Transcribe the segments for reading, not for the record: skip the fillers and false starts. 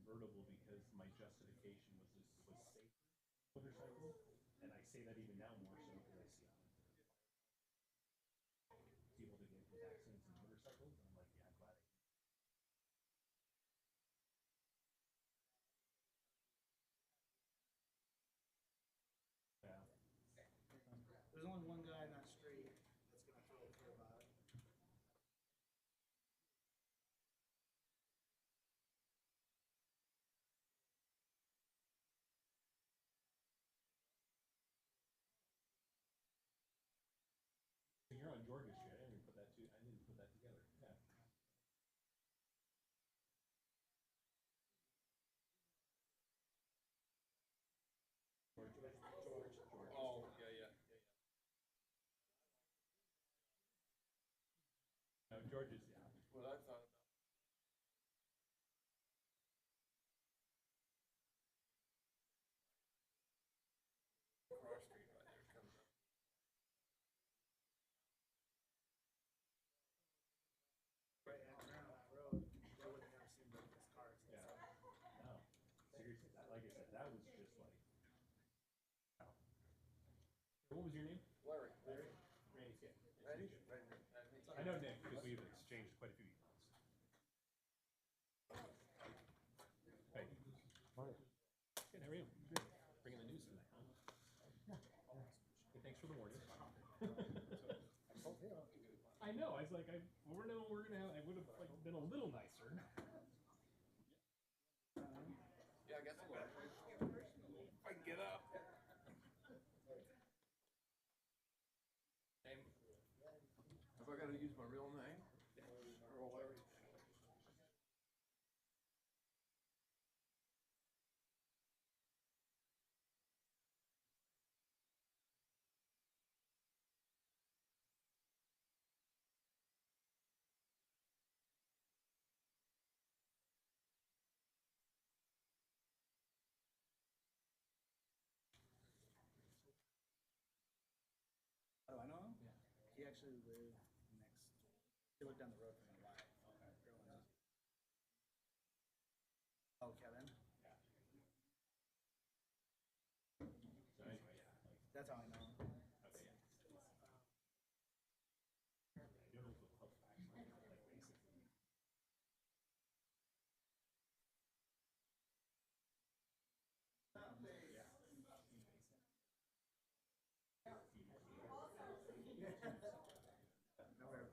convertible because my justification was this was safer motorcycle, and I say that even now more so because I see people that get into accidents in motorcycles. And I'm like, yeah, I'm glad I. Yeah. There's only one guy in that street that's gonna throw a curve out. You're on Georgia Street. I didn't put that to. I didn't put that together. Yeah. George. George. Oh, yeah, yeah, yeah, No, George is yeah. yeah. What I thought about. Cross Street right there comes up. Right around that road, they would have never seen those cars. Yeah. No. Seriously, that, like I said, that was just like. Wow. What was your name? Larry. Larry. Randy. Yeah. Ready? Ready. I know Nick because we've exchanged quite a few emails. Hey. Good. How are you? Good. Bringing the news tonight, huh? Yeah. Hey, thanks for the warning. I know. I was like, we're gonna have. I would have like been a little nicer. Yeah, I guess I'm better. If I can get up. Name. If I gotta use my real name. Earl Larry. How do I know him? Yeah. He actually lived next. He lived down the road from my wife. Growing up. Oh, Kevin. Yeah. So anyway, yeah. Like, That's how I know him. okay. Yeah. I don't know if it'll help actually. Like basically. Yeah. Nowhere.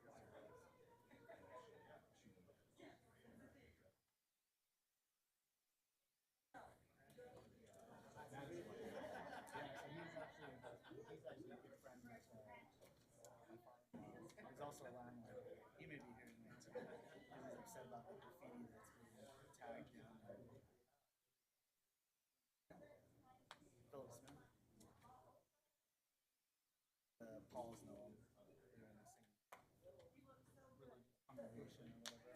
He's actually a good friend with my father. He's also a landlord. He may be hearing me too. He's upset about the graffiti that's being tagged down there. Philip Smith. Paul's know him. They're in the same congregation or whatever.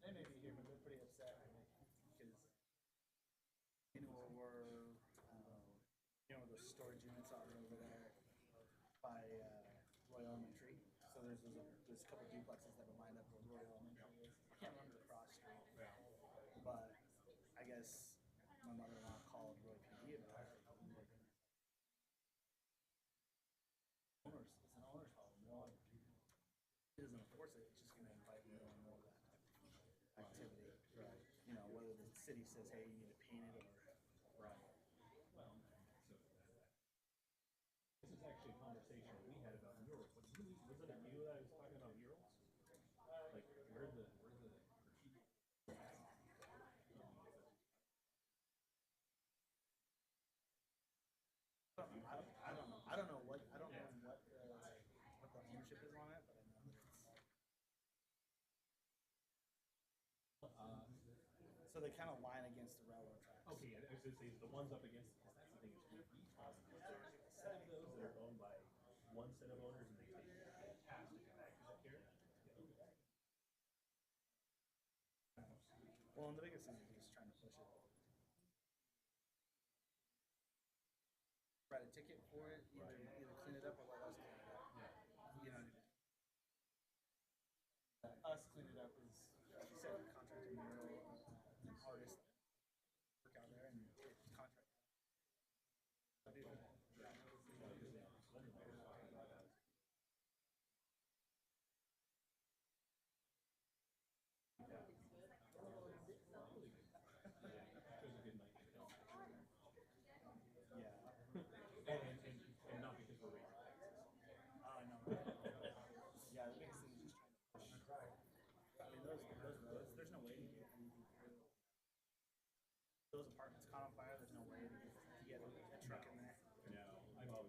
They may be here, but they're pretty upset because you know we're those storage units out over there by Roy Elementary. So there's a couple duplexes that are lined up where Roy Elementary is. I can't remember the cross street, but I guess my mother-in-law called Roy PD about it. Owners, it's an owner's problem. No one, he doesn't enforce it. It's just going to invite more and more of that type of activity. Right. You know, whether the city says, "Hey, you need to paint it," or Right. Well, so this is actually a conversation we had about murals. Was it you that I was talking about murals? Like where the graffiti? I don't know what the ownership is on it, but I know that it's. So they kind of line against the railroad tracks. Okay, I was gonna say the ones up against. Because that's the thing is we there's a set of those that are owned by one set of owners, and they take fantastic act care. Well, and the biggest thing is just trying to push it. Write a ticket for it, either clean it up or let us clean it up. Yeah. You know what I mean?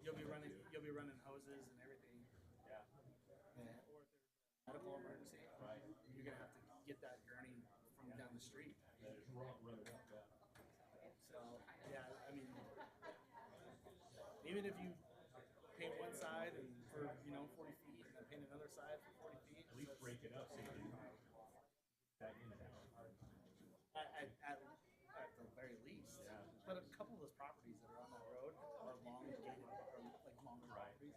you'll be running hoses and everything. Yeah. Or if there's a medical emergency, Right. you're gonna have to get that gurney from down the street. That is run it up, yeah. So yeah, I mean, even if you paint one side and for 40 feet, and then paint another side for 40 feet, At least break it up so you can that in and out. at the very least. Yeah. But a couple of those properties that are on that road are long gated, or like longer Right. properties.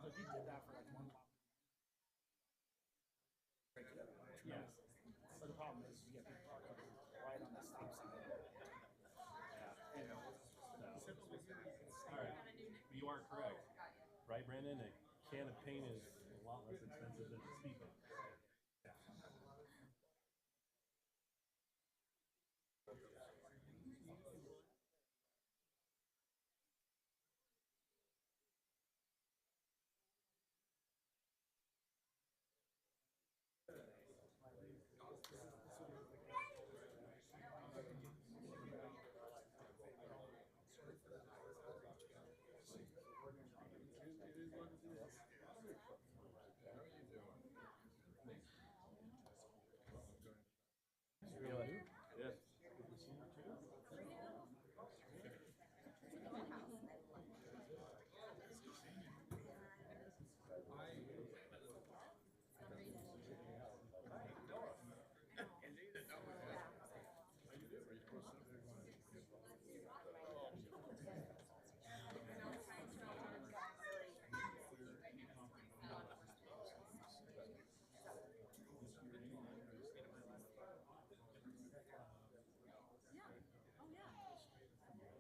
So if you did that for like one property, break it up. Yeah. But the problem is you get people parked right on the stop sign. And All right. You are correct. Right, Brandon? A can of paint is a lot less expensive than a speed bump. Yes. Good to see you too.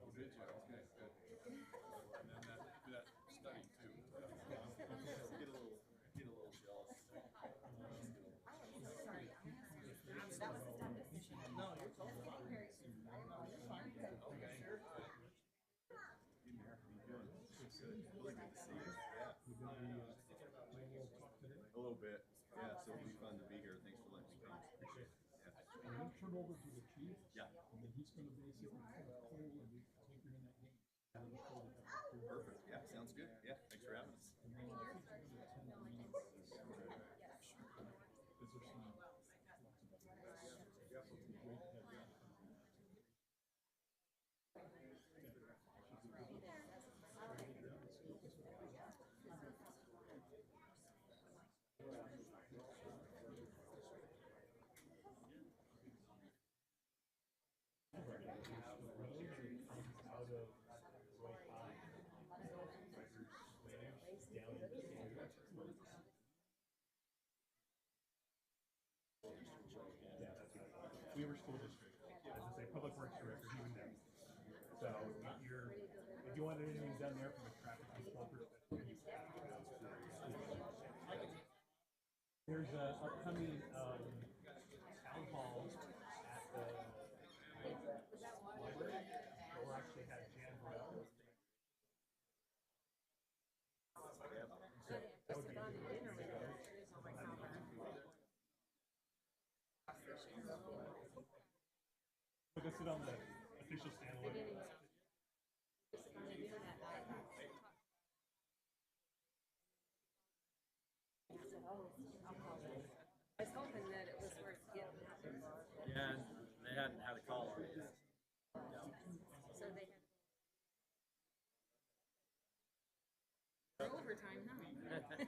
Oh, did you? Okay, good. And then that study too. Get a little jealous. no, you're totally fine. You're fine. Really good to see you. Yeah. A little bit. Yeah, so it'll be fun to be here. Thanks for letting me come. Appreciate it. Yeah. And we'll turn over to the chief. Yeah. And then he's gonna basically pull and take you in that game. Perfect. Yeah, sounds good. Yeah, thanks for having us. And then I think you're gonna attend the meeting. Because there's some lots of It's great to have you. Out of Roy High, down in yeah, that's right. We were school district, as I say, public works director, even now. So if you wanted anything done there from a traffic control perspective, you have to go through There's a upcoming town hall at the library. We'll actually have Jan Burrell. So that would be a good way to go. We'll go sit on the official standalone. I was hoping that it was worth getting out there for. Yeah, and they hadn't had a call on it yet. So they had. For overtime, huh?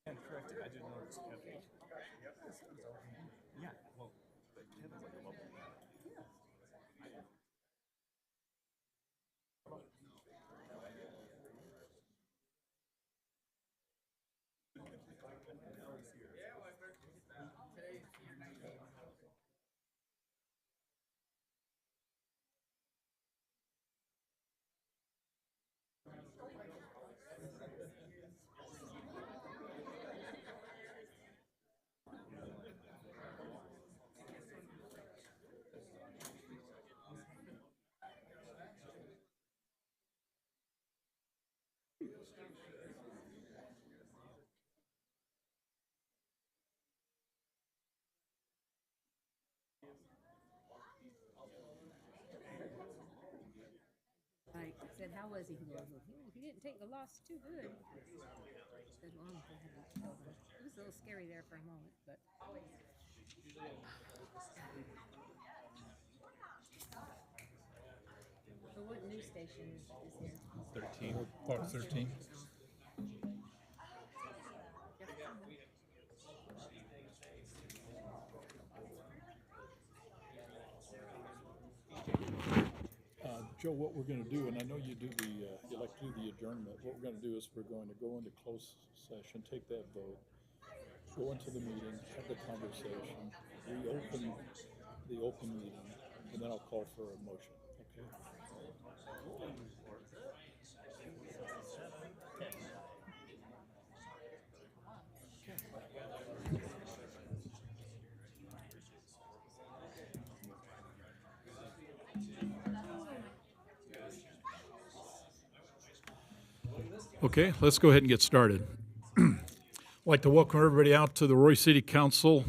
And correct, I didn't know it was heavy. Yeah, well, but said, how was he? He goes, well, he didn't take the loss too good. I said, well, I'm glad he killed him. It was a little scary there for a moment, but. So what news station is here? 13. Part 13. Joe, what we're going to do, and I know you do you like to do the adjournment. What we're going to do is we're going to go into closed session, take that vote, go into the meeting, have the conversation, reopen the open meeting, and then I'll call for a motion. Okay. Okay, let's go ahead and get started. I'd like to welcome everybody out to the Roy City Council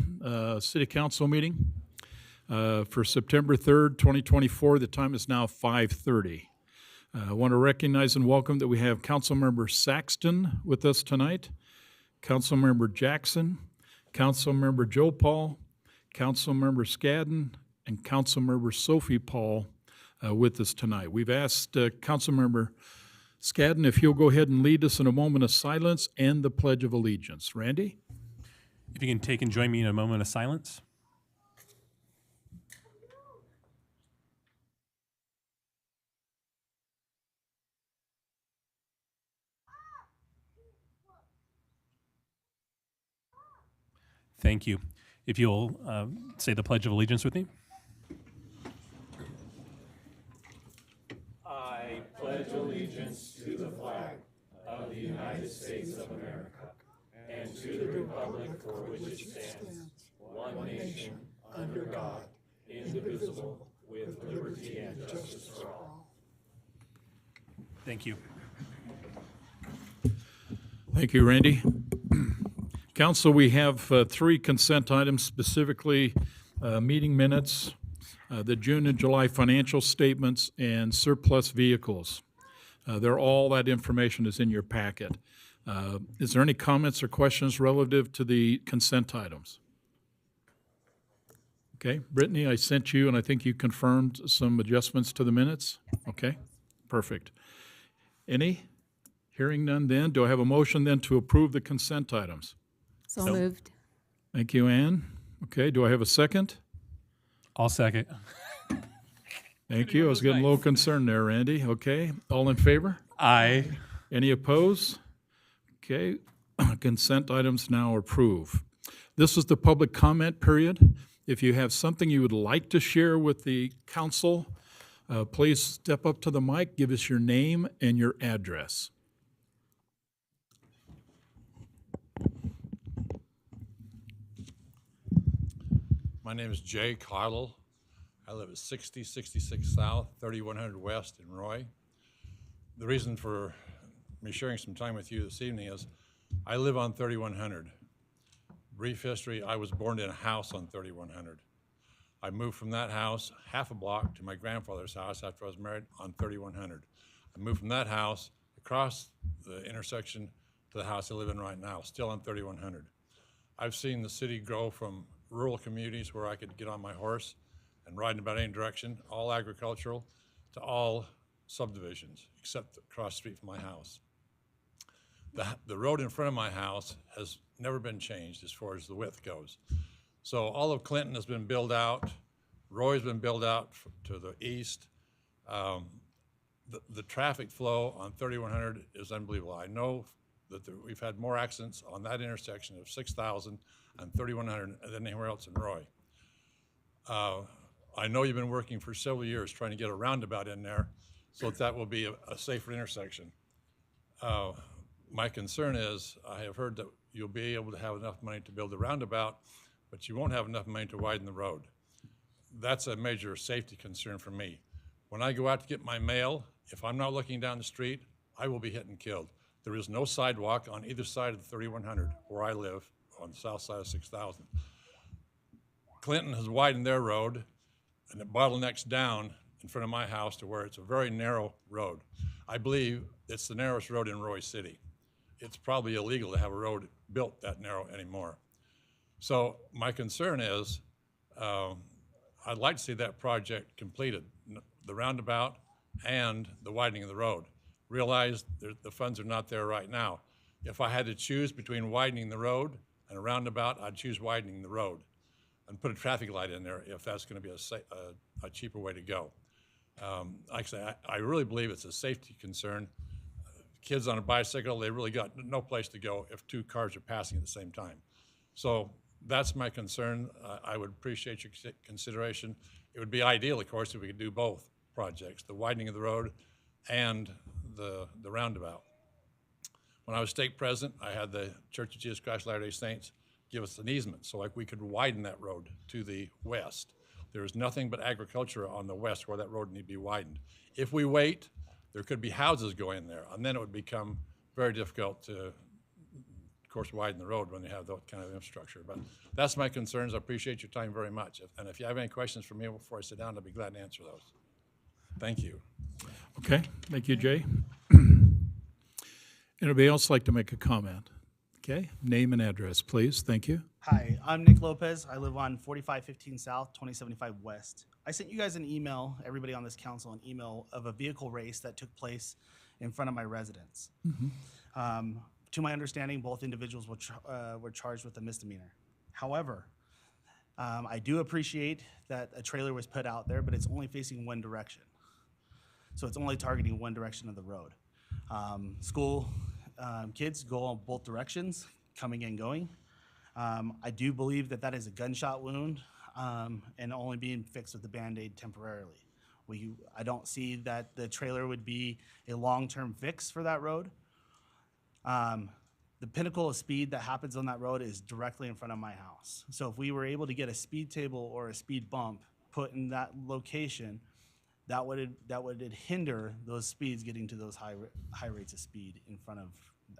meeting for September 3rd, 2024. The time is now 5:30. I want to recognize and welcome that we have Councilmember Saxton with us tonight, Councilmember Jackson, Councilmember Joe Paul, Councilmember Scadden, and Councilmember Sophie Paul with us tonight. We've asked Councilmember Scadden, if you'll go ahead and lead us in a moment of silence and the Pledge of Allegiance. Randy? If you can take and join me in a moment of silence. Thank you. If you'll say the Pledge of Allegiance with me. I pledge allegiance to the flag of the United States of America and to the republic for which it stands, one nation, under God, indivisible, with liberty and justice for all. Thank you. Thank you, Randy. Council, we have 3 consent items, specifically meeting minutes, the June and July financial statements, and surplus vehicles. All that information is in your packet. Is there any comments or questions relative to the consent items? Okay, Brittany, I sent you, and I think you confirmed some adjustments to the minutes? Okay, perfect. Any? Hearing none then, do I have a motion then to approve the consent items? So moved. Thank you, Ann. Okay, do I have a second? I'll second. Thank you. I was getting a little concerned there, Randy. Okay, all in favor? Aye. Any opposed? Okay, consent items now approved. This is the public comment period. If you have something you would like to share with the council, please step up to the mic, give us your name and your address. My name is Jay Cottle. I live at 6066 South, 3100 West in Roy. The reason for me sharing some time with you this evening is I live on 3100. Brief history, I was born in a house on 3100. I moved from that house half a block to my grandfather's house after I was married on 3100. I moved from that house across the intersection to the house I live in right now, still on 3100. I've seen the city grow from rural communities where I could get on my horse and ride in about any direction, all agricultural, to all subdivisions, except across the street from my house. The road in front of my house has never been changed as far as the width goes. So all of Clinton has been built out. Roy's been built out to the east. The traffic flow on 3100 is unbelievable. I know that we've had more accidents on that intersection of 6,000 and 3100 than anywhere else in Roy. I know you've been working for several years trying to get a roundabout in there so that will be a safer intersection. My concern is I have heard that you'll be able to have enough money to build a roundabout, but you won't have enough money to widen the road. That's a major safety concern for me. When I go out to get my mail, if I'm not looking down the street, I will be hit and killed. There is no sidewalk on either side of the 3100 where I live on the south side of 6,000. Clinton has widened their road and it bottlenecks down in front of my house to where it's a very narrow road. I believe it's the narrowest road in Roy City. It's probably illegal to have a road built that narrow anymore. So my concern is, I'd like to see that project completed, the roundabout and the widening of the road. Realize the funds are not there right now. If I had to choose between widening the road and a roundabout, I'd choose widening the road and put a traffic light in there if that's going to be a cheaper way to go. Like I say, I really believe it's a safety concern. Kids on a bicycle, they really got no place to go if two cars are passing at the same time. So that's my concern. I would appreciate your consideration. It would be ideal, of course, if we could do both projects, the widening of the road and the roundabout. When I was stake president, I had the Church of Jesus Christ of Latter-day Saints give us an easement so like we could widen that road to the west. There is nothing but agriculture on the west where that road need to be widened. If we wait, there could be houses going there, and then it would become very difficult to, of course, widen the road when you have that kind of infrastructure. But that's my concerns. I appreciate your time very much. And if you have any questions for me before I sit down, I'll be glad to answer those. Thank you. Okay, thank you, Jay. Anybody else like to make a comment? Okay, name and address, please. Thank you. Hi, I'm Nick Lopez. I live on 4515 South, 2075 West. I sent you guys an email, everybody on this council, an email of a vehicle race that took place in front of my residence. To my understanding, both individuals were charged with a misdemeanor. However, I do appreciate that a trailer was put out there, but it's only facing one direction. So it's only targeting one direction of the road. School kids go on both directions, coming and going. I do believe that that is a gunshot wound and only being fixed with a Band-Aid temporarily. I don't see that the trailer would be a long-term fix for that road. The pinnacle of speed that happens on that road is directly in front of my house. So if we were able to get a speed table or a speed bump put in that location, that would hinder those speeds getting to those high rates of speed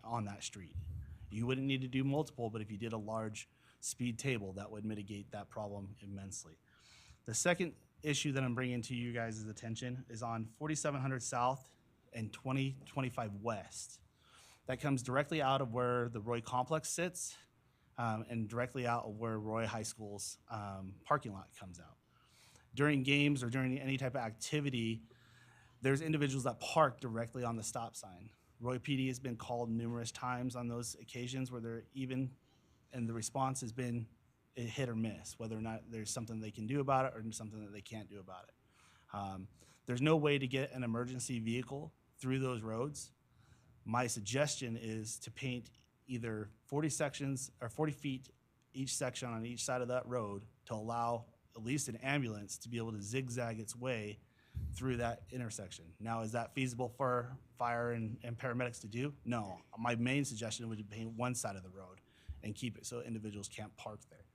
on that street. You wouldn't need to do multiple, but if you did a large speed table, that would mitigate that problem immensely. The second issue that I'm bringing to you guys' attention is on 4700 South and 2025 West. That comes directly out of where the Roy Complex sits and directly out of where Roy High School's parking lot comes out. During games or during any type of activity, there's individuals that park directly on the stop sign. Roy PD has been called numerous times on those occasions where they're even, and the response has been a hit or miss, whether or not there's something they can do about it or something that they can't do about it. There's no way to get an emergency vehicle through those roads. My suggestion is to paint either 40 sections or 40 feet each section on each side of that road to allow at least an ambulance to be able to zigzag its way through that intersection. Now, is that feasible for fire and paramedics to do? No. My main suggestion would be paint one side of the road and keep it so individuals can't park there.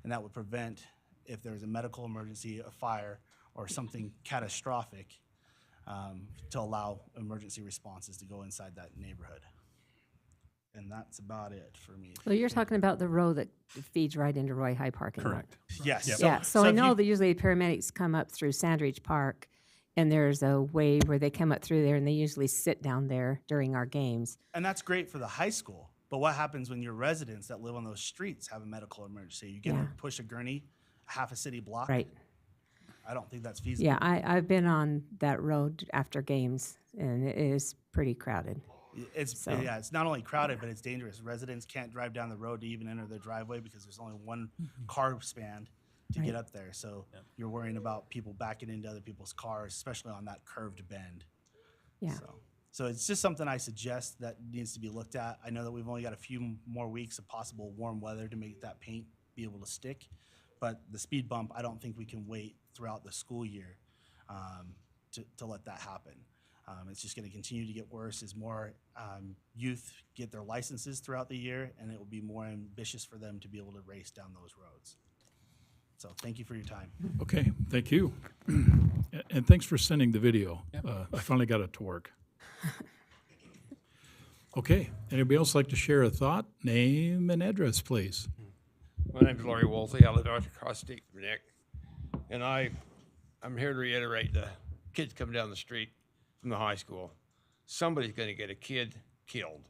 And that would prevent, if there's a medical emergency, a fire, or something catastrophic, to allow emergency responses to go inside that neighborhood. And that's about it for me. So you're talking about the road that feeds right into Roy High Parking lot? Correct. Yes. Yeah, so I if know you- that usually paramedics come up through Sandridge Park, and there's a way where they come up through there, and they usually sit down there during our games. And that's great for the high school. But what happens when your residents that live on those streets have a medical emergency? You get Yeah. to push a gurney half a city block? Right. I don't think that's feasible. Yeah, I've been on that road after games, and it is pretty crowded. It's So- it's not only crowded, but it's dangerous. Residents can't drive down the road to even enter their driveway because there's only one car span to get Right. up there. So you're worrying about people backing into other people's cars, especially on that curved bend. Yeah. So it's just something I suggest that needs to be looked at. I know that we've only got a few more weeks of possible warm weather to make that paint be able to stick. But the speed bump, I don't think we can wait throughout the school year to let that happen. It's just going to continue to get worse as more youth get their licenses throughout the year, and it will be more ambitious for them to be able to race down those roads. So thank you for your time. Okay, thank you. And thanks for sending the video. I finally got it to work. Okay, anybody else like to share a thought? Name and address, please. My name's Laurie Wolsey. I live out across the street from Nick. And I I'm here to reiterate the kids coming down the street from the high school. Somebody's going to get a kid killed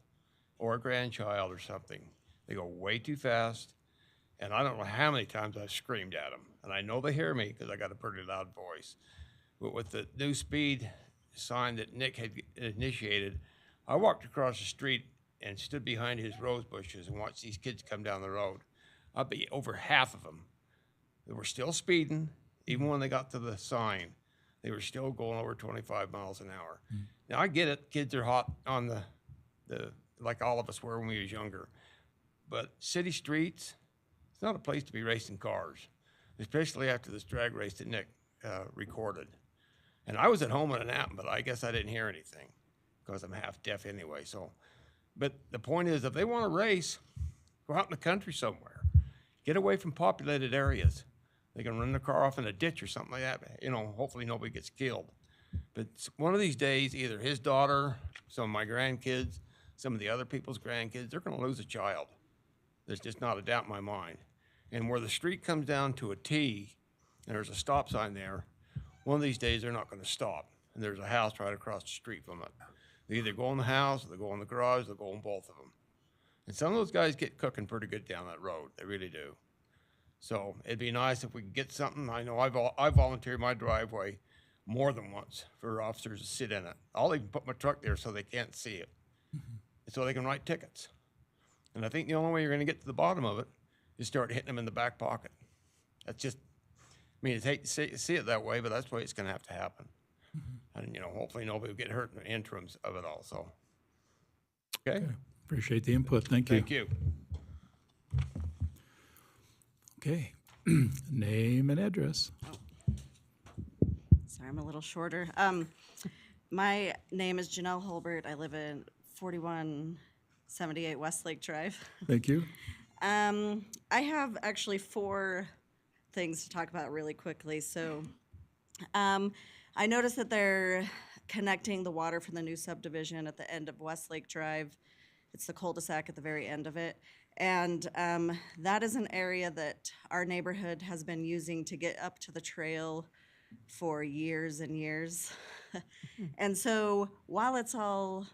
or a grandchild or something. They go way too fast. And I don't know how many times I've screamed at them. And I know they hear me because I got a pretty loud voice. But with the new speed sign that Nick had initiated, I walked across the street and stood behind his rose bushes and watched these kids come down the road. I'll be over half of them. They were still speeding. Even when they got to the sign, they were still going over 25 miles an hour. Now, I get it. Kids are hot on the like all of us were when we was younger. But city streets, it's not a place to be racing cars, especially after this drag race that Nick recorded. And I was at home when it happened, but I guess I didn't hear anything because I'm half deaf anyway. So, but the point is, if they want to race, go out in the country somewhere. Get away from populated areas. They can run the car off in a ditch or something like that. You know, hopefully nobody gets killed. But one of these days, either his daughter, some of my grandkids, some of the other people's grandkids, they're going to lose a child. There's just not a doubt in my mind. And where the street comes down to a T, and there's a stop sign there, one of these days they're not going to stop. And there's a house right across the street from it. They either go in the house, or they go in the garage, or they go in both of them. And some of those guys get cooking pretty good down that road. They really do. So it'd be nice if we could get something. I know I volunteered my driveway more than once for officers to sit in it. I'll even put my truck there so they can't see it, so they can write tickets. And I think the only way you're going to get to the bottom of it is start hitting them in the back pocket. That's just, I mean, it's hate to see it that way, but that's the way it's going to have to happen. And, you know, hopefully nobody will get hurt in the interims of it all. So, okay. Appreciate the input. Thank you. Thank you. Okay. Name and address. Sorry, I'm a little shorter. My name is Janelle Holbert. I live in 4178 Westlake Drive. Thank you. I have actually 4 things to talk about really quickly. So I noticed that they're connecting the water from the new subdivision at the end of Westlake Drive. It's the cul-de-sac at the very end of it. And that is an area that our neighborhood has been using to get up to the trail for years and years. And so while it's all,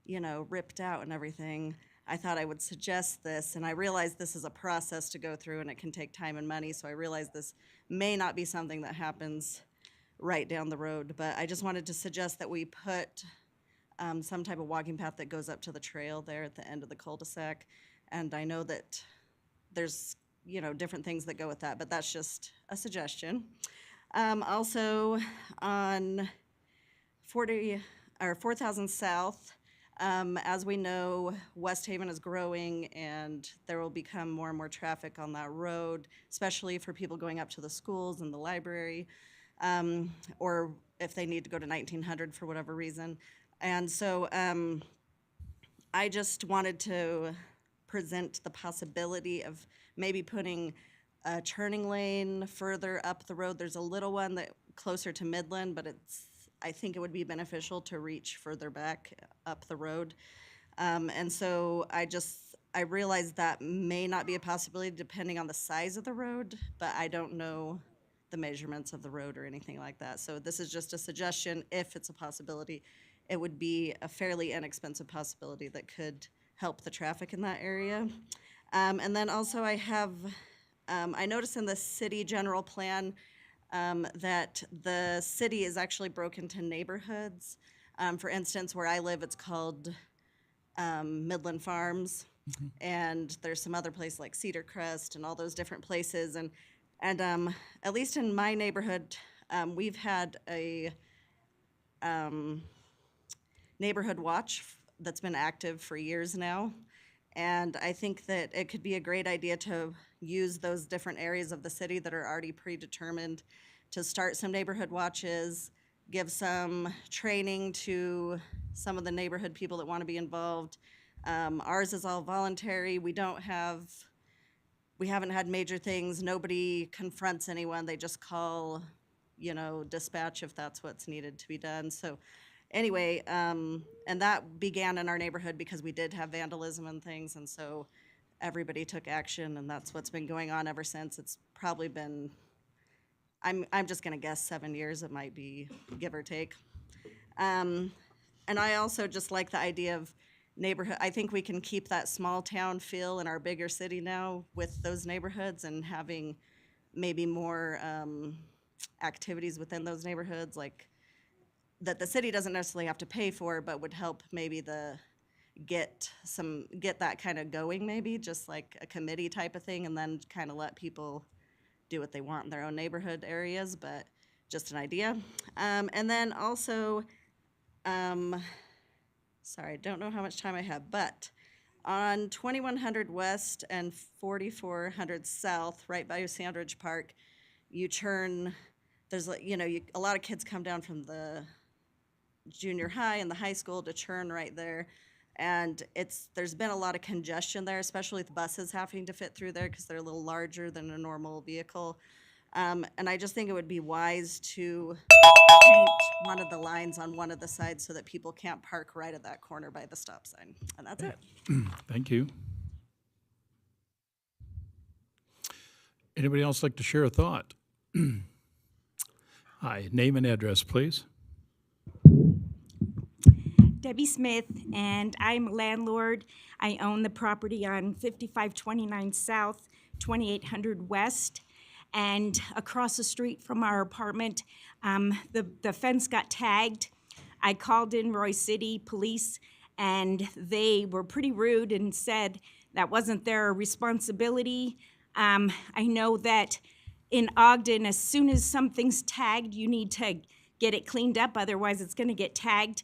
you know, ripped out and everything, I thought I would suggest this, and I realize this is a process to go through and it can take time and money, so I realize this may not be something that happens right down the road, but I just wanted to suggest that we put some type of walking path that goes up to the trail there at the end of the cul-de-sac. And I know that there's, you know, different things that go with that, but that's just a suggestion. Also on 4,000 South, as we know, West Haven is growing and there will become more and more traffic on that road, especially for people going up to the schools and the library, or if they need to go to 1900 for whatever reason. And so I just wanted to present the possibility of maybe putting a turning lane further up the road. There's a little one that closer to Midland, but I think it would be beneficial to reach further back up the road. And so I realize that may not be a possibility depending on the size of the road, but I don't know the measurements of the road or anything like that. So this is just a suggestion. If it's a possibility, it would be a fairly inexpensive possibility that could help the traffic in that area. And then also I have, I noticed in the city general plan that the city is actually broken into neighborhoods. For instance, where I live, it's called Midland Farms, and there's some other places like Cedar Crest and all those different places. And at least in my neighborhood, we've had a neighborhood watch that's been active for years now. And I think that it could be a great idea to use those different areas of the city that are already predetermined to start some neighborhood watches, give some training to some of the neighborhood people that want to be involved. Ours is all voluntary. We haven't had major things. Nobody confronts anyone. They just call, you know, dispatch if that's what's needed to be done. So anyway, and that began in our neighborhood because we did have vandalism and things, and so everybody took action, and that's what's been going on ever since. It's probably been, I'm just gonna guess 7 years. It might be give or take. And I also just like the idea of neighborhood. I think we can keep that small town feel in our bigger city now with those neighborhoods and having maybe more activities within those neighborhoods, like that the city doesn't necessarily have to pay for, but would help maybe get that kind of going, maybe just like a committee type of thing, and then kind of let people do what they want in their own neighborhood areas, but just an idea. And then also, sorry, I don't know how much time I have, but on 2100 West and 4400 South, right by Sandridge Park, you turn, there's, a lot of kids come down from the junior high and the high school to turn right there. And there's been a lot of congestion there, especially with buses having to fit through there because they're a little larger than a normal vehicle. And I just think it would be wise to paint one of the lines on one of the sides so that people can't park right at that corner by the stop sign. And that's it. Thank you. Anybody else like to share a thought? Hi, name and address, please. Debbie Smith, and I'm a landlord. I own the property on 5529 South, 2800 West, and across the street from our apartment, the fence got tagged. I called in Roy City Police, and they were pretty rude and said that wasn't their responsibility. I know that in Ogden, as soon as something's tagged, you need to get it cleaned up, otherwise it's gonna get tagged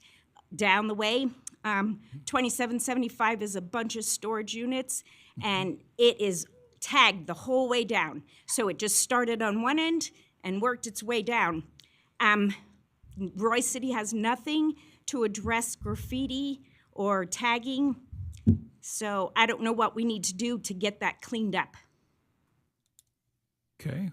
down the way. 2775 is a bunch of storage units, and it is tagged the whole way down. So it just started on one end and worked its way down. Roy City has nothing to address graffiti or tagging, so I don't know what we need to do to get that cleaned up. Okay.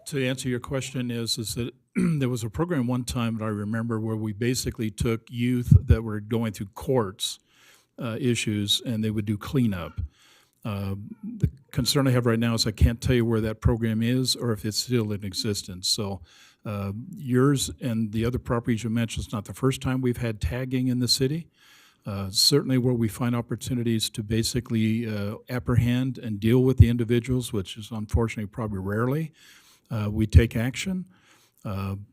To answer your question is that there was a program one time that I remember where we basically took youth that were going through courts issues, and they would do cleanup. The concern I have right now is I can't tell you where that program is or if it's still in existence. So yours and the other properties you mentioned, it's not the first time we've had tagging in the city. Certainly where we find opportunities to basically apprehend and deal with the individuals, which is unfortunately probably rarely, we take action.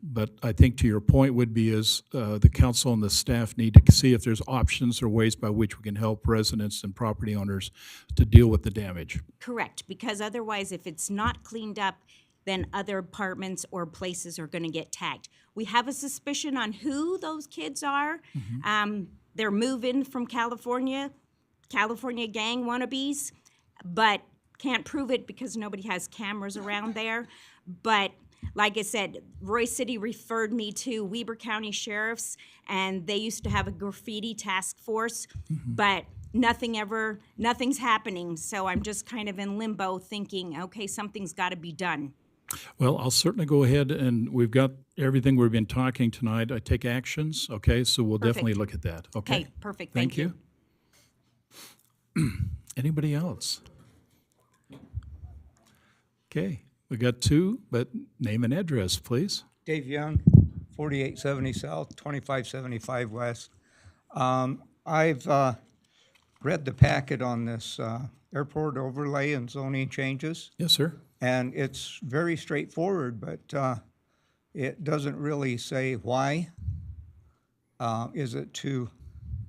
But I think to your point would be is the council and the staff need to see if there's options or ways by which we can help residents and property owners to deal with the damage. Correct, because otherwise if it's not cleaned up, then other apartments or places are gonna get tagged. We have a suspicion on who those kids are. They're moving from California gang wannabes, but can't prove it because nobody has cameras around there. But like I said, Roy City referred me to Weber County Sheriff's, and they used to have a graffiti task force, but nothing's happening. So I'm just kind of in limbo thinking, okay, something's gotta be done. Well, I'll certainly go ahead, and we've got everything we've been talking tonight. I take actions, okay? So we'll Perfect. definitely look at that, okay? Okay, perfect, thank you. Anybody else? Okay, we got two, but name and address, please. Dave Young, 4870 South, 2575 West. I've read the packet on this airport overlay and zoning changes. Yes, sir. And it's very straightforward, but it doesn't really say why. Is it to,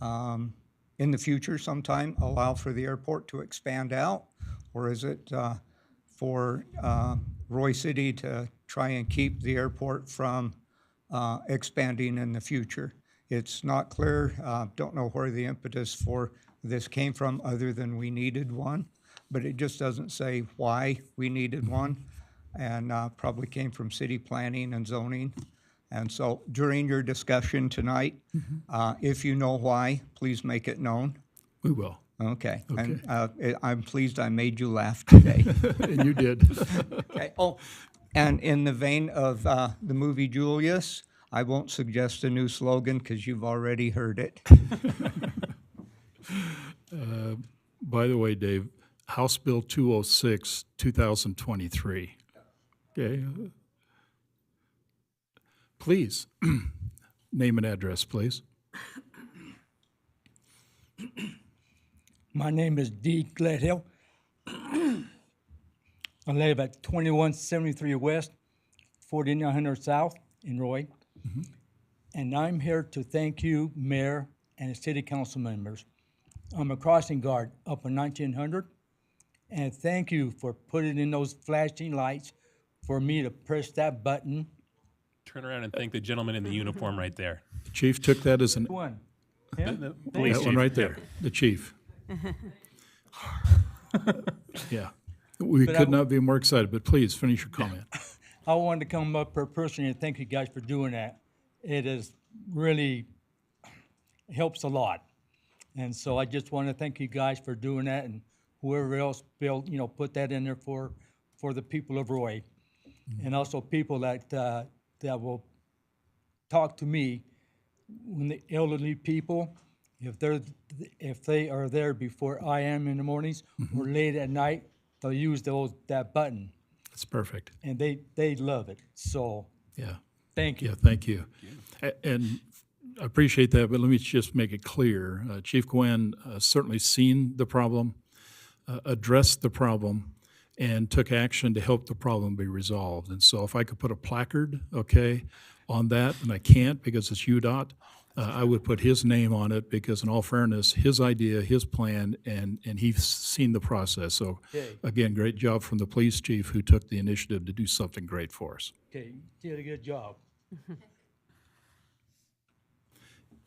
in the future sometime, allow for the airport to expand out? Or is it for Roy City to try and keep the airport from expanding in the future? It's not clear. Don't know where the impetus for this came from other than we needed one. But it just doesn't say why we needed one, and probably came from city planning and zoning. And so during your discussion tonight, if you know why, please make it known. We will. Okay. And I'm pleased I made you laugh today. And you did. Okay. Oh, and in the vein of the movie Julius, I won't suggest a new slogan because you've already heard it. By the way, Dave, House Bill 206, 2023. Okay. Please, name and address, please. My name is D. Gledhill. I live at 2173 West, 4900 South in Roy. And I'm here to thank you, Mayor, and the City Council members. I'm a crossing guard up in 1900, and thank you for putting in those flashing lights for me to press that button. Turn around and thank the gentleman in the uniform right there. The chief took that as an, One. The police that one chief. right there, the chief. Yeah. We But could not be more excited, but please finish your comment. I wanted to come up here personally and thank you guys for doing that. It is really helps a lot. And so I just want to thank you guys for doing that, and whoever else built, put that in there for the people of Roy. And also people that will talk to me when the elderly people, if they are there before I am in the mornings or late at night, they'll use that button. That's perfect. And they love it. So Yeah. thank you. Yeah, thank you. And I appreciate that, but let me just make it clear. Chief Gwen certainly seen the problem, addressed the problem, and took action to help the problem be resolved. And so if I could put a placard, okay, on that, and I can't because it's UDOT, I would put his name on it because in all fairness, his idea, his plan, and he's seen the process. So Okay. again, great job from the police chief who took the initiative to do something great for us. Okay, you did a good job.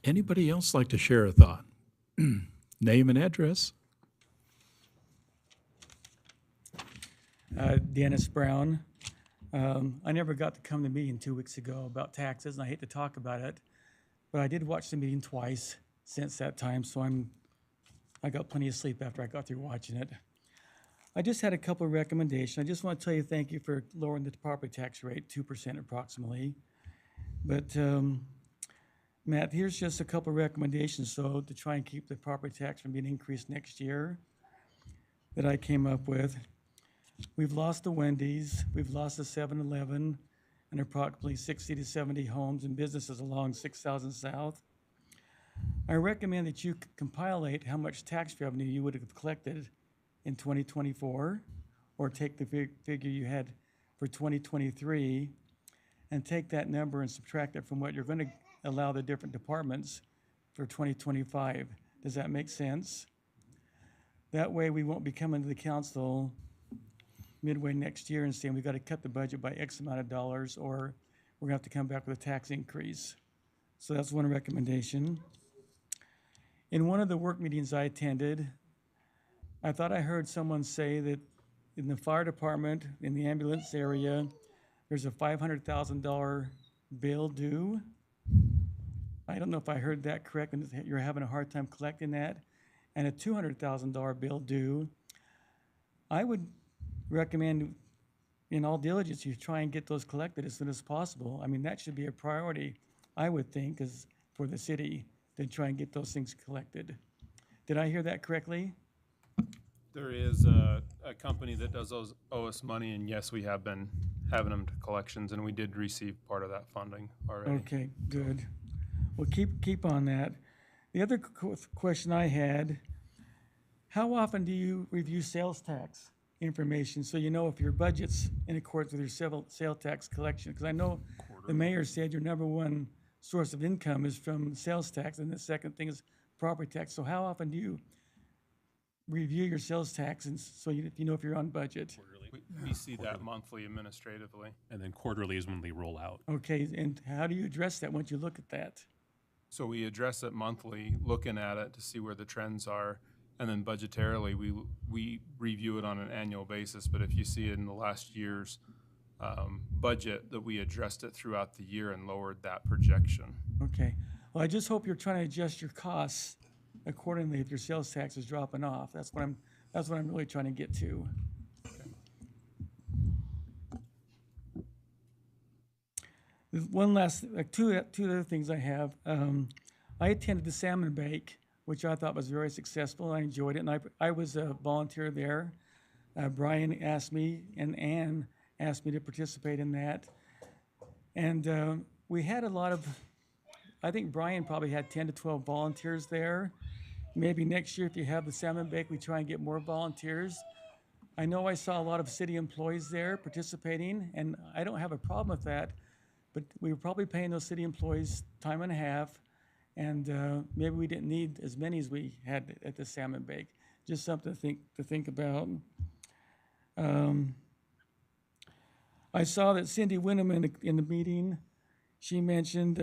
Anybody else like to share a thought? Name and address. Dennis Brown. I never got to come to the meeting 2 weeks ago about taxes, and I hate to talk about it, but I did watch the meeting twice since that time, so I got plenty of sleep after I got through watching it. I just had a couple of recommendations. I just want to tell you thank you for lowering the property tax rate 2% approximately. But Matt, here's just a couple of recommendations, so to try and keep the property tax from being increased next year that I came up with. We've lost the Wendy's, we've lost the 7-Eleven, and approximately 60 to 70 homes and businesses along 6000 South. I recommend that you compilate how much tax revenue you would have collected in 2024, or take the figure you had for 2023, and take that number and subtract it from what you're going to allow the different departments for 2025. Does that make sense? That way we won't be coming to the council midway next year and saying we've got to cut the budget by X amount of dollars, or we're going to have to come back with a tax increase. So that's one recommendation. In one of the work meetings I attended, I thought I heard someone say that in the fire department, in the ambulance area, there's a $500,000 bill due. I don't know if I heard that correct, and you're having a hard time collecting that, and a $200,000 bill due. I would recommend, in all diligence, you try and get those collected as soon as possible. I mean, that should be a priority, I would think, as for the city, to try and get those things collected. Did I hear that correctly? There is a company that does owe us money, and yes, we have been having them to collections, and we did receive part of that funding already. Okay, good. Well, keep on that. The other question I had, how often do you review sales tax information so you know if your budget's in accordance with your sales tax collection? Because I know the mayor said your number one source of income is from sales tax, and the second thing is property tax. So how often do you review your sales tax, and so you know if you're on budget? We see that monthly administratively. And then quarterly is when we roll out. Okay, and how do you address that once you look at that? So we address it monthly, looking at it to see where the trends are, and then budgetarily, we review it on an annual basis. But if you see it in the last year's budget, that we addressed it throughout the year and lowered that projection. Okay. Well, I just hope you're trying to adjust your costs accordingly if your sales tax is dropping off. That's what I'm really trying to get to. There's one last, two other things I have. I attended the Salmon Bake, which I thought was very successful. I enjoyed it, and I was a volunteer there. Brian asked me, and Ann asked me to participate in that. And we had a lot of, I think Brian probably had 10 to 12 volunteers there. Maybe next year, if you have the salmon bake, we try and get more volunteers. I know I saw a lot of city employees there participating, and I don't have a problem with that, but we were probably paying those city employees time and a half, and maybe we didn't need as many as we had at the salmon bake. Just something to think about. I saw that Cindy Wyndham in the meeting, she mentioned,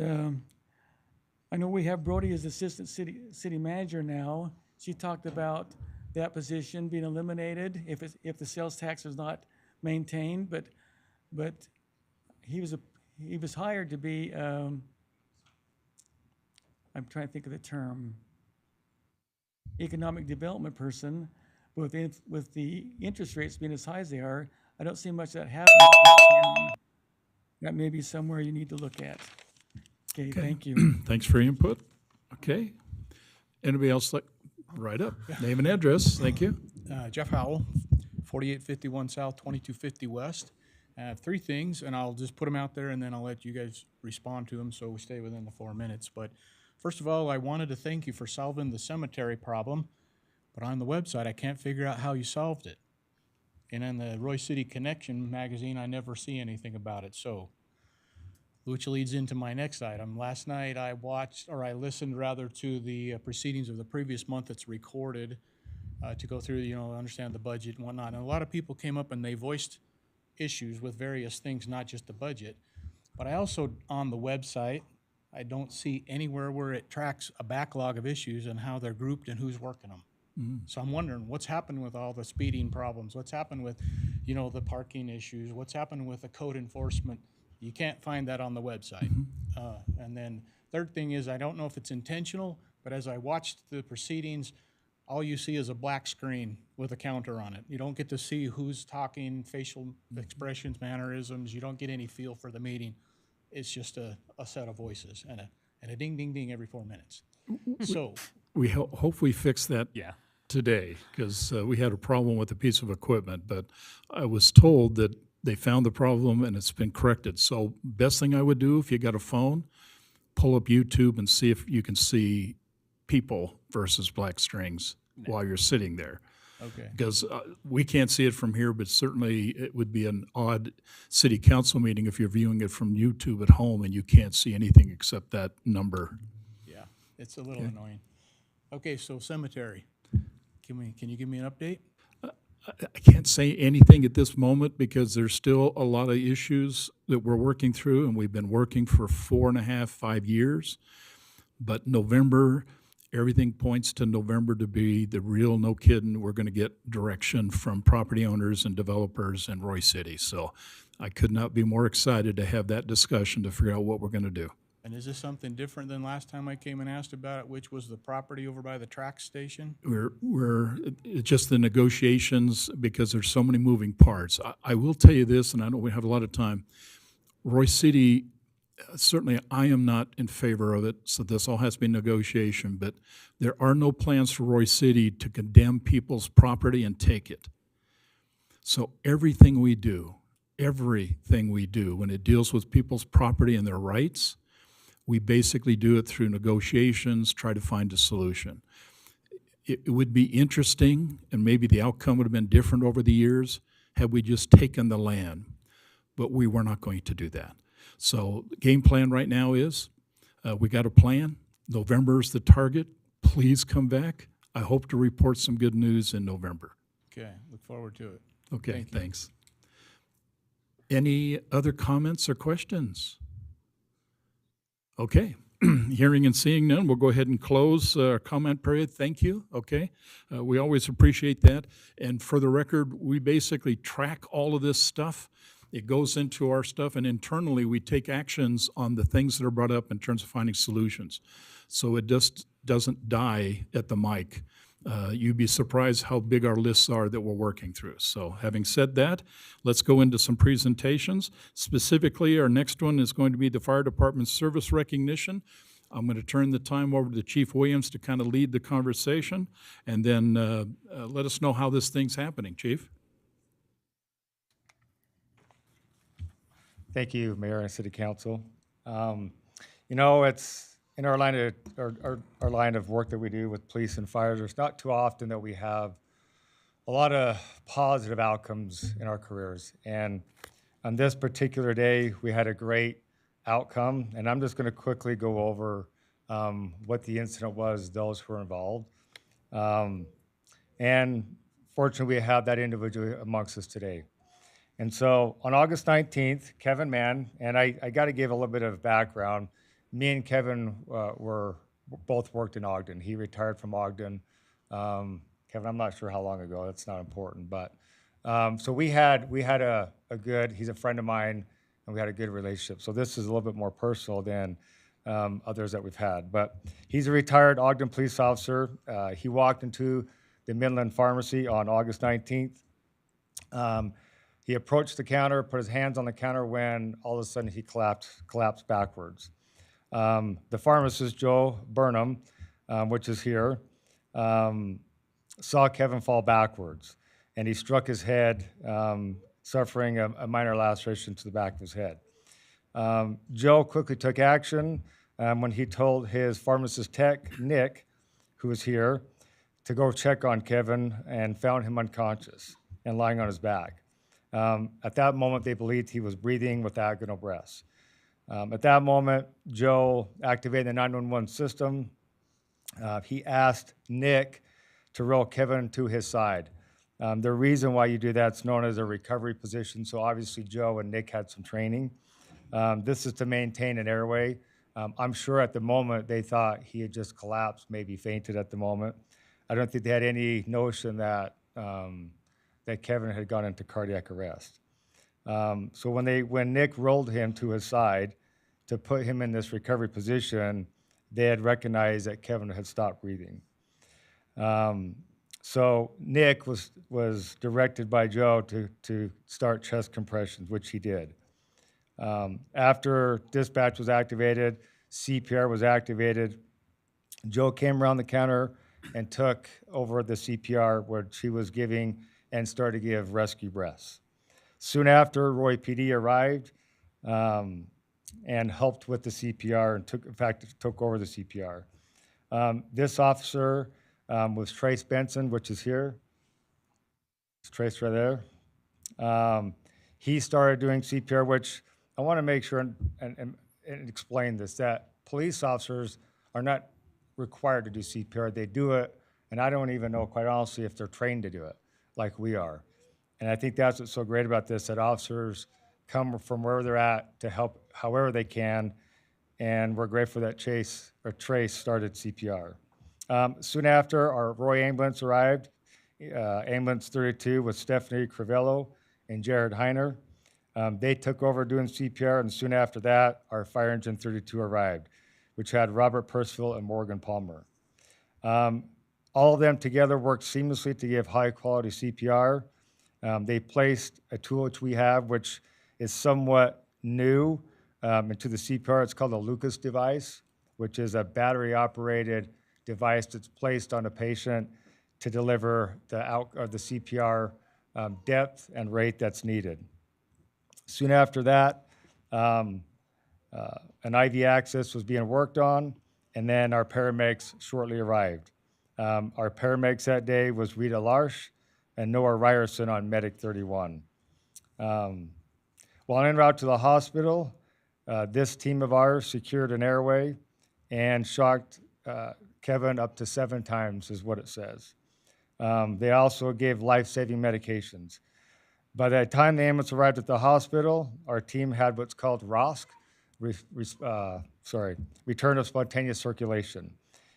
I know we have Brody as assistant city manager now. She talked about that position being eliminated if the sales tax is not maintained, but he was hired to be, I'm trying to think of the term, economic development person. With the interest rates being as high as they are, I don't see much of that happening. That may be somewhere you need to look at. Okay, thank you. Thanks for your input. Okay. Anybody else like, right up, name and address, thank you. Jeff Howell, 4851 South, 2250 West. I have three things, and I'll just put them out there, and then I'll let you guys respond to them so we stay within the 4 minutes. But first of all, I wanted to thank you for solving the cemetery problem, but on the website, I can't figure out how you solved it. And in the Roy City Connection magazine, I never see anything about it. So, which leads into my next item. Last night, I listened rather to the proceedings of the previous month that's recorded to go through, understand the budget and whatnot. And a lot of people came up and they voiced issues with various things, not just the budget. But I also, on the website, I don't see anywhere where it tracks a backlog of issues and how they're grouped and who's working them. So I'm wondering what's happened with all the speeding problems, what's happened with, the parking issues, what's happened with the code enforcement. You can't find that on the website. And then third thing is, I don't know if it's intentional, but as I watched the proceedings, all you see is a black screen with a counter on it. You don't get to see who's talking, facial expressions, mannerisms. You don't get any feel for the meeting. It's just a set of voices and a ding, ding, ding every 4 minutes. So We hope we fix that today, because we had a problem with a piece of equipment, but I was told that they found the problem and it's been corrected. So best thing I would do, if you got a phone, pull up YouTube and see if you can see people versus black strings while you're sitting there. Okay. Because we can't see it from here, but certainly it would be an odd city council meeting if you're viewing it from YouTube at home and you can't see anything except that number. Yeah, it's a little annoying. Okay, so cemetery. Can you give me an update? I can't say anything at this moment because there's still a lot of issues that we're working through, and we've been working for 4.5, 5 years. But November, everything points to November to be the real, no kidding, we're going to get direction from property owners and developers in Roy City. So I could not be more excited to have that discussion to figure out what we're going to do. And is this something different than last time I came and asked about it, which was the property over by the track station? It's just the negotiations because there's so many moving parts. I will tell you this, and I know we have a lot of time. Roy City, certainly I am not in favor of it, so this all has to be negotiation, but there are no plans for Roy City to condemn people's property and take it. So everything we do, when it deals with people's property and their rights, we basically do it through negotiations, try to find a solution. It would be interesting, and maybe the outcome would have been different over the years had we just taken the land, but we were not going to do that. So the game plan right now is we got a plan. November is the target. Please come back. I hope to report some good news in November. Okay, look forward to it. Okay, thanks. Any other comments or questions? Okay, hearing and seeing none, we'll go ahead and close our comment period. Thank you, okay? We always appreciate that. And for the record, we basically track all of this stuff. It goes into our stuff, and internally we take actions on the things that are brought up in terms of finding solutions. So it just doesn't die at the mic. You'd be surprised how big our lists are that we're working through. So having said that, let's go into some presentations. Specifically, our next one is going to be the Fire Department Service Recognition. I'm going to turn the time over to Chief Williams to kind of lead the conversation, and then let us know how this thing's happening, Chief. Thank you, Mayor and City Council. You know, it's in our line of our line of work that we do with police and fires. It's not too often that we have a lot of positive outcomes in our careers. And on this particular day, we had a great outcome. And I'm just going to quickly go over what the incident was, those who were involved. And fortunately, we have that individual amongst us today. And so on August 19th, Kevin Mann, and I got to give a little bit of background. Me and Kevin both worked in Ogden. He retired from Ogden. Kevin, I'm not sure how long ago. That's not important. But so we had a good, he's a friend of mine, and we had a good relationship. So this is a little bit more personal than others that we've had. But he's a retired Ogden police officer. He walked into the Midland Pharmacy on August 19th. He approached the counter, put his hands on the counter when all of a sudden he collapsed backwards. The pharmacist, Joe Burnham, which is here, saw Kevin fall backwards, and he struck his head, suffering a minor laceration to the back of his head. Joe quickly took action when he told his pharmacist tech, Nick, who was here, to go check on Kevin and found him unconscious and lying on his back. At that moment, they believed he was breathing with agonal breaths. At that moment, Joe activated the 911 system. He asked Nick to roll Kevin to his side. The reason why you do that is known as a recovery position. So obviously, Joe and Nick had some training. This is to maintain an airway. I'm sure at the moment they thought he had just collapsed, maybe fainted at the moment. I don't think they had any notion that that Kevin had gone into cardiac arrest. So when Nick rolled him to his side to put him in this recovery position, they had recognized that Kevin had stopped breathing. So Nick was directed by Joe to start chest compressions, which he did. After dispatch was activated, CPR was activated, Joe came around the counter and took over the CPR, which he was giving, and started to give rescue breaths. Soon after, Roy PD arrived and helped with the CPR and took over the CPR. This officer was Trace Benson, which is here. It's Trace right there. He started doing CPR, which I want to make sure and explain this, that police officers are not required to do CPR. They do it, and I don't even know, quite honestly, if they're trained to do it like we are. And I think that's what's so great about this, that officers come from wherever they're at to help however they can, and we're grateful that Trace started CPR. Soon after, our Roy ambulance arrived, ambulance 32 with Stephanie Crivello and Jared Heiner. They took over doing CPR, and soon after that, our fire engine 32 arrived, which had Robert Percival and Morgan Palmer. All of them together worked seamlessly to give high-quality CPR. They placed a tool which we have, which is somewhat new into the CPR. It's called a Lucas device, which is a battery-operated device that's placed on a patient to deliver the CPR depth and rate that's needed. Soon after that, an IV access was being worked on, and then our paramedics shortly arrived. Our paramedics that day was Rita Larsch and Noah Ryerson on Medic 31. While en route to the hospital, this team of ours secured an airway and shocked Kevin up to 7 times, is what it says. They also gave life-saving medications. By the time the ambulance arrived at the hospital, our team had what's called ROSC, return of spontaneous circulation,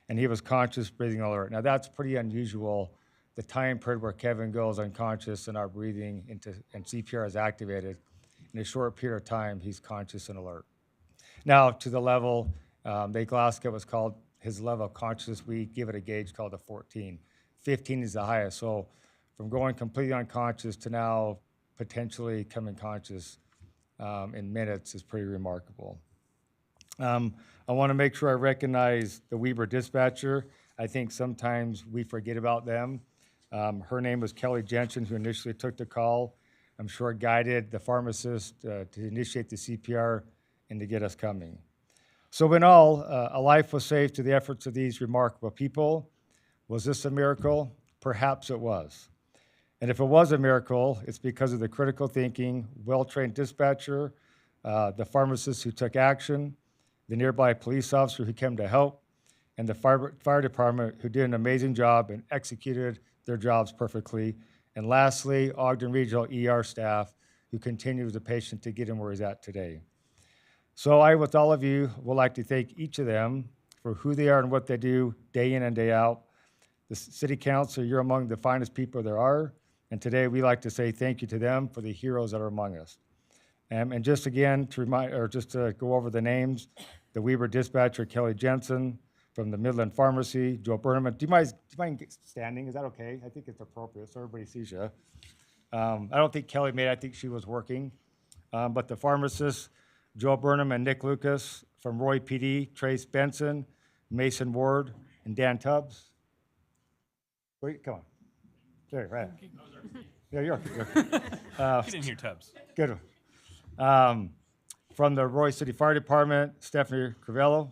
and he was conscious, breathing alert. Now that's pretty unusual. The time period where Kevin goes unconscious and our breathing and CPR is activated, in a short period of time, he's conscious and alert. Now to the level, Glasgow was called his level of consciousness. We give it a gauge called a 14. 15 is the highest. So from going completely unconscious to now potentially coming conscious in minutes is pretty remarkable. I want to make sure I recognize the Weber dispatcher. I think sometimes we forget about them. Her name was Kelly Jensen, who initially took the call. I'm sure guided the pharmacist to initiate the CPR and to get us coming. So in all, a life was saved through the efforts of these remarkable people. Was this a miracle? Perhaps it was. And if it was a miracle, it's because of the critical thinking, well-trained dispatcher, the pharmacist who took action, the nearby police officer who came to help, and the fire department who did an amazing job and executed their jobs perfectly. And lastly, Ogden Regional ER staff who continued with the patient to get him where he's at today. So I, with all of you, would like to thank each of them for who they are and what they do day in and day out. The City Council, you're among the finest people there are. And today we like to say thank you to them for the heroes that are among us. And just again, to remind, or just to go over the names, the Weber dispatcher, Kelly Jensen, from the Midland Pharmacy, Joe Burnham. Do you mind standing? Is that okay? I think it's appropriate so everybody sees you. I don't think Kelly made it. I think she was working. But the pharmacists, Joe Burnham and Nick Lucas from Roy PD, Trace Benson, Mason Ward, and Dan Tubbs. Wait, come on. There, right. Yeah, you're okay. Get in here, Tubbs. Good one. From the Roy City Fire Department, Stephanie Crivello.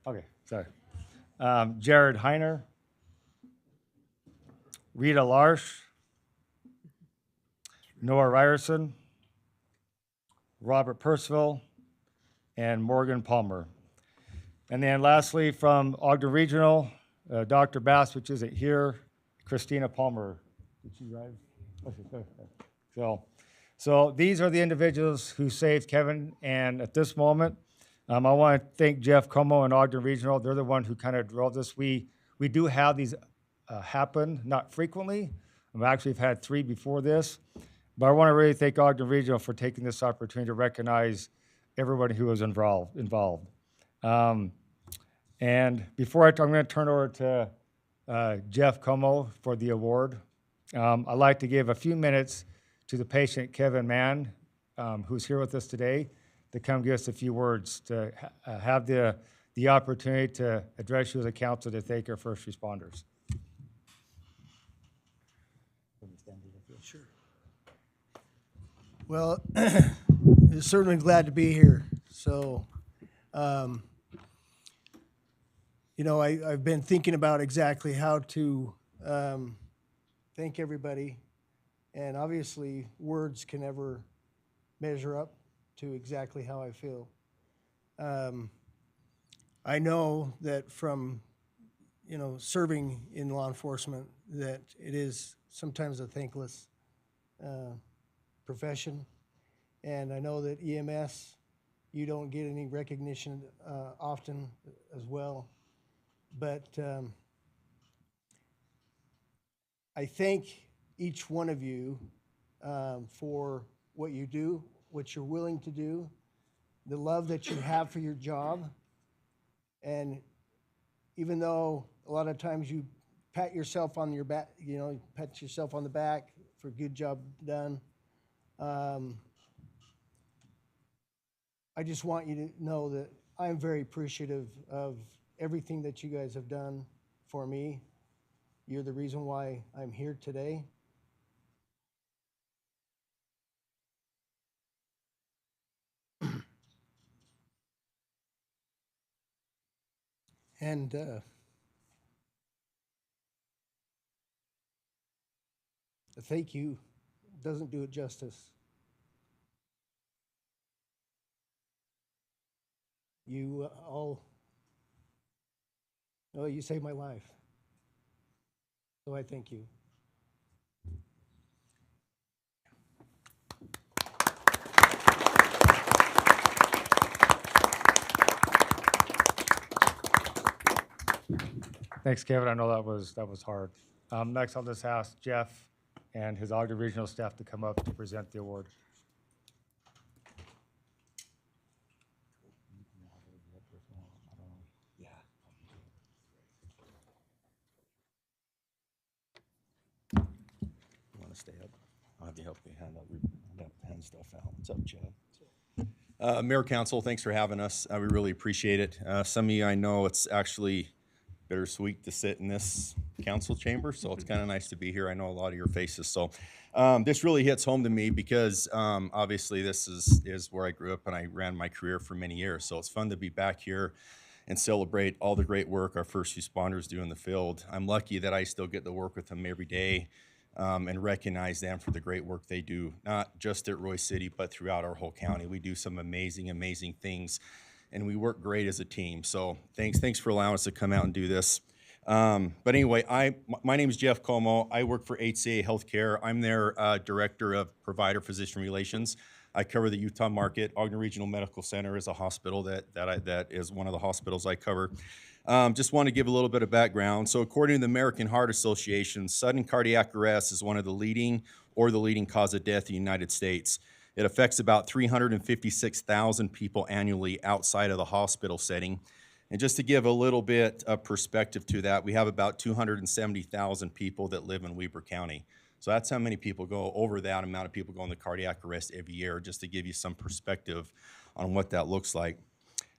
Okay, sorry. Jared Heiner. Rita Larsch. Noah Ryerson. Robert Percival. And Morgan Palmer. And then lastly, from Ogden Regional, Dr. Bass, which isn't here, Christina Palmer. Did she drive? So these are the individuals who saved Kevin, and at this moment, I want to thank Jeff Como and Ogden Regional. They're the one who kind of drove this. We do have these happen, not frequently. I've actually had 3 before this, but I want to really thank Ogden Regional for taking this opportunity to recognize everybody who was involved. And before I'm going to turn over to Jeff Como for the award. I'd like to give a few minutes to the patient, Kevin Mann, who's here with us today, to come give us a few words, to have the opportunity to address you as a council to thank our first responders. Sure. Well, certainly glad to be here. So, you know, I've been thinking about exactly how to thank everybody. And obviously, words can never measure up to exactly how I feel. I know that from, you know, serving in law enforcement, that it is sometimes a thankless profession. And I know that EMS, you don't get any recognition often as well. But I thank each one of you for what you do, what you're willing to do, the love that you have for your job. And even though a lot of times you pat yourself on your back, you know, pat yourself on the back for a good job done, I just want you to know that I'm very appreciative of everything that you guys have done for me. You're the reason why I'm here today. And thank you doesn't do it justice. You all, oh, you saved my life. So I thank you. Thanks, Kevin. I know that was hard. Next, I'll just ask Jeff and his Ogden Regional staff to come up to present the award. You want to stay up? I'll have you help me hand stuff out. What's up, Chad? Mayor Council, thanks for having us. We really appreciate it. Some of you I know it's actually bittersweet to sit in this council chamber, so it's kind of nice to be here. I know a lot of your faces, so this really hits home to me because obviously this is where I grew up and I ran my career for many years, so it's fun to be back here and celebrate all the great work our first responders do in the field. I'm lucky that I still get to work with them every day and recognize them for the great work they do, not just at Roy City, but throughout our whole county. We do some amazing, amazing things, and we work great as a team. So thanks for allowing us to come out and do this. But anyway, my name is Jeff Como. I work for HCA Healthcare. I'm their Director of Provider Physician Relations. I cover the Utah market. Ogden Regional Medical Center is a hospital that is one of the hospitals I cover. Just want to give a little bit of background. So according to the American Heart Association, sudden cardiac arrest is one of the leading cause of death in the United States. It affects about 356,000 people annually outside of the hospital setting. And just to give a little bit of perspective to that, we have about 270,000 people that live in Weber County. So that's how many people go, over that amount of people go into cardiac arrest every year, just to give you some perspective on what that looks like.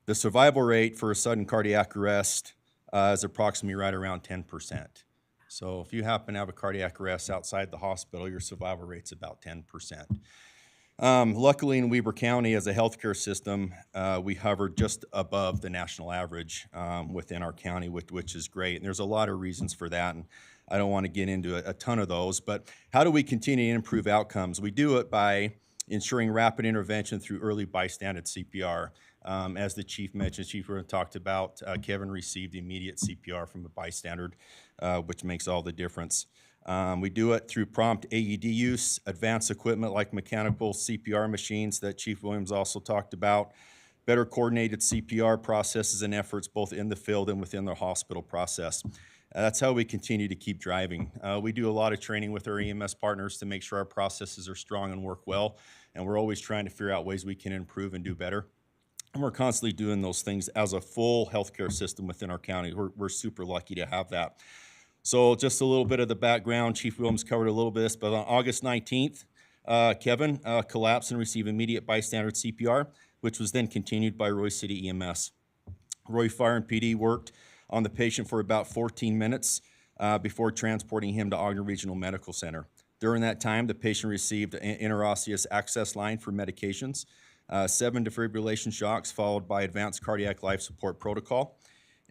The survival rate for a sudden cardiac arrest is approximately right around 10%. So if you happen to have a cardiac arrest outside the hospital, your survival rate's about 10%. Luckily in Weber County as a healthcare system, we hover just above the national average within our county, which is great. And there's a lot of reasons for that, and I don't want to get into a ton of those, but how do we continue to improve outcomes? We do it by ensuring rapid intervention through early bystander CPR. As the chief mentioned, Chief Ruin talked about, Kevin received immediate CPR from a bystander, which makes all the difference. We do it through prompt AED use, advanced equipment like mechanical CPR machines that Chief Williams also talked about, better coordinated CPR processes and efforts both in the field and within the hospital process. That's how we continue to keep driving. We do a lot of training with our EMS partners to make sure our processes are strong and work well, and we're always trying to figure out ways we can improve and do better. And we're constantly doing those things as a full healthcare system within our county. We're super lucky to have that. So just a little bit of the background. Chief Williams covered a little bit of this, but on August 19th, Kevin collapsed and received immediate bystander CPR, which was then continued by Roy City EMS. Roy Fire and PD worked on the patient for about 14 minutes before transporting him to Ogden Regional Medical Center. During that time, the patient received an interosseous access line for medications, 7 defibrillation shocks followed by advanced cardiac life support protocol,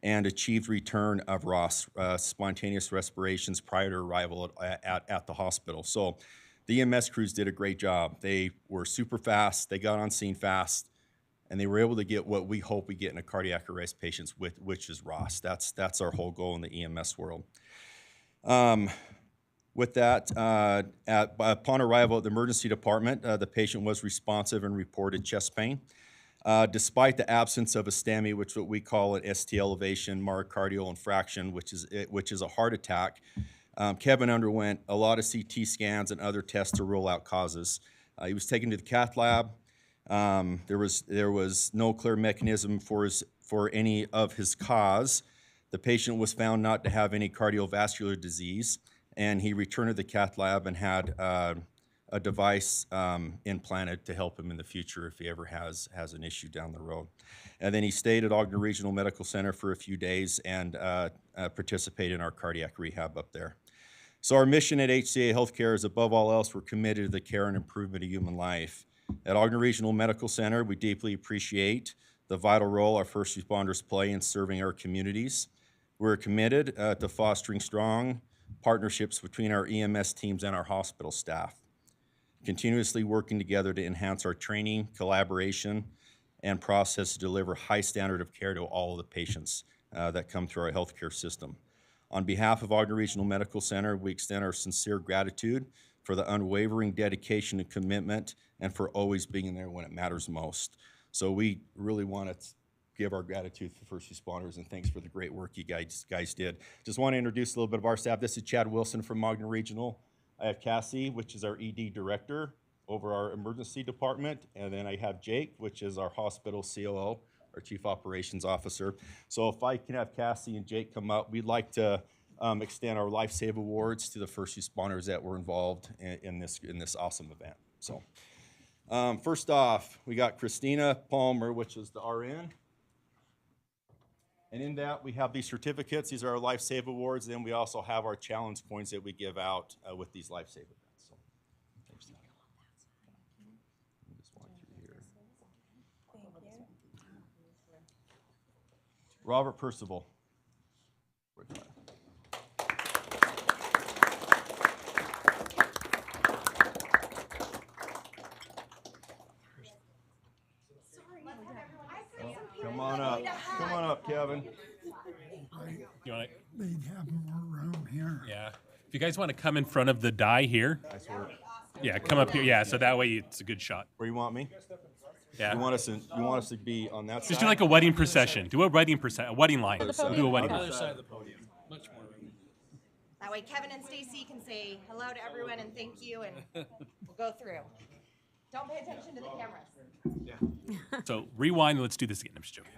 and achieved return of ROS, spontaneous respirations, prior to arrival at the hospital. So the EMS crews did a great job. They were super fast, they got on scene fast, and they were able to get what we hope we get in a cardiac arrest patients with, which is ROS. That's our whole goal in the EMS world. With that, upon arrival at the emergency department, the patient was responsive and reported chest pain. Despite the absence of a STEMI, which is what we call an ST elevation myocardial infarction, which is a heart attack, Kevin underwent a lot of CT scans and other tests to rule out causes. He was taken to the cath lab. There was no clear mechanism for any of his cause. The patient was found not to have any cardiovascular disease, and he returned to the cath lab and had a device implanted to help him in the future if he ever has an issue down the road. And then he stayed at Ogden Regional Medical Center for a few days and participated in our cardiac rehab up there. So our mission at HCA Healthcare is, above all else, we're committed to the care and improvement of human life. At Ogden Regional Medical Center, we deeply appreciate the vital role our first responders play in serving our communities. We're committed to fostering strong partnerships between our EMS teams and our hospital staff, continuously working together to enhance our training, collaboration, and process to deliver high standard of care to all of the patients that come through our healthcare system. On behalf of Ogden Regional Medical Center, we extend our sincere gratitude for the unwavering dedication and commitment, and for always being there when it matters most. So we really want to give our gratitude for first responders, and thanks for the great work you guys did. Just want to introduce a little bit of our staff. This is Chad Wilson from Ogden Regional. I have Cassie, which is our ED director over our emergency department, and then I have Jake, which is our hospital COO, our chief operations officer. So if I can have Cassie and Jake come up, we'd like to extend our Life Save Awards to the first responders that were involved in this awesome event. So first off, we got Christina Palmer, which is the RN. And in that, we have these certificates. These are our Life Save Awards. Then we also have our challenge points that we give out with these Life Save events. So, thanks. Just walk through here. Robert Percival. Come on up. Come on up, Kevin. You want to? They'd have more room here. Yeah. If you guys want to come in front of the die here. Yeah, come up here. Yeah, so that way it's a good shot. Where you want me? Yeah. You want us to be on that side? Just do like a wedding procession. Do a wedding a wedding line. Do a wedding. Other line. side of the podium. Much more room. That way Kevin and Stacy can say hello to everyone and thank you, and we'll go through. Don't pay attention to the cameras. Yeah. So rewind. Let's do this again. I'm just joking.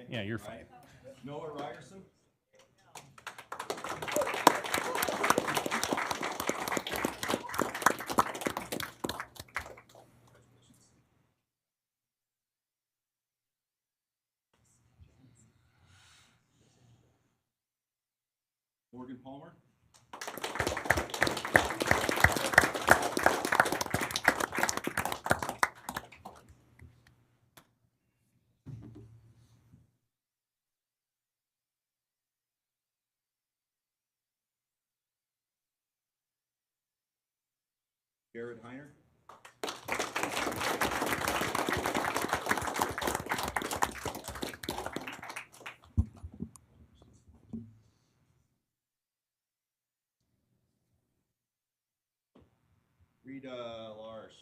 Yeah, you're fine. Noah Ryerson. Morgan Palmer. Jared Heiner. Rita Lars.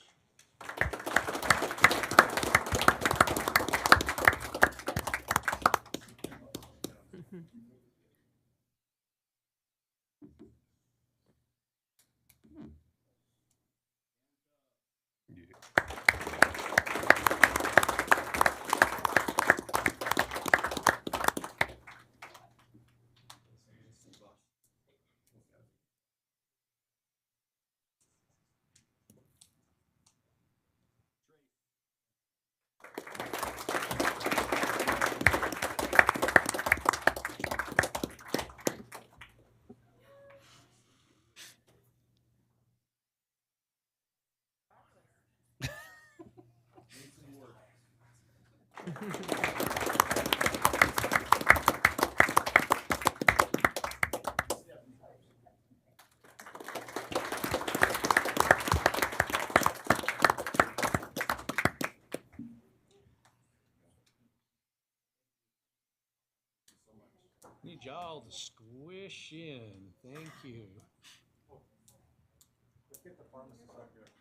Need y'all to squish in. Thank you.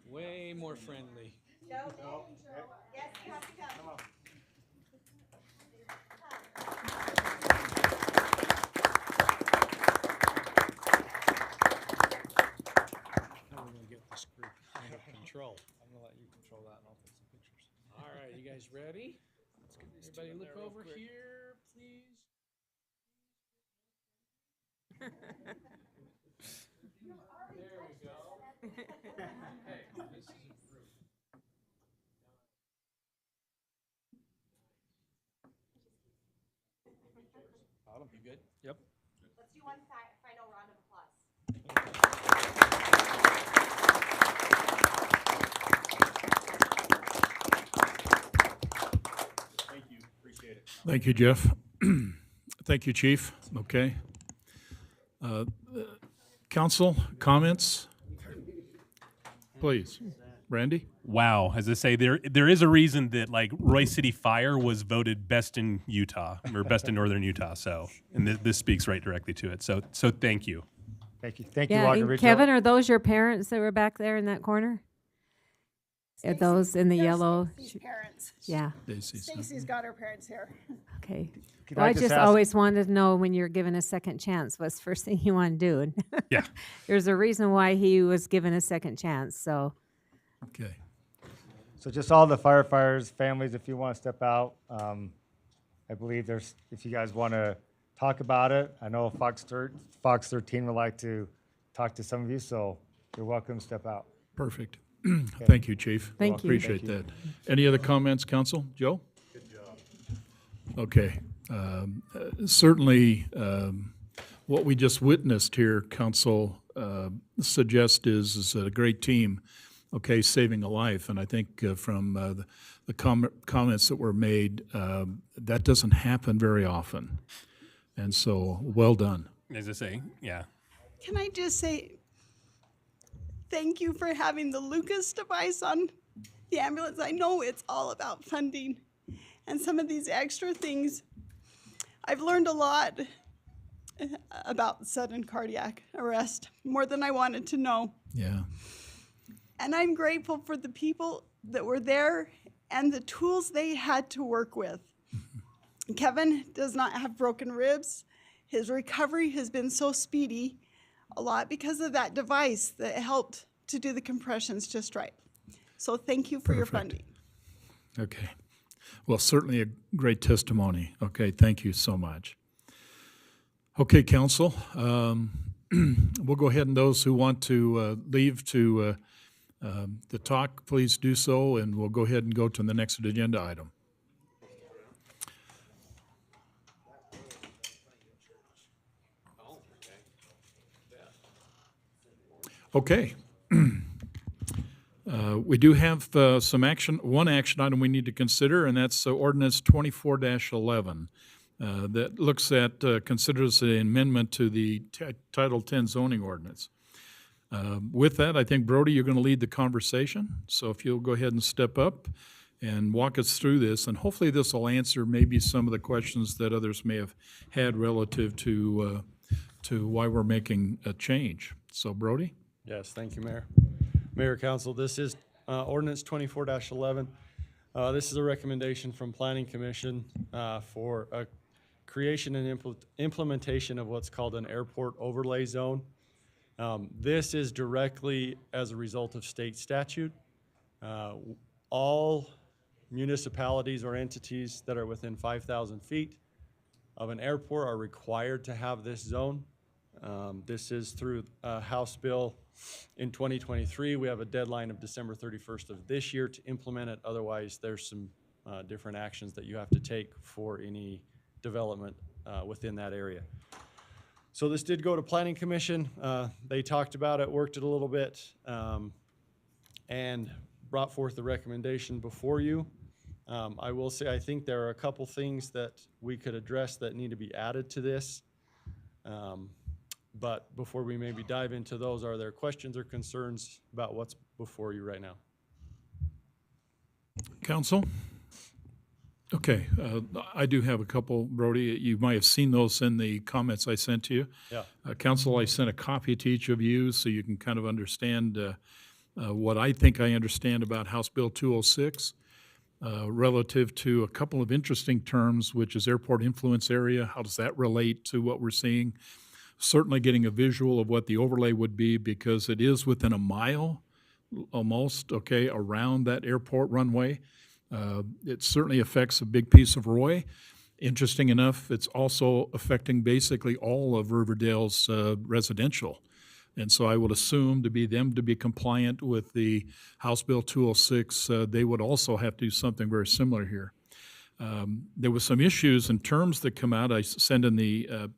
Way more friendly. Joe, yes, you have to come. Now we're gonna get this group under control. I'm gonna let you control that and I'll take some pictures. All right, you guys ready? Everybody look over here, please. There we go. Hey, this is a group. Autumn, you good? Yep. Let's do one final round of applause. Thank you. Appreciate it. Thank you, Jeff. Thank you, Chief. Okay. Council, comments? Please. Randy? Wow, as I say, there is a reason that like Roy City Fire was voted best in Utah or best in northern Utah. So, and this speaks right directly to it. So thank you. Thank you. Thank you, Yeah, Walker and Ridge. Kevin, are those your parents that were back there in that corner? Are those in the yellow? Stacy's parents. Yeah. Stacy's got her parents here. Okay. Could Well, I I just just ask- always wanted to know when you're given a second chance, what's the first thing you want to do? Yeah. There's a reason why he was given a second chance, so. Okay. So just all the firefighters, families, if you want to step out, I believe there's, if you guys want to talk about it, I know Fox 13 would like to talk to some of you, so you're welcome to step out. Perfect. Thank you, Chief. Thank you. Appreciate Thank you. that. Any other comments, Council? Joe? Good Okay. Certainly, what we just witnessed here, Council, suggests is a great team, okay, saving a life. And I think from the comments that were made, that doesn't happen very often. And so, well done. As I say, yeah. Can I just say thank you for having the Lucas device on the ambulance? I know it's all about funding and some of these extra things. I've learned a lot about sudden cardiac arrest, more than I wanted to know. Yeah. And I'm grateful for the people that were there and the tools they had to work with. Kevin does not have broken ribs. His recovery has been so speedy, a lot because of that device that helped to do the compressions just right. So thank you for your funding. Okay. Well, certainly a great testimony. Okay, thank you so much. Okay, Council, we'll go ahead and those who want to leave to talk, please do so, and we'll go ahead and go to the next agenda item. Okay. We do have one action item we need to consider, and that's ordinance 24-11 that looks at, considers an amendment to the Title 10 zoning ordinance. With that, I think, Brody, you're going to lead the conversation. So if you'll go ahead and step up and walk us through this, and hopefully this will answer maybe some of the questions that others may have had relative to why we're making a change. So, Brody? Yes, thank you, Mayor. Mayor, Council, this is ordinance 24-11. This is a recommendation from Planning Commission for a creation and implementation of what's called an airport overlay zone. This is directly as a result of state statute. All municipalities or entities that are within 5,000 feet of an airport are required to have this zone. This is through House Bill in 2023. We have a deadline of December 31st of this year to implement it. Otherwise, there's some different actions that you have to take for any development within that area. So this did go to Planning Commission. They talked about it, worked it a little bit, and brought forth the recommendation before you. I will say I think there are a couple things that we could address that need to be added to this. But before we maybe dive into those, are there questions or concerns about what's before you right now? Council? Okay, I do have a couple, Brody. You might have seen those in the comments I sent to you. Yeah. Council, I sent a copy to each of you so you can kind of understand what I think I understand about House Bill 206 relative to a couple of interesting terms, which is airport influence area. How does that relate to what we're seeing? Certainly getting a visual of what the overlay would be because it is within a mile almost, okay, around that airport runway. It certainly affects a big piece of Roy. Interesting enough, it's also affecting basically all of Riverdale's residential. And so I would assume to be compliant with the House Bill 206, they would also have to do something very similar here. There was some issues and terms that come out. I send in the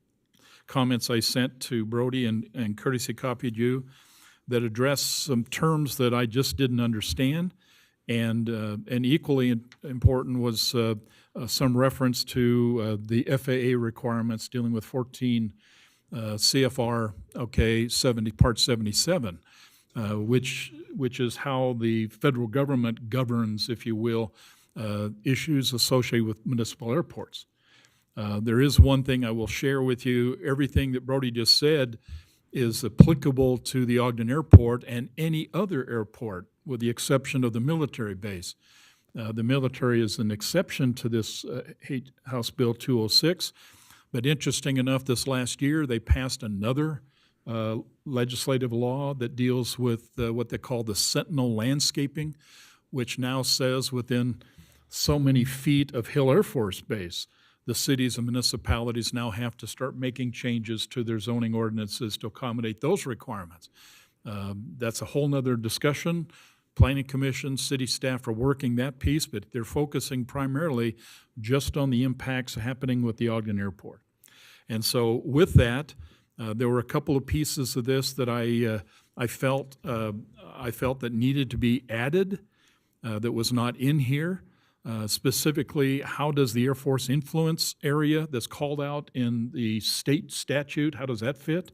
comments I sent to Brody and courtesy copied you that address some terms that I just didn't understand. And equally important was some reference to the FAA requirements dealing with 14 CFR, okay, Part 77, which is how the federal government governs, if you will, issues associated with municipal airports. There is one thing I will share with you. Everything that Brody just said is applicable to the Ogden Airport and any other airport, with the exception of the military base. The military is an exception to this House Bill 206. But interesting enough, this last year, they passed another legislative law that deals with what they call the Sentinel landscaping, which now says within so many feet of Hill Air Force Base, the cities and municipalities now have to start making changes to their zoning ordinances to accommodate those requirements. That's a whole nother discussion. Planning Commission, city staff are working that piece, but they're focusing primarily just on the impacts happening with the Ogden Airport. And so with that, there were a couple of pieces of this that I felt that needed to be added that was not in here. Specifically, how does the Air Force influence area that's called out in the state statute, how does that fit?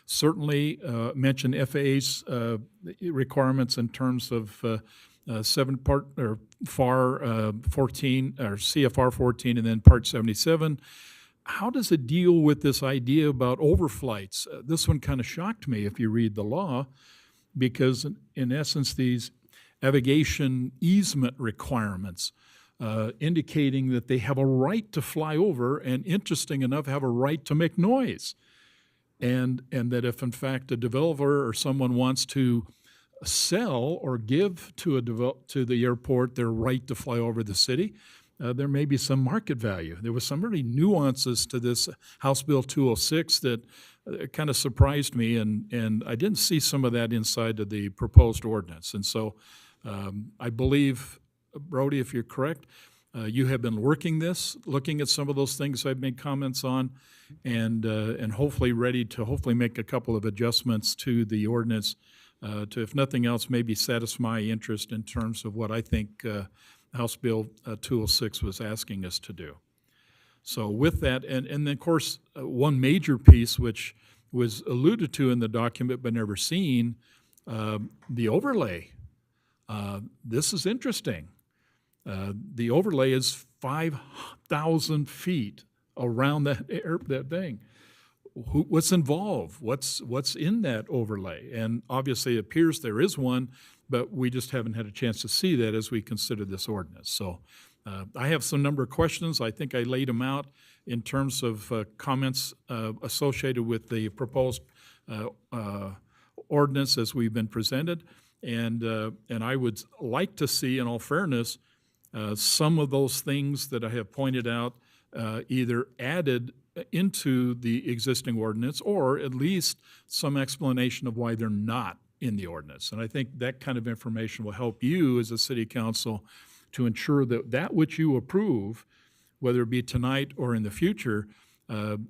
Certainly mention FAA's requirements in terms of FAR 14 or CFR 14 and then Part 77. How does it deal with this idea about overflights? This one kind of shocked me if you read the law, because in essence these aviation easement requirements indicating that they have a right to fly over and, interesting enough, have a right to make noise. And that if, in fact, a developer or someone wants to sell or give to the airport their right to fly over the city, there may be some market value. There was some really nuances to this House Bill 206 that kind of surprised me, and I didn't see some of that inside of the proposed ordinance. And so I believe, Brody, if you're correct, you have been working this, looking at some of those things I've made comments on, and hopefully ready to hopefully make a couple of adjustments to the ordinance to, if nothing else, maybe satisfy my interest in terms of what I think House Bill 206 was asking us to do. So with that, and then of course, one major piece which was alluded to in the document but never seen, the overlay. This is interesting. The overlay is 5,000 feet around that thing. What's involved? What's in that overlay? And obviously it appears there is one, but we just haven't had a chance to see that as we consider this ordinance. So I have some number of questions. I think I laid them out in terms of comments associated with the proposed ordinance as we've been presented. And I would like to see, in all fairness, some of those things that I have pointed out either added into the existing ordinance or at least some explanation of why they're not in the ordinance. And I think that kind of information will help you as a city council to ensure that that which you approve, whether it be tonight or in the future,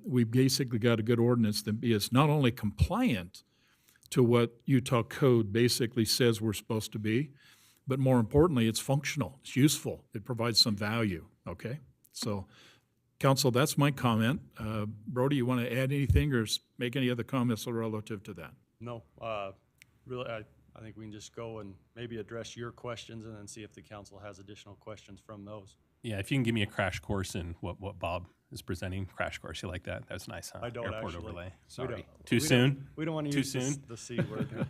we've basically got a good ordinance that is not only compliant to what Utah code basically says we're supposed to be, but more importantly, it's functional, it's useful, it provides some value, okay? So, council, that's my comment. Brody, you want to add anything or make any other comments relative to that? No, really, I think we can just go and maybe address your questions and then see if the council has additional questions from those. Yeah, if you can give me a crash course in what Bob is presenting. Crash course, you like that? That's nice, huh? I don't Airport actually. overlay. We Sorry. don't- Too we soon? don't- We don't want to Too use soon? the C word.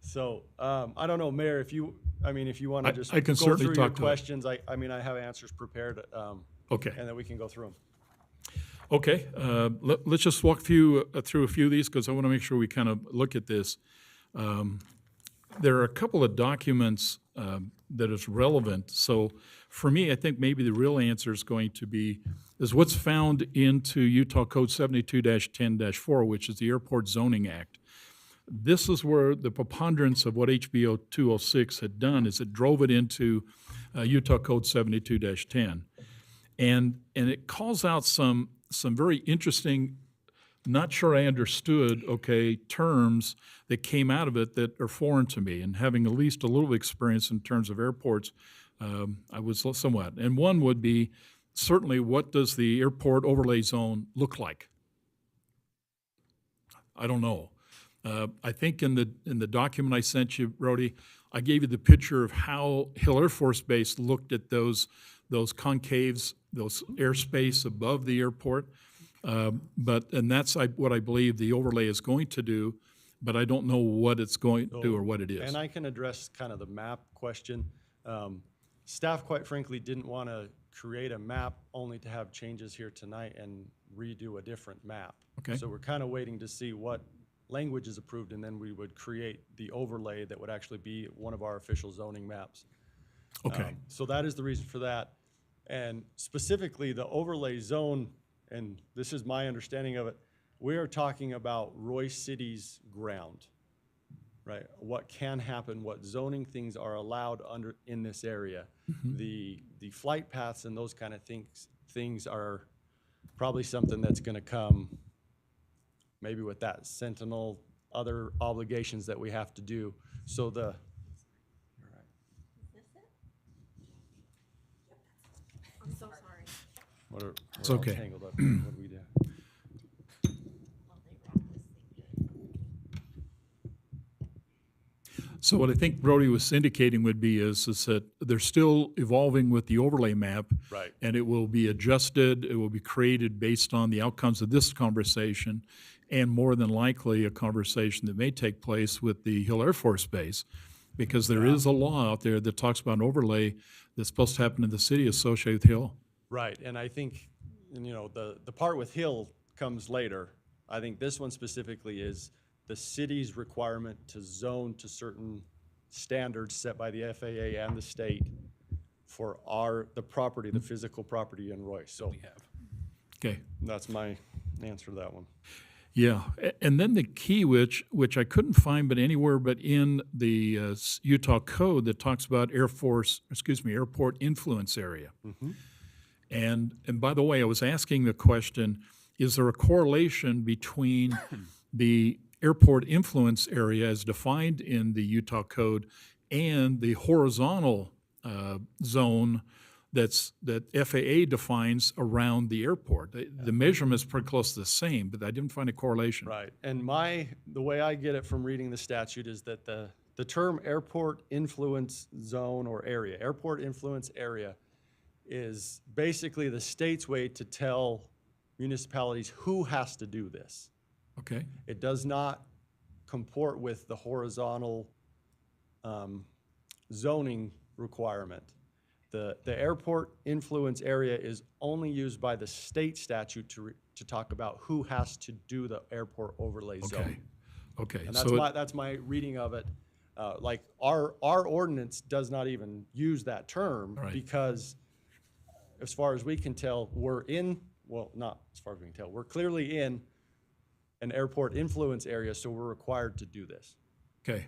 So, I don't know, Mayor, if you want to just I can go certainly through your talk to that. questions, I have answers prepared. Okay. And then we can go through them. Okay, let's just walk through a few of these because I want to make sure we kind of look at this. There are a couple of documents that is relevant. So for me, I think maybe the real answer is going to be is what's found into Utah Code 72-10-4, which is the Airport Zoning Act. This is where the preponderance of what HBO 206 had done is it drove it into Utah Code 72-10. And it calls out some very interesting, not sure I understood, okay, terms that came out of it that are foreign to me. And having at least a little experience in terms of airports, I was somewhat. And one would be certainly what does the airport overlay zone look like? I don't know. I think in the document I sent you, Brody, I gave you the picture of how Hill Air Force Base looked at those concaves, those airspace above the airport. And that's what I believe the overlay is going to do, but I don't know what it's going to do or what it is. And I can address kind of the map question. Staff, quite frankly, didn't want to create a map only to have changes here tonight and redo a different map. Okay. So we're kind of waiting to see what language is approved, and then we would create the overlay that would actually be one of our official zoning maps. Okay. So that is the reason for that. And specifically, the overlay zone, and this is my understanding of it, we are talking about Royce City's ground. right? What can happen, what zoning things are allowed under, in this area. The flight paths and those kind of things are probably something that's gonna come maybe with that Sentinel, other obligations that we have to do. So the, I'm so sorry. It's okay. Tangled up. What do we do? So what I think Brody was indicating would be is that they're still evolving with the overlay map. Right. And it will be adjusted, it will be created based on the outcomes of this conversation, and more than likely a conversation that may take place with the Hill Air Force Base, because there is a law out there that talks about an overlay that's supposed to happen in the city associated with Hill. Right, and I think, and, you know, the part with Hill comes later. I think this one specifically is the city's requirement to zone to certain standards set by the FAA and the state for the property, the physical property in Royce. So Okay. that's my answer to that one. Yeah, and then the key, which I couldn't find but anywhere but in the Utah code that talks about airport influence area. And by the way, I was asking the question, is there a correlation between the airport influence area as defined in the Utah code and the horizontal zone that FAA defines around the airport? The measurement's pretty close to the same, but I didn't find a correlation. Right, and the way I get it from reading the statute is that the term airport influence zone or area, airport influence area, is basically the state's way to tell municipalities who has to do this. Okay. It does not comport with the horizontal zoning requirement. The airport influence area is only used by the state statute to talk about who has to do the airport overlay zone. Okay. And So that's my reading of it. Like our ordinance does not even use that term because as far as we can tell, not as far as we can tell, we're clearly in an airport influence area, so we're required to do this. Okay.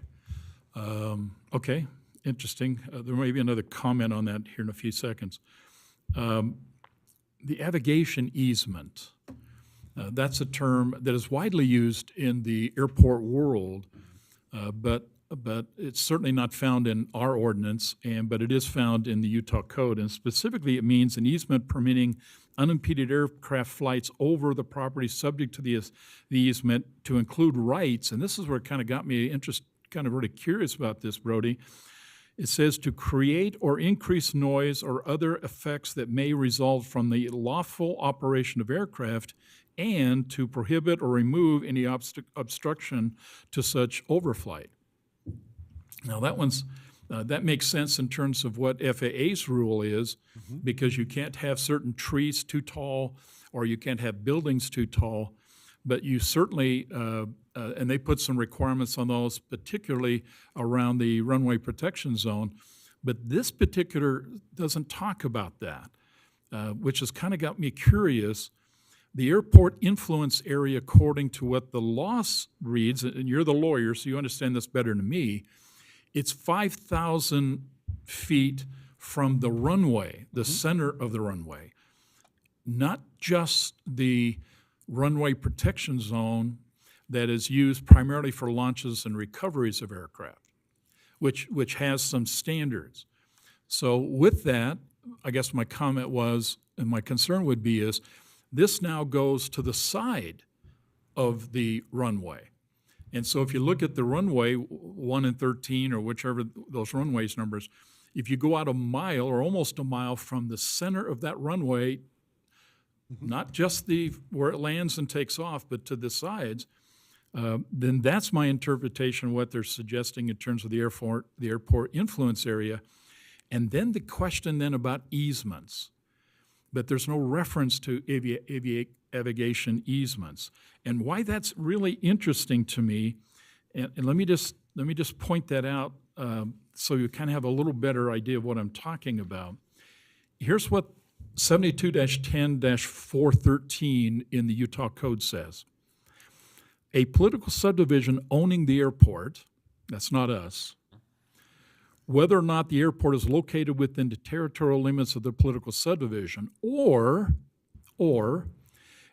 Okay, interesting. There may be another comment on that here in a few seconds. The avigation easement, that's a term that is widely used in the airport world, but it's certainly not found in our ordinance, but it is found in the Utah Code. And specifically, it means an easement permitting unimpeded aircraft flights over the property subject to the easement to include rights. And this is where it kind of got me kind of really curious about this, Brody. It says to create or increase noise or other effects that may result from the lawful operation of aircraft, and to prohibit or remove any obstruction to such overflight. Now that makes sense in terms of what FAA's rule is, because you can't have certain trees too tall or you can't have buildings too tall, but you certainly, and they put some requirements on those, particularly around the runway protection zone, but this particular doesn't talk about that, which has kind of got me curious. The airport influence area, according to what the law reads, and you're the lawyer, so you understand this better than me, it's 5,000 feet from the runway, the center of the runway, not just the runway protection zone that is used primarily for launches and recoveries of aircraft, which has some standards. So with that, I guess my comment was, and my concern would be, is this now goes to the side of the runway. And so if you look at the runway 1 and 13 or whichever those runways numbers, if you go out a mile or almost a mile from the center of that runway, not just where it lands and takes off, but to the sides, then that's my interpretation of what they're suggesting in terms of the airport influence area. And then the question then about easements. But there's no reference to avigation easements. And why that's really interesting to me, and let me just point that out so you kind of have a little better idea of what I'm talking about. Here's what 72-10-413 in the Utah Code says. A political subdivision owning the airport that's not us, whether or not the airport is located within the territorial limits of the political subdivision, or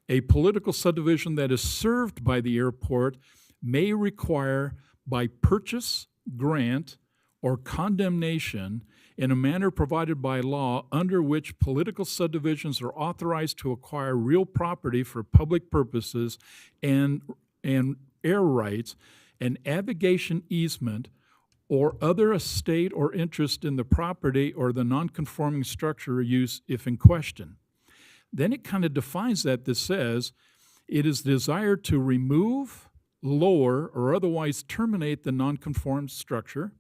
a political subdivision that is served by the airport may require by purchase, grant, or condemnation in a manner provided by law under which political subdivisions are authorized to acquire real property for public purposes and air rights, an navigation easement, or other estate or interest in the property or the nonconforming structure or use if in question. Then it kind of defines that. This says, it is desired to remove, lower, or otherwise terminate the nonconform structure.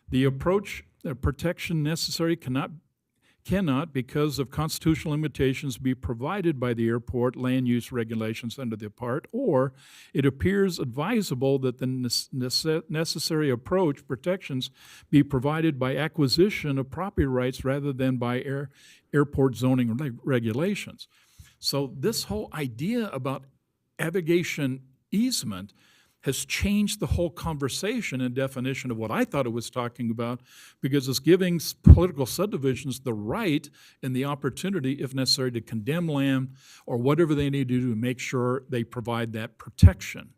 The approach protection necessary cannot, because of constitutional limitations, be provided by the airport land use regulations under the part, or it appears advisable that the necessary approach protections be provided by acquisition of property rights rather than by airport zoning regulations. So this whole idea about navigation easement has changed the whole conversation and definition of what I thought it was talking about, because it's giving political subdivisions the right and the opportunity, if necessary, to condemn land or whatever they need to do to make sure they provide that protection.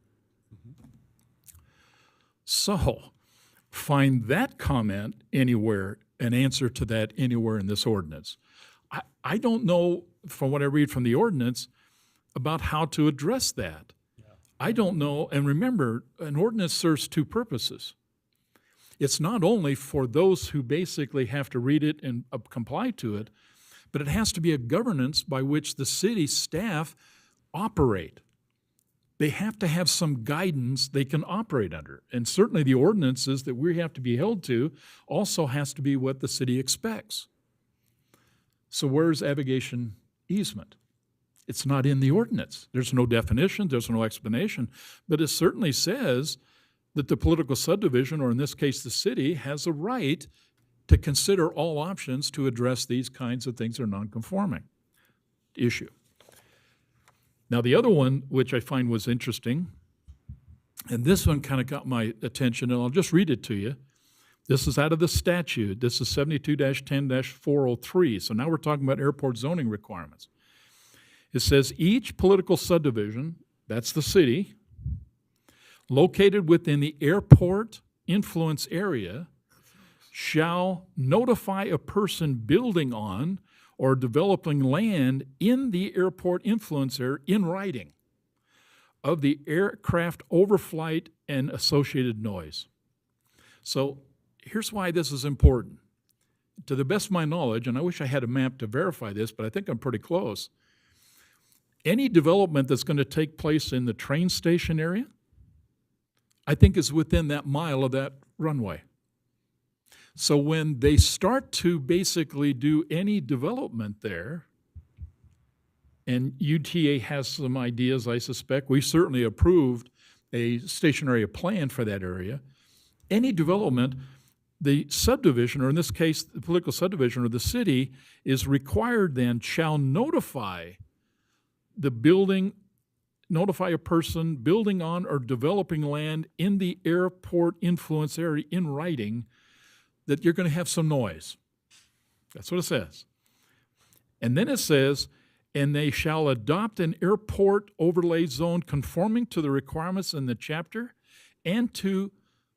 So, find that comment anywhere, an answer to that anywhere in this ordinance. I don't know, from what I read from the ordinance, about how to address that. I don't know, and remember, an ordinance serves two purposes. It's not only for those who basically have to read it and comply to it, but it has to be a governance by which the city staff operate. They have to have some guidance they can operate under. And certainly the ordinances that we have to be held to also has to be what the city expects. So where's navigation easement? It's not in the ordinance. There's no definition, there's no explanation, but it certainly says that the political subdivision, or in this case the city, has a right to consider all options to address these kinds of things that are non-conforming issue. Now the other one, which I find was interesting, and this one kind of got my attention, and I'll just read it to you. This is out of the statute. This is 72-10-403. So now we're talking about airport zoning requirements. It says each political subdivision, that's the city, located within the airport influence area shall notify a person building on or developing land in the airport influence area in writing of the aircraft overflight and associated noise. So here's why this is important. To the best of my knowledge, and I wish I had a map to verify this, but I think I'm pretty close, any development that's going to take place in the train station area, I think is within that mile of that runway. So when they start to basically do any development there, and UTA has some ideas, I suspect, we certainly approved a station area plan for that area, any development, the subdivision, or in this case, the political subdivision or the city, is required then shall notify the building, notify a person building on or developing land in the airport influence area in writing that you're going to have some noise. That's what it says. And then it says, and they shall adopt an airport overlay zone conforming to the requirements in the chapter and to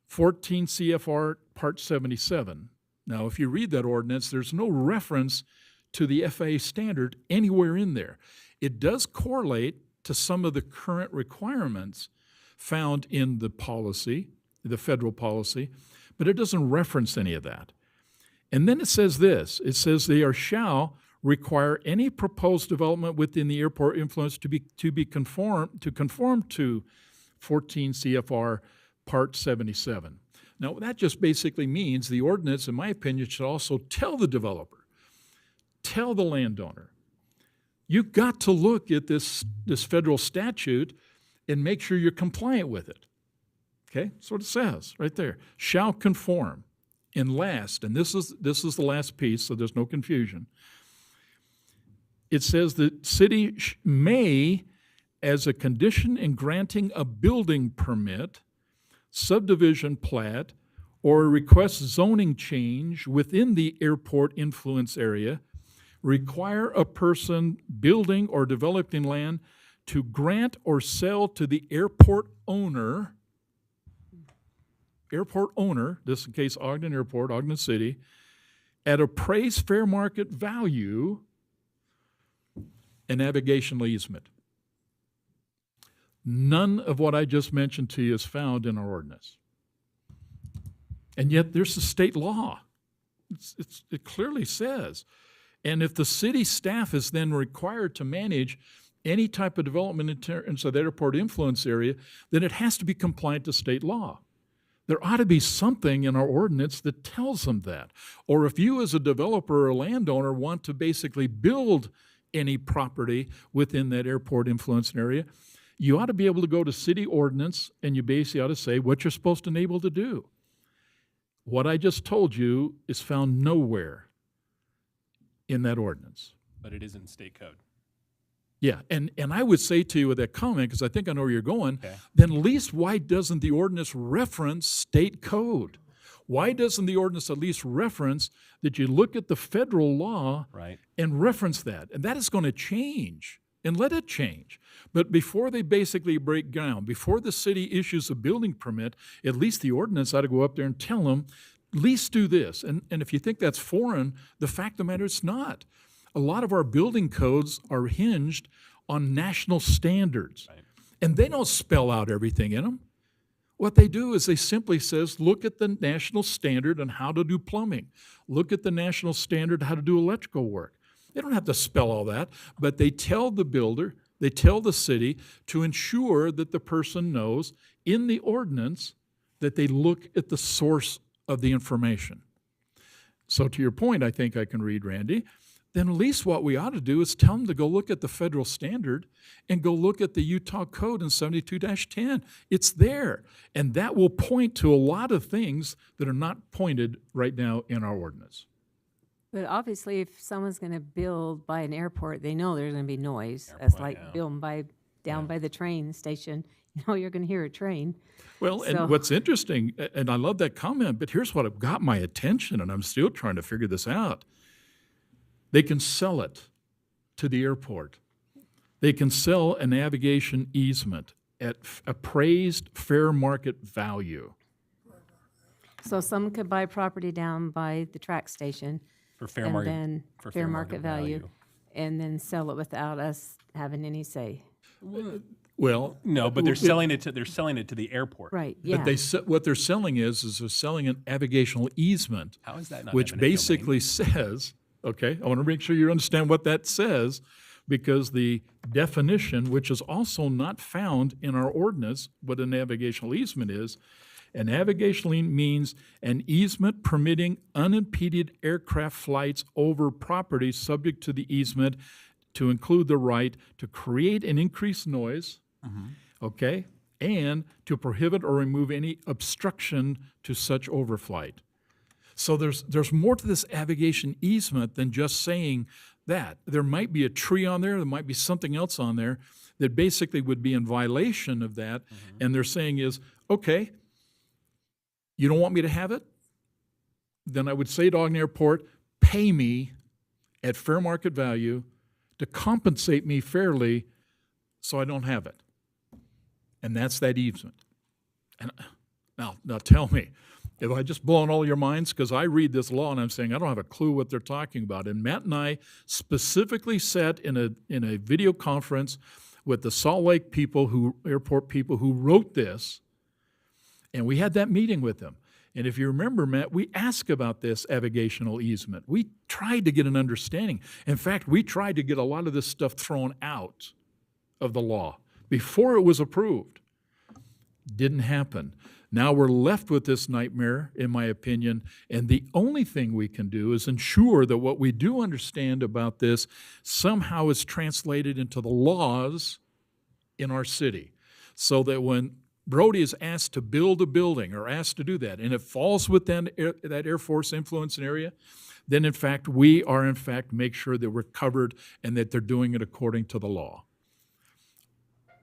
14 CFR Part 77. Now, if you read that ordinance, there's no reference to the FAA standard anywhere in there. It does correlate to some of the current requirements found in the policy, the federal policy, but it doesn't reference any of that. And then it says this, it says they shall require any proposed development within the airport influence to conform to 14 CFR Part 77. Now, that just basically means the ordinance, in my opinion, should also tell the developer, tell the landowner, you've got to look at this federal statute and make sure you're compliant with it. Okay, that's what it says right there. Shall conform. And last, and this is the last piece, so there's no confusion. It says the city may, as a condition in granting a building permit, subdivision plat, or request zoning change within the airport influence area, require a person building or developing land to grant or sell to the airport owner, this in case Ogden Airport, Ogden City, at appraised fair market value, a navigational easement. None of what I just mentioned to you is found in our ordinance. And yet there's a state law. It clearly says. And if the city staff is then required to manage any type of development in terms of the airport influence area, then it has to be compliant to state law. There ought to be something in our ordinance that tells them that. Or if you as a developer or landowner want to basically build any property within that airport influence area, you ought to be able to go to city ordinance and you basically ought to say what you're supposed to be able to do. What I just told you is found nowhere in that ordinance. But it is in state code. Yeah, and I would say to you with that comment, because I think I know where you're going, then at least why doesn't the ordinance reference state code? Why doesn't the ordinance at least reference that you look at the federal law and reference that? And that is going to change, and let it change. But before they basically break ground, before the city issues a building permit, at least the ordinance ought to go up there and tell them, at least do this. And if you think that's foreign, the fact of the matter is not. A lot of our building codes are hinged on national standards. And they don't spell out everything in them. What they do is they simply says, look at the national standard on how to do plumbing. Look at the national standard how to do electrical work. They don't have to spell all that, but they tell the builder, they tell the city to ensure that the person knows in the ordinance that they look at the source of the information. So to your point, I think I can read, Randy, then at least what we ought to do is tell them to go look at the federal standard and go look at the Utah Code in 72-10. It's there. And that will point to a lot of things that are not pointed right now in our ordinance. But obviously, if someone's going to build by an airport, they know there's going to be noise. That's like building down by the train station. You know you're going to hear a train. Well, and what's interesting, and I love that comment, but here's what got my attention, and I'm still trying to figure this out. They can sell it to the airport. They can sell a navigation easement at appraised fair market value. So someone could buy property down by the track station For fair and market- then for fair market value, and then sell it without us having any say. Well, No, but they're selling it to the airport. Right, But what they're selling is they're selling an navigational easement. How is that not which eminent domain? basically says, okay, I want to make sure you understand what that says, because the definition, which is also not found in our ordinance, what a navigational easement is, a navigational means an easement permitting unimpeded aircraft flights over property subject to the easement to include the right to create and increase noise, okay, and to prohibit or remove any obstruction to such overflight. So there's more to this navigation easement than just saying that. There might be a tree on there might be something else on there that basically would be in violation of that, and they're saying is, okay, you don't want me to have it? Then I would say to Ogden Airport, pay me at fair market value to compensate me fairly so I don't have it. And that's that easement. And now tell me, have I just blown all your minds? Because I read this law and I'm saying I don't have a clue what they're talking about. And Matt and I specifically sat in a video conference with the Salt Lake airport people who wrote this, and we had that meeting with them. And if you remember, Matt, we asked about this navigational easement. We tried to get an understanding. In fact, we tried to get a lot of this stuff thrown out of the law before it was approved. Didn't happen. Now we're left with this nightmare, in my opinion, and the only thing we can do is ensure that what we do understand about this somehow is translated into the laws in our city, so that when Brody is asked to build a building or asked to do that, and it falls within that Air Force influence area, then in fact we are make sure that we're covered and that they're doing it according to the law.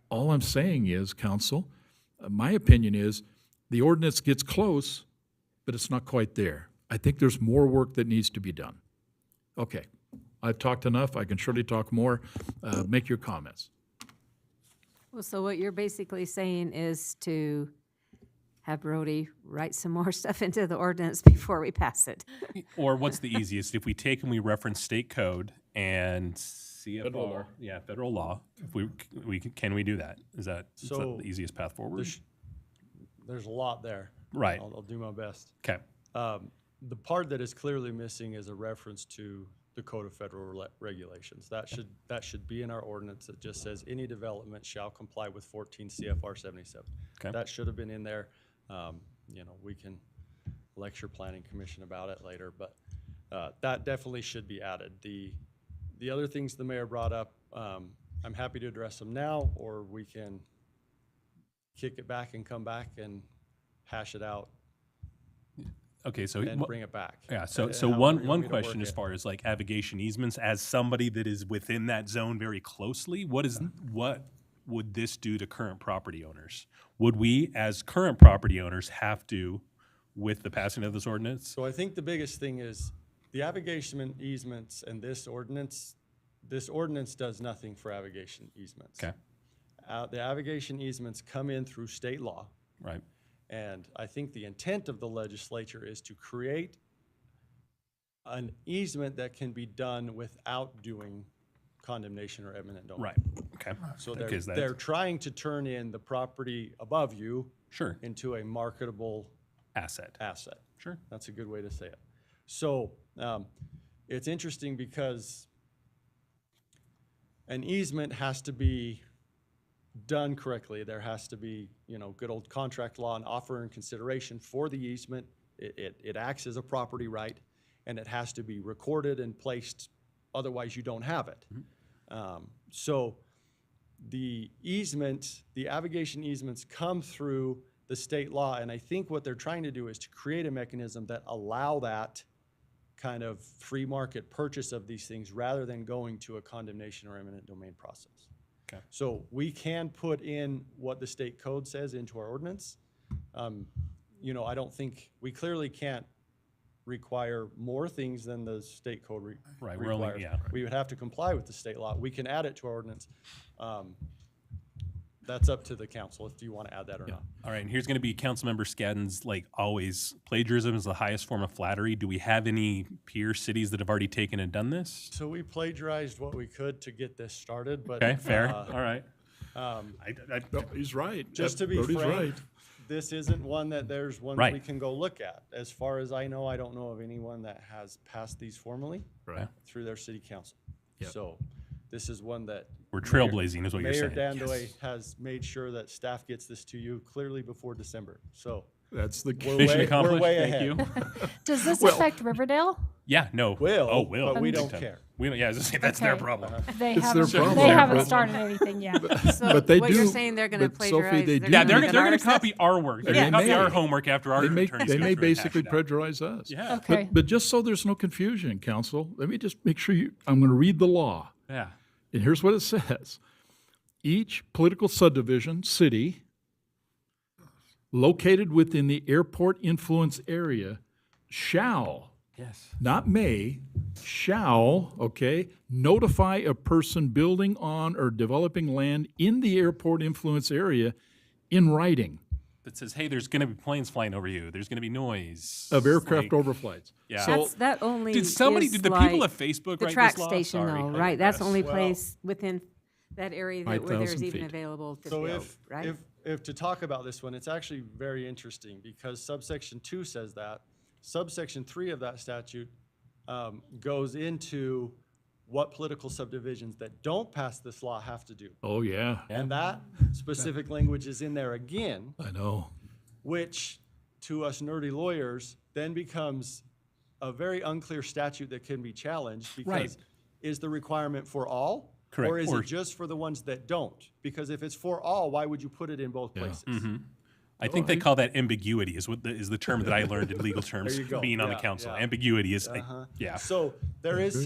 All I'm saying is, council, my opinion is the ordinance gets close, but it's not quite there. I think there's more work that needs to be done. Okay, I've talked enough. I can surely talk more. Make your comments. Well, so what you're basically saying is to have Brody write some more stuff into the ordinance before we pass it. Or what's the easiest? If we take and we reference state code and CFR, Federal law. yeah, federal law. If can we do that? Is that So, the easiest path forward? There's a lot there. Right. I'll do my best. Okay. The part that is clearly missing is a reference to the Code of Federal Regulations. That should be in our ordinance. That just says any development shall comply with 14 CFR 77. Okay. That should have been in there. We can lecture Planning Commission about it later, but that definitely should be added. The other things the mayor brought up, I'm happy to address them now, or we can kick it back and come back and hash it out Okay, so and bring it back. Yeah, so However you one want me to question work as it. far as like navigation easements, as somebody that is within that zone very closely, what would this do to current property owners? Would we, as current property owners, have to, with the passing of this ordinance? So I think the biggest thing is the navigation easements and this ordinance does nothing for navigation easements. Okay. The navigation easements come in through state law. Right. And I think the intent of the legislature is to create an easement that can be done without doing condemnation or eminent domain. Right, okay. So Okay, is that- they're trying to turn in the property above you Sure. into a marketable Asset. Sure. That's a good way to say it. So it's interesting because an easement has to be done correctly. There has to be, good old contract law and offer and consideration for the easement. It acts as a property right, and it has to be recorded and placed, otherwise you don't have it. So the navigation easements come through the state law, and I think what they're trying to do is to create a mechanism that allow that kind of free market purchase of these things rather than going to a condemnation or eminent domain process. Okay. So we can put in what the state code says into our ordinance. I don't think, we clearly can't require more things than the state code Right, requires. we're only- yeah. We would have to comply with the state law. We can add it to our ordinance. That's up to the council if you want to add that or not. All right, and here's going to be Councilmember Scadden's, like always, plagiarism is the highest form of flattery. Do we have any peer cities that have already taken and done this? So we plagiarized what we could to get this started, but. Okay, fair, all right. No, he's right. Just to be Brody's frank, right. this isn't one that there's one Right. we can go look at. As far as I know, I don't know of anyone that has passed these formally Right. through their city council. Yep. So this is one that. We're trailblazing is what you're Mayor saying. Dandoy has made sure that staff gets this to you clearly before December. So That's the we're Mission way, accomplished. we're way Thank ahead. you. Does this Well- affect Riverdale? Yeah, no. Will, Oh, will. but we Big don't time. care. We don't, yeah, I was gonna say, that's their Okay. problem. They It's haven't, their problem, they haven't but- started anything yet. So But they what do. you're saying, they're gonna but Sophie, plagiarize. they do. Yeah, they're look at going our to copy our work. They're They going to copy may. our homework after our They may, attorneys. they go may through and hash basically it out. plagiarize us. Yeah. Okay. But just so there's no confusion, council, let me just make sure I'm going to read the law. Yeah. And here's what it says. Each political subdivision, city, located within the airport influence area shall, Yes. not may, shall, okay, notify a person building on or developing land in the airport influence area in writing That says, hey, there's going to be planes flying over you. There's going to be noise. of aircraft Like, overflights. Yeah. So That only Did somebody, is did the like people at Facebook the write track this law? station Sorry, though, I right? That's the only digress. place within that area where 5,000 there's even feet. available to So build, right? if to talk about this one, it's actually very interesting because subsection 2 says that. Subsection 3 of that statute goes into what political subdivisions that don't pass this law have to do. Oh, yeah, And that specific language is in there again, I know. which to us nerdy lawyers then becomes a very unclear statute that can be challenged Right. because is the requirement for all? Correct. Or is Or- it just for the ones that don't? Because if it's for all, why would you put it in both places? I think they call that ambiguity is the term that I learned in legal terms There you go. being on the Yeah, council. yeah. Ambiguity is, Uh-huh. yeah. So there is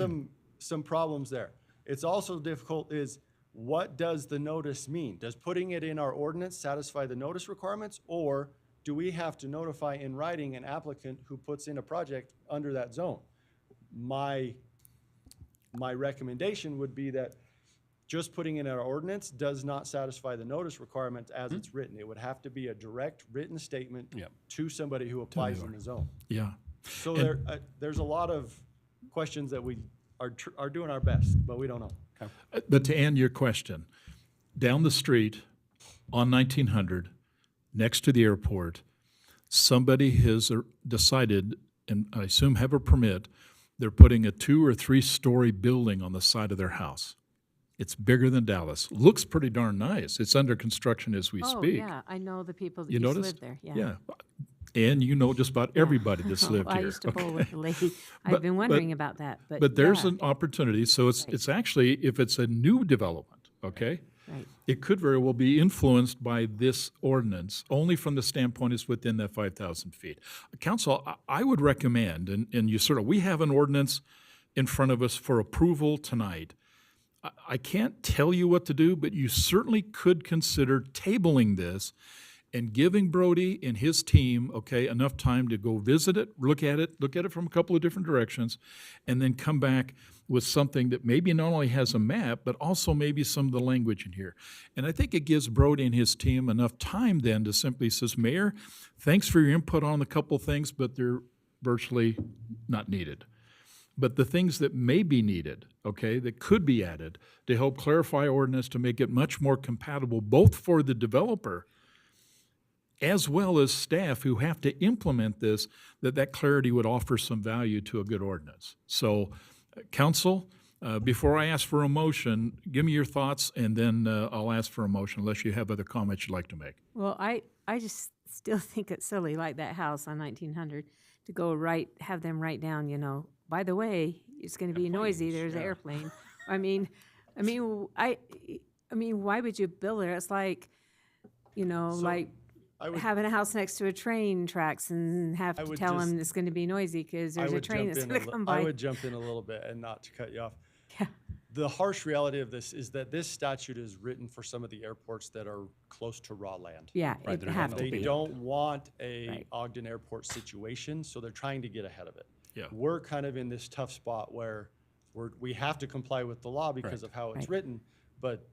some problems there. It's also difficult is what does the notice mean? Does putting it in our ordinance satisfy the notice requirements, or do we have to notify in writing an applicant who puts in a project under that zone? My recommendation would be that just putting in an ordinance does not satisfy the notice requirement as it's written. It would have to be a direct written statement to somebody who applies in the zone. Yeah. So there's a lot of questions that we are doing our best, but we don't know. But to answer your question, down the street on 1900, next to the airport, somebody has decided, and I assume have a permit, they're putting a 2 or 3 story building on the side of their house. It's bigger than Dallas. Looks pretty darn nice. It's under construction as we Oh, speak. yeah, I know the people that You used to noticed? live there, yeah. And you know just about everybody that's lived I here. used to bowl with the lady. But- I've been wondering about that, but But there's yeah. an opportunity, so it's actually, if it's a new development, okay? Right. It could very well be influenced by this ordinance, only from the standpoint it's within that 5,000 feet. Council, I would recommend, and you sort of, we have an ordinance in front of us for approval tonight. I can't tell you what to do, but you certainly could consider tabling this and giving Brody and his team, okay, enough time to go visit it, look at it from a couple of different directions, and then come back with something that maybe not only has a map, but also maybe some of the language in here. And I think it gives Brody and his team enough time then to simply says, Mayor, thanks for your input on a couple things, but they're virtually not needed. But the things that may be needed, okay, that could be added to help clarify ordinance to make it much more compatible, both for the developer as well as staff who have to implement this, that clarity would offer some value to a good ordinance. So, council, before I ask for a motion, give me your thoughts, and then I'll ask for a motion unless you have other comments you'd like to make. Well, I just still think it's silly, like that house on 1900, to go have them write down, by the way, it's going to be noisy, there's an airplane. I mean, why would you build there? It's like, like having a house next to a train tracks and have to tell them it's going to be noisy because there's a train that's going to come by. I would jump in a little bit, and not to cut you off. The harsh reality of this is that this statute is written for some of the airports that are close to raw land. Yeah, it have to They be. don't want a Ogden Airport situation, so they're trying to get ahead of it. Yeah. We're kind of in this tough spot where we have to comply with the law because of how it's written, but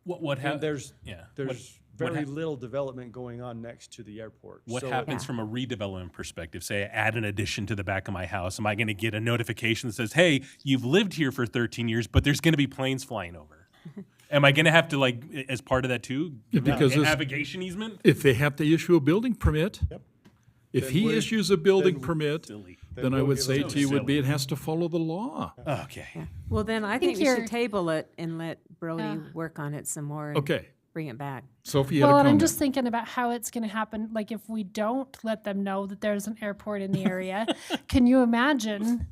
What happens? there's very little development going on next to the airport. What So- happens from a redevelopment perspective? Say I add an addition to the back of my house. Am I going to get a notification that says, hey, you've lived here for 13 years, but there's going to be planes flying over? Am I going to have to, as part of that too, Because a this- navigation easement? If they have to issue a building permit, if Then he we're- issues a building then- permit, Silly. then I we'll would give say it to you would be, silly. it has to follow the law. Okay. Well, then I think we you're- should table it and let Brody work on it some more. And Okay. bring it back. Sophie, you had a Well, and comment. I'm just thinking about how it's going to happen. Like, if we don't let them know that there's an airport in the area, can you imagine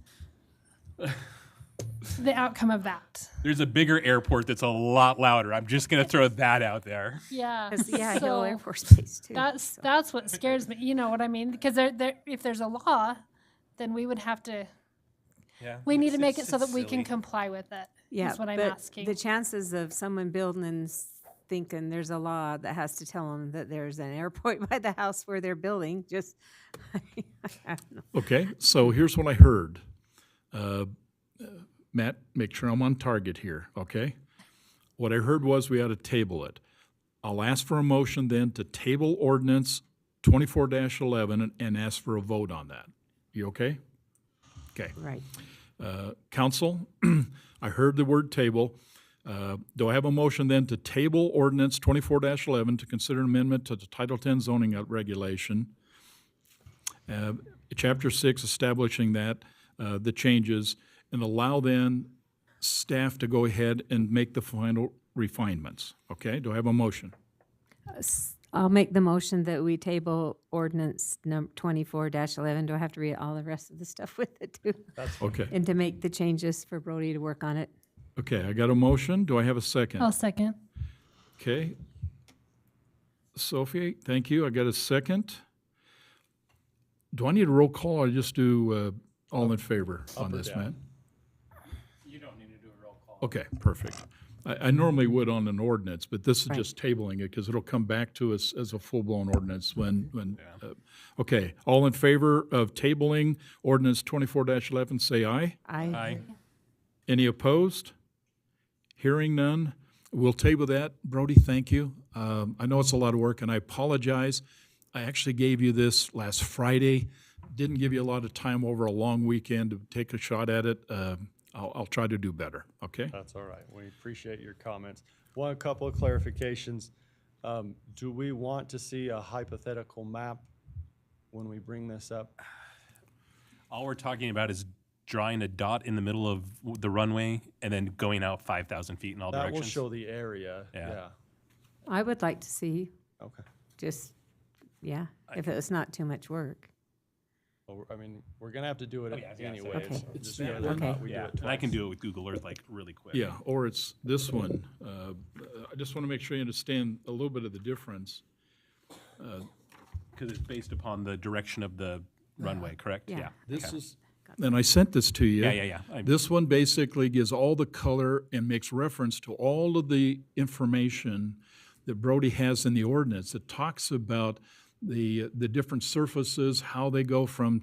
the outcome of that? There's a bigger airport that's a lot louder. I'm just going to throw that out there. Yeah. 'Cause, yeah, Hill so Air Force Base too. That's what scares me. You know what I mean? Because if there's a law, then we would have to. Yeah. We need to make it so that we can silly. comply with it. Yeah, is what I'm but asking. the chances of someone building and thinking there's a law that has to tell them that there's an airport by the house where they're building, just, I don't know. Okay, so here's what I heard. Matt, make sure I'm on target here, okay? What I heard was we ought to table it. I'll ask for a motion then to table ordinance 24-11 and ask for a vote on that. You okay? Okay. Right. Council, I heard the word table. Do I have a motion then to table ordinance 24-11 to consider an amendment to the Title 10 zoning regulation? Chapter 6 establishing that, the changes, and allow then staff to go ahead and make the final refinements. Okay, do I have a motion? I'll make the motion that we table ordinance number 24-11. Do I have to read all the rest of the stuff with it too? Okay. And to make the changes for Brody to work on it. Okay, I got a motion. Do I have a second? I'll second. Okay. Sophie, thank you. I got a second. Do I need a roll call or just do all in favor on or this, down. Matt? You don't need to do a roll call. Okay, perfect. I normally would on an ordinance, but this is just tabling it because it'll come back to us as a full-blown ordinance when, okay. All in favor of tabling ordinance 24-11, say aye. Aye. Any opposed? Hearing none, we'll table that. Brody, thank you. I know it's a lot of work, and I apologize. I actually gave you this last Friday. Didn't give you a lot of time over a long weekend to take a shot at it. I'll try to do better, okay? That's all right. We appreciate your comments. One couple of clarifications. Do we want to see a hypothetical map when we bring this up? All we're talking about is drawing a dot in the middle of the runway and then going out 5,000 feet in all That will directions. show the area, yeah. I would like to see, Okay. just, yeah, if it was not too much work. Well, I mean, we're gonna have to do it anyway. Okay. It's just Yeah, whether or not we do Yeah, it and I can twice. do it with Google Earth like really quick. Yeah, or it's this one. I just want to make sure you understand a little bit of the difference. Because it's based upon the direction of the runway, correct? Yeah. This okay. is, and I sent this to you. Yeah. This one basically gives all the color and makes reference to all of the information that Brody has in the ordinance. It talks about the different surfaces, how they go from,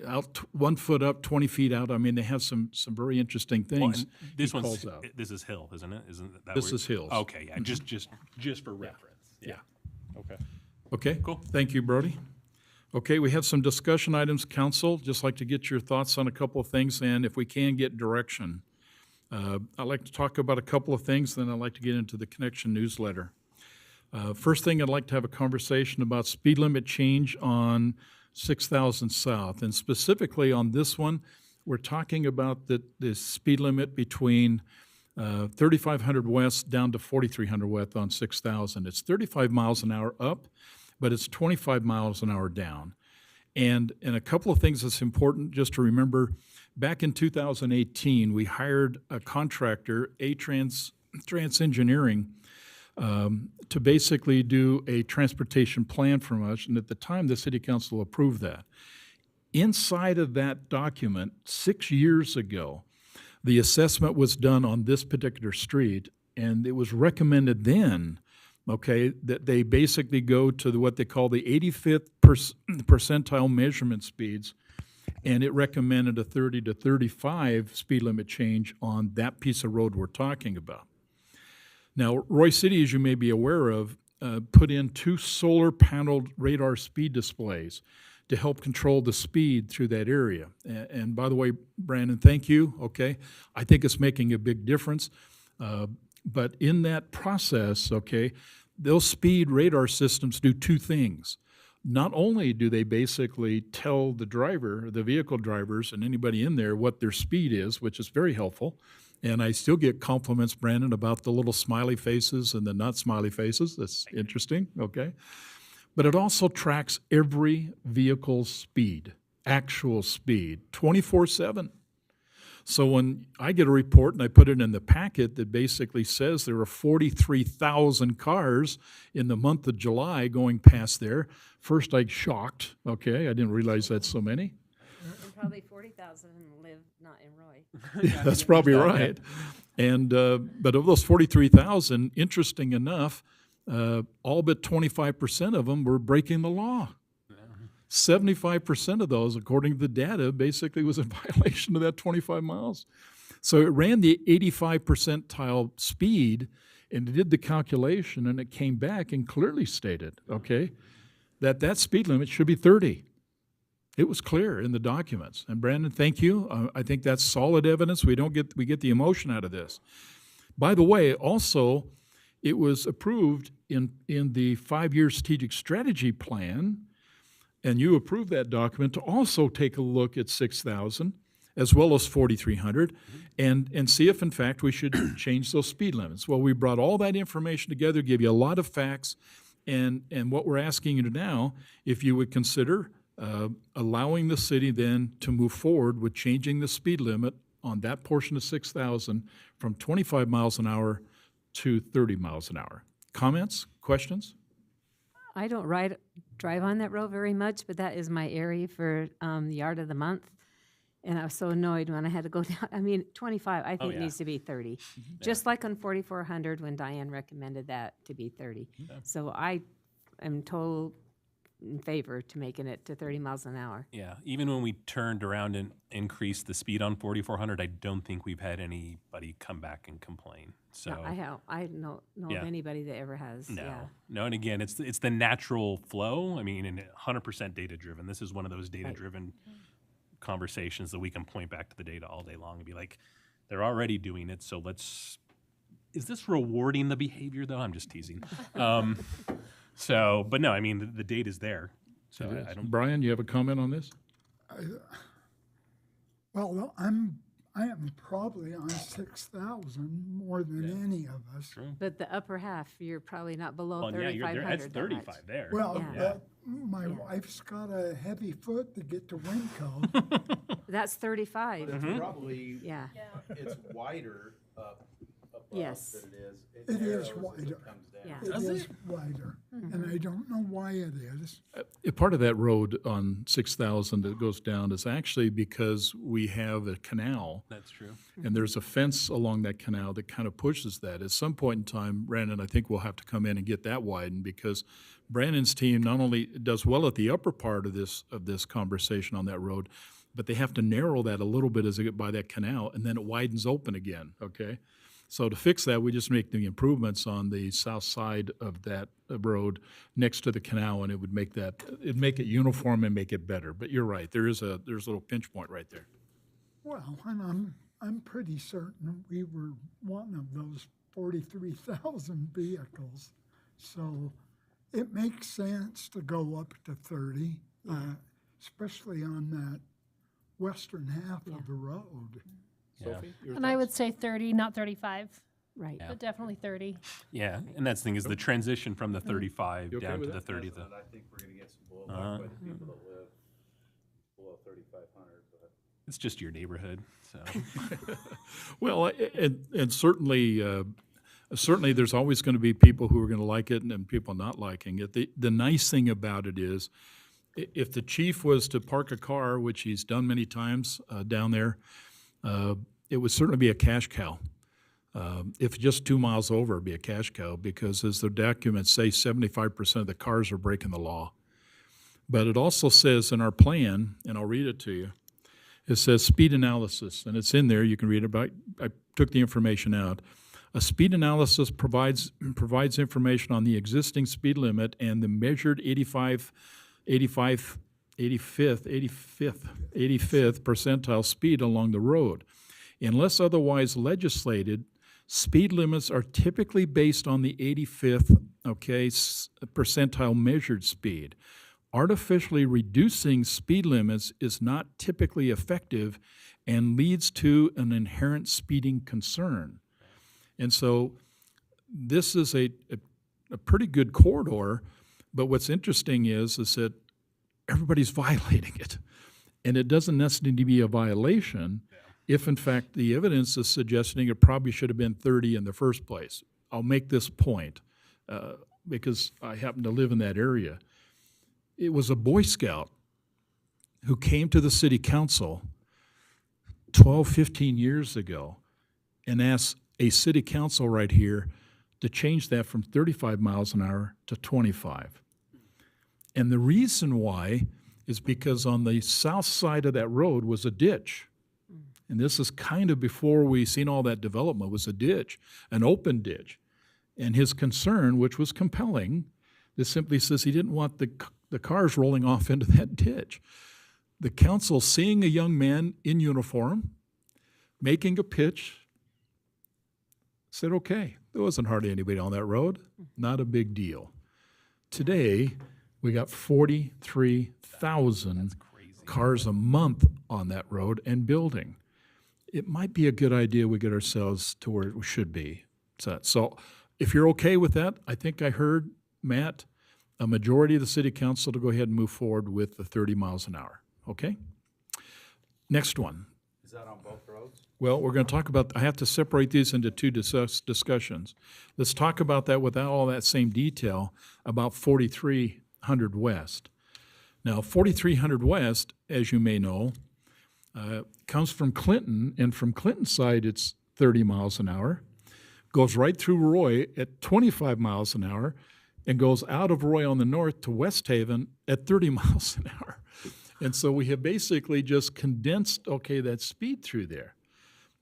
out 1 foot up, 20 feet out. I mean, they have some very interesting Well, things. and this he one's calls out. this is Hill, isn't it? Isn't that This where- is Hills. Okay, yeah, just for reference. Yeah. Okay. Okay? Cool. Thank you, Brody. Okay, we have some discussion items, council. Just like to get your thoughts on a couple of things, and if we can, get direction. I'd like to talk about a couple of things, then I'd like to get into the Connection newsletter. First thing, I'd like to have a conversation about speed limit change on 6,000 South. And specifically on this one, we're talking about the speed limit between 3,500 west down to 4,300 west on 6,000. It's 35 miles an hour up, but it's 25 miles an hour down. And a couple of things that's important just to remember, back in 2018, we hired a contractor, Trans Engineering, to basically do a transportation plan from us, and at the time, the city council approved that. Inside of that document, 6 years ago, the assessment was done on this particular street, and it was recommended then, okay, that they basically go to what they call the 85th percentile measurement speeds, and it recommended a 30 to 35 speed limit change on that piece of road we're talking about. Now, Roy City, as you may be aware of, put in 2 solar-paneled radar speed displays to help control the speed through that area. And by the way, Brandon, thank you, okay? I think it's making a big difference. But in that process, okay, those speed radar systems do 2 things. Not only do they basically tell the driver, the vehicle drivers, and anybody in there what their speed is, which is very helpful, and I still get compliments, Brandon, about the little smiley faces and the not smiley faces. That's interesting, okay? But it also tracks every vehicle's speed, actual speed, 24/7. So when I get a report and I put it in the packet that basically says there are 43,000 cars in the month of July going past there, first I shocked, okay? I didn't realize that's so many. And probably 40,000 live not in Roy. Yeah, that's probably right. And but of those 43,000, interesting enough, all but 25% of them were breaking the law. 75% of those, according to the data, basically was in violation of that 25 miles. So it ran the 85 percentile speed, and it did the calculation, and it came back and clearly stated, okay, that speed limit should be 30. It was clear in the documents. And Brandon, thank you. I think that's solid evidence. We get the emotion out of this. By the way, also, it was approved in the 5-year strategic strategy plan, and you approved that document to also take a look at 6,000 as well as 4,300 and see if, in fact, we should change those speed limits. Well, we brought all that information together, give you a lot of facts, and what we're asking you now, if you would consider allowing the city then to move forward with changing the speed limit on that portion of 6,000 from 25 miles an hour to 30 miles an hour. Comments, questions? I don't drive on that road very much, but that is my area for the Yard of the Month. And I was so annoyed when I had to go down, I mean, 25, I think yeah. needs to be 30. Just like on 4400 when Diane recommended that to be 30. So I am total in favor to making it to 30 miles an hour. Yeah, even when we turned around and increased the speed on 4400, I don't think we've had anybody come back and complain. So No, I don't know Yeah. of anybody that ever has, no, yeah. no, and again, it's the natural flow. I mean, and 100% data driven. This is one of those data driven conversations that we can point back to the data all day long and be like, they're already doing it, so let's. Is this rewarding the behavior though? I'm just teasing. So, but no, I mean the data's there. So I don't. Brian, you have a comment on this? Well, I am probably on 6,000 more than any of us. But the upper half, you're probably not below Well, yeah, 3,500 you're there. That's that 35 much. there. Well, Yeah. but my wife's got a heavy foot to get to Winco. That's 35. But it's probably, Yeah. it's wider up above Yes. than it is. It is narrows as wider. it comes down. Yeah. It Does is it? wider, and I don't know why it is. Part of that road on 6,000 that goes down is actually because we have a canal. That's true. And there's a fence along that canal that kind of pushes that. At some point in time, Brandon, I think we'll have to come in and get that widened because Brandon's team not only does well at the upper part of this conversation on that road, but they have to narrow that a little bit as they get by that canal, and then it widens open again, okay? So to fix that, we just make the improvements on the south side of that road next to the canal, and it would make it'd make it uniform and make it better. But you're right, there's a little pinch point right there. Well, and I'm pretty certain we were one of those 43,000 vehicles. So it makes sense to go up to 30, especially on that western half of the road. Sophie, your And I thoughts? would say 30, not 35, Right. but definitely 30. Yeah, and that's the thing is the transition from the 35 You okay down with to the that? 30. I think we're gonna get some blowback Uh-huh. by the people that live below 3,500, but. It's just your neighborhood, so. Well, and certainly there's always going to be people who are going to like it and people not liking it. The nice thing about it is, if the chief was to park a car, which he's done many times down there, it would certainly be a cash cow. If just 2 miles over, it'd be a cash cow because, as the documents say, 75% of the cars are breaking the law. But it also says in our plan, and I'll read it to you, it says speed analysis, and it's in there. You can read about. I took the information out. A speed analysis provides information on the existing speed limit and the measured 85th percentile speed along the road. Unless otherwise legislated, speed limits are typically based on the 85th percentile measured speed. Artificially reducing speed limits is not typically effective and leads to an inherent speeding concern. And so this is a pretty good corridor, but what's interesting is that everybody's violating it. And it doesn't necessarily need to be a violation if, in fact, the evidence is suggesting it probably should have been 30 in the first place. I'll make this point because I happen to live in that area. It was a Boy Scout who came to the city council 12, 15 years ago and asked a city council right here to change that from 35 miles an hour to 25. And the reason why is because on the south side of that road was a ditch. And this is kind of before we seen all that development, was a ditch, an open ditch. And his concern, which was compelling, this simply says he didn't want the cars rolling off into that ditch. The council, seeing a young man in uniform, making a pitch, said, okay, there wasn't hardly anybody on that road, not a big deal. Today, we got 43,000 cars a month on that road and building. It might be a good idea we get ourselves to where it should be. So if you're okay with that, I think I heard, Matt, a majority of the city council to go ahead and move forward with the 30 miles an hour, okay? Next one. Is that on both roads? Well, we're going to talk about, I have to separate these into two discussions. Let's talk about that without all that same detail about 4300 West. Now, 4300 West, as you may know, comes from Clinton, and from Clinton's side, it's 30 miles an hour, goes right through Roy at 25 miles an hour, and goes out of Roy on the north to West Haven at 30 miles an hour. And so we have basically just condensed, okay, that speed through there.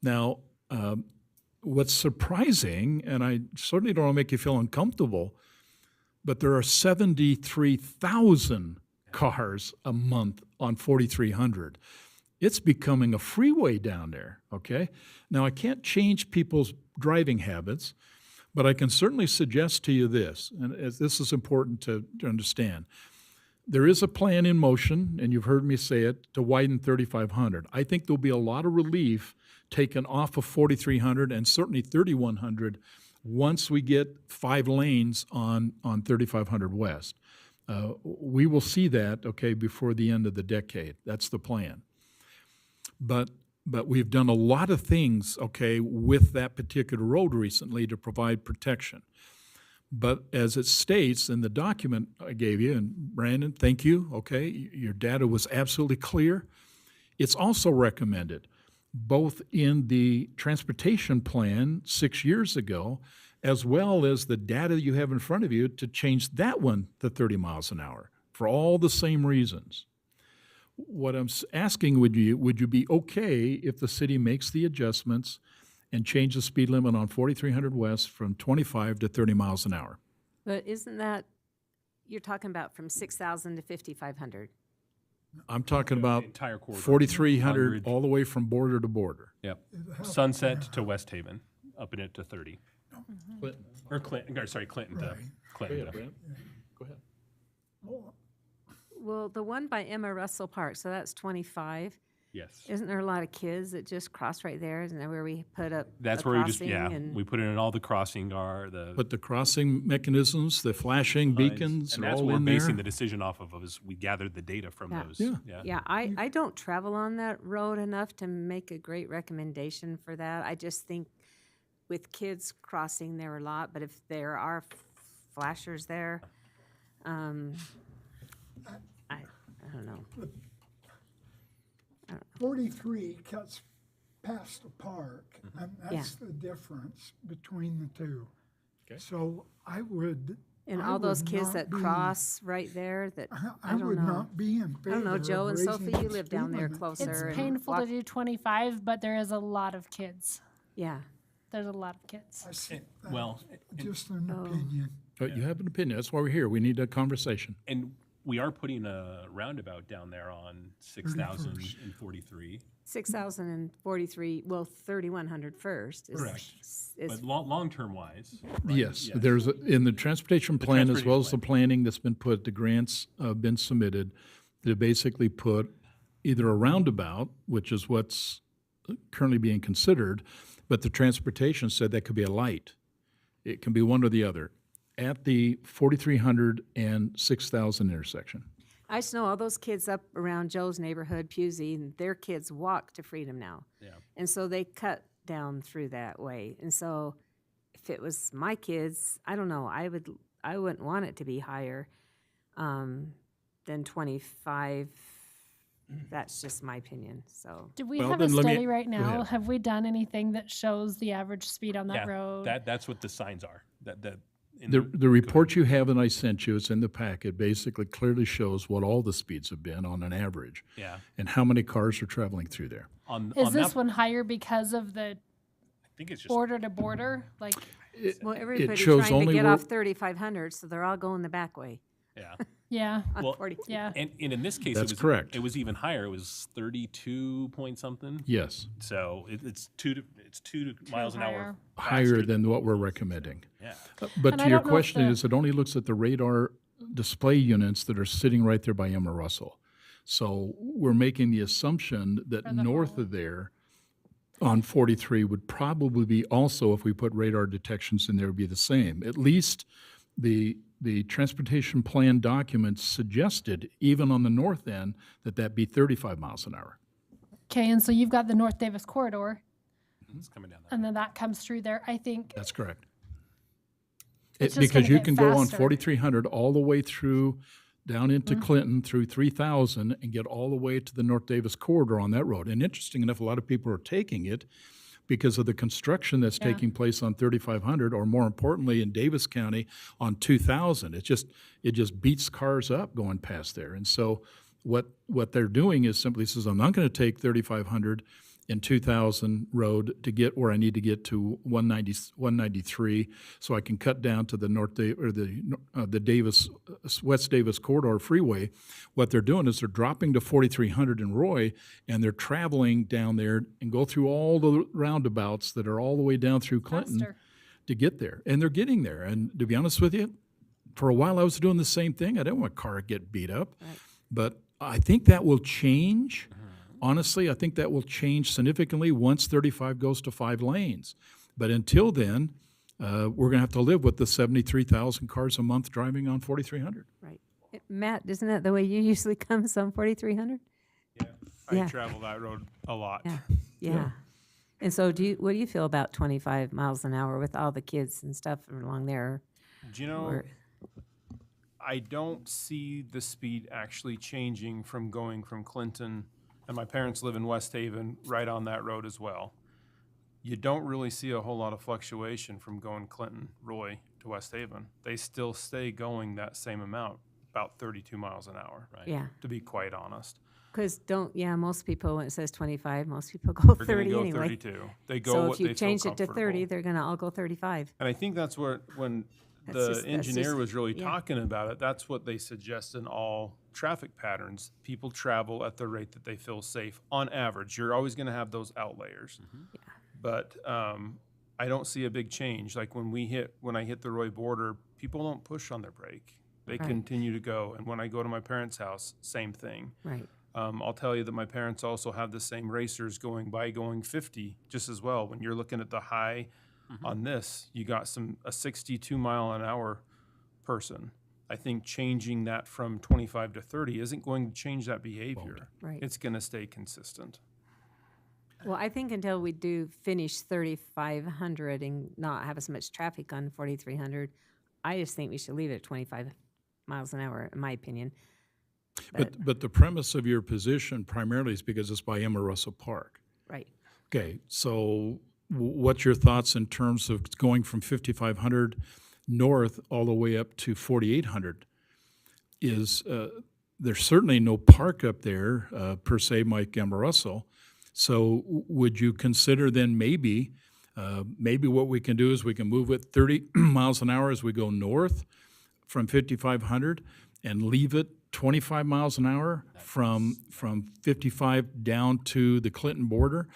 Now, what's surprising, and I certainly don't want to make you feel uncomfortable, but there are 73,000 cars a month on 4300. It's becoming a freeway down there, okay? Now, I can't change people's driving habits, but I can certainly suggest to you this, and this is important to understand. There is a plan in motion, and you've heard me say it, to widen 3500. I think there'll be a lot of relief taken off of 4300 and certainly 3100 once we get 5 lanes on 3500 West. We will see that, okay, before the end of the decade. That's the plan. But we've done a lot of things, okay, with that particular road recently to provide protection. But as it states in the document I gave you, and Brandon, thank you, okay, your data was absolutely clear. It's also recommended, both in the transportation plan 6 years ago, as well as the data you have in front of you, to change that one to 30 miles an hour for all the same reasons. What I'm asking, would you be okay if the city makes the adjustments and change the speed limit on 4300 West from 25 to 30 miles an hour? But isn't that, you're talking about from 6,000 to 5,500? I'm talking about entire corridor. 4,300 all the way from border to border. Yep. Sunset to West Haven, upping it to 30. Clinton. Or Clinton, or sorry, Clinton to Clinton. Go ahead, Brent. Go ahead. Well, the one by Emma Russell Park, so that's 25. Yes. Isn't there a lot of kids that just cross right there? Isn't that where we put up That's a where we just, crossing yeah, and- we put in all the crossing guard, the. But the crossing mechanisms, the flashing beacons And are that's all what we're in basing there? the decision off of, is we gathered the data from Yeah. those. Yeah. Yeah, I don't travel on that road enough to make a great recommendation for that. I just think with kids crossing there a lot, but if there are flashers there, I don't know. 43 cuts past the park, and that's the difference between the two. Okay. So I would. And I all those would kids not that be- cross right there, that, I I don't would know. not be in I don't know, favor of Joe and Sophie, raising you the live down speed there limit. closer. It's and painful walk- to do 25, but there is a lot of kids. Yeah. There's a lot of kids. I see that. Well, Just an Oh. opinion. But you have an opinion. That's why we're here. We need a conversation. And we are putting a roundabout down there on 6,043. 6,043, well, 3,100 first. is- But long-term wise. right, Yes, there's, in the transportation The plan, as well as the transportation planning that's been put, the grants have been submitted, to basically put either a roundabout, which is what's currently being considered, but the transportation said that could be a light. It can be one or the other, at the 4,300 and 6,000 intersection. I just know all those kids up around Joe's neighborhood, Pusey, and their kids walk to Freedom now. Yeah. And so they cut down through that way. And so if it was my kids, I don't know, I wouldn't want it to be higher than 25. That's just my opinion, so. Do we Well, have a then let me- study right go now? ahead. Have we done anything that shows the average speed on that Yeah, road? that's what the signs are. In The report you have that I sent you, it's in the packet, basically clearly shows what all the speeds have been on an average. Yeah. And how many cars are traveling through there. Is this one higher because of the I think it's just. border to border? Like, Well, everybody's shows trying to only get where- off 3,500, so they're all going the back way. Yeah. yeah, On Well, 40. yeah. And in this case, That's it was correct. It was even higher. It was 32 point something. Yes, So it's 2 miles an hour higher faster than what we're recommending. Yeah. But And to I your don't know if question the- is, it only looks at the radar display units that are sitting right there by Emma Russell. So we're making the assumption that For the north whole- of there on 43 would probably be also, if we put radar detections in there, would be the same. At least the transportation plan documents suggested, even on the north end, that be 35 miles an hour. Okay, and so you've got the North Davis corridor, It's coming down there. and then that comes through there. I think That's correct. It's just Because gonna you get can go on faster. 4,300 all the way through down into Clinton through 3000 and get all the way to the North Davis corridor on that road. And interesting enough, a lot of people are taking it because of the construction that's taking place on 3500, or more importantly in Davis County on 2000. It just beats cars up going past there. And so what they're doing is simply says, I'm not going to take 3500 and 2000 road to get where I need to get to 193, so I can cut down to the the Davis West Davis corridor freeway. What they're doing is they're dropping to 4300 in Roy, and they're traveling down there and go through all the roundabouts that are all the way down through Clinton Faster. to get there. And they're getting there. And to be honest with you, for a while I was doing the same thing. I didn't want a car to get beat up, but I think that will change. Honestly, I think that will change significantly once 35 goes to 5 lanes. But until then, we're going to have to live with the 73,000 cars a month driving on 4,300. Right. Matt, isn't that the way you usually come, some 4,300? I travel that road a lot. Yeah. And so what do you feel about 25 miles an hour with all the kids and stuff along there? Do you know, I don't see the speed actually changing from going from Clinton, and my parents live in West Haven, right on that road as well. You don't really see a whole lot of fluctuation from going Clinton, Roy to West Haven. They still stay going that same amount, about 32 miles an hour, right? Yeah. To be quite honest. Because most people, when it says 25, most people go They're 30 gonna go anyway. 32. They go so what if you they feel change it to 30, comfortable. they're going to all go 35. And I think that's when That's the engineer just- was really yeah. talking about it, that's what they suggest in all traffic patterns. People travel at the rate that they feel safe on average. You're always going to have those outliers. But I don't see a big change. Like when I hit the Roy border, people don't push on their brake. They Right. continue to go. And when I go to my parents' house, same thing. Right. I'll tell you that my parents also have the same racers going 50 just as well. When you're looking at the high on this, you got a 62 mile an hour person. I think changing that from 25 to 30 isn't going to change that behavior. Right. It's going to stay consistent. Well, I think until we do finish 3,500 and not have as much traffic on 4,300, I just think we should leave it at 25 miles an hour, in my opinion. But the premise of your position primarily is because it's by Emma Russell Park. Right. Okay, so what's your thoughts in terms of going from 5,500 north all the way up to 4,800? There's certainly no park up there per se, Mike Emma Russell. So would you consider then maybe what we can do is we can move it 30 miles an hour as we go north from 5,500 and leave it 25 miles an hour from 55 down to the Clinton border,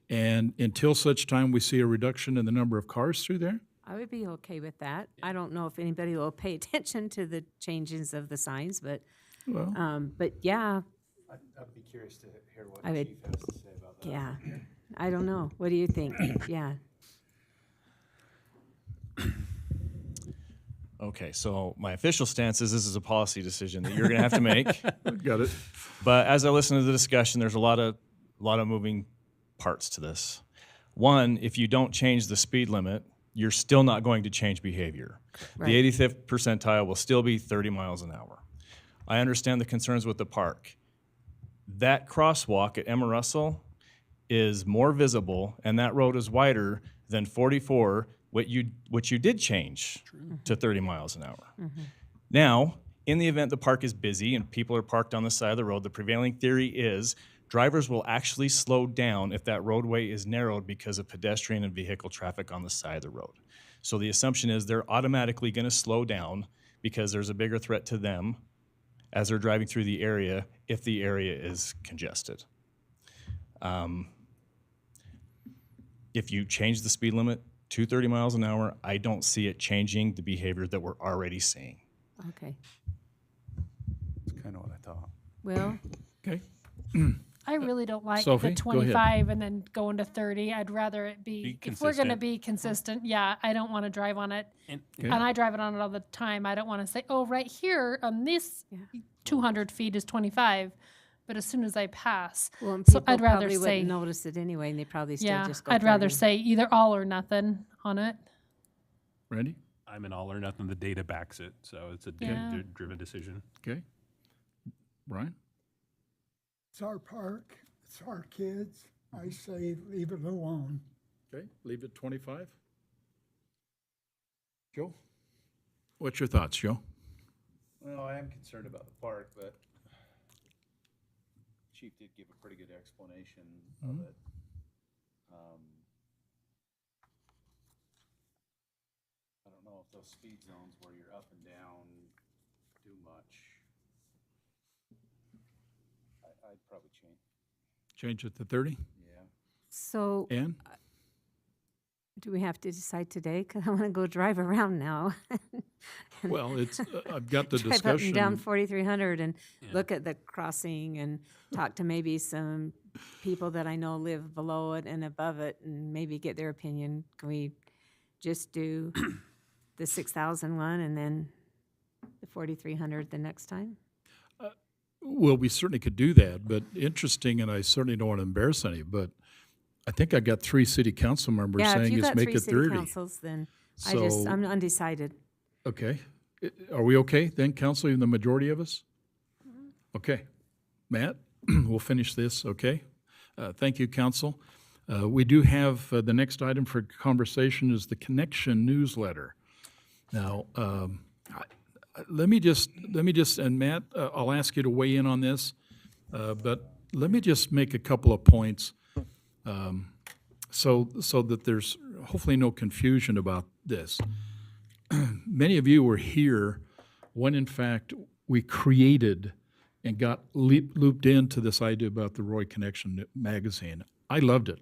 and until such time we see a reduction in the number of cars through there? I would be okay with that. I don't know if anybody will pay attention to the changes of the signs, but yeah. I'd be curious to hear what I the would- chief has to say about that. Yeah. I don't know. What do you think? Yeah. Okay, so my official stance is this is a policy decision that you're going to have to make. Got it. But as I listen to the discussion, there's a lot of moving parts to this. One, if you don't change the speed limit, you're still not going to change behavior. Right. The 85th percentile will still be 30 miles an hour. I understand the concerns with the park. That crosswalk at Emma Russell is more visible, and that road is wider than 44, which you did change to 30 miles an hour. Now, in the event the park is busy and people are parked on the side of the road, the prevailing theory is drivers will actually slow down if that roadway is narrowed because of pedestrian and vehicle traffic on the side of the road. So the assumption is they're automatically going to slow down because there's a bigger threat to them as they're driving through the area if the area is congested. If you change the speed limit to 30 miles an hour, I don't see it changing the behavior that we're already seeing. Okay. That's kind of what I thought. Well, Okay. I really don't like Sophie, the go ahead. 25 and then going to 30. I'd rather it be, if we're going to consistent. be consistent, yeah, I don't want to drive on it. And- And I drive it on it all the time. I don't want to say, oh, right here on this 200 feet is 25. But as soon as I pass, well, and so people I'd rather probably say, wouldn't notice it anyway, and they probably still yeah, just go I'd rather 30. say either all or nothing on it. Randy? I'm an all or nothing. The data backs it, so it's a Yeah. data-driven decision. Okay. Brian? It's our park, it's our kids. I say leave it alone. Okay, leave it 25. Joe? What's your thoughts, Joe? Well, I am concerned about the park, but Chief did give a pretty good explanation of it. I don't know if those speed zones where you're up and down do much. I'd probably change. Change it to 30? Yeah. So Ann? do we have to decide today? Because I want to go drive around now. Well, it's, I've got the Drive up and down discussion. 4300 and look at the crossing and talk to maybe some people that I know live below it and above it and maybe get their opinion. Can we just do the 6,000 one and then the 4,300 the next time? Well, we certainly could do that, but interesting, and I certainly don't want to embarrass any, but I think I got 3 city council members Yeah, if saying you've it's got make 3 it city 30. councils, then So- I'm undecided. Okay. Are we okay then, council, even the majority of us? Okay. Matt, we'll finish this, okay? Thank you, council. We do have, the next item for conversation is the Connection newsletter. Now, let me just, and Matt, I'll ask you to weigh in on this, but let me just make a couple of points, so that there's hopefully no confusion about this. Many of you were here when, in fact, we created and got looped into this idea about the Roy Connection magazine. I loved it.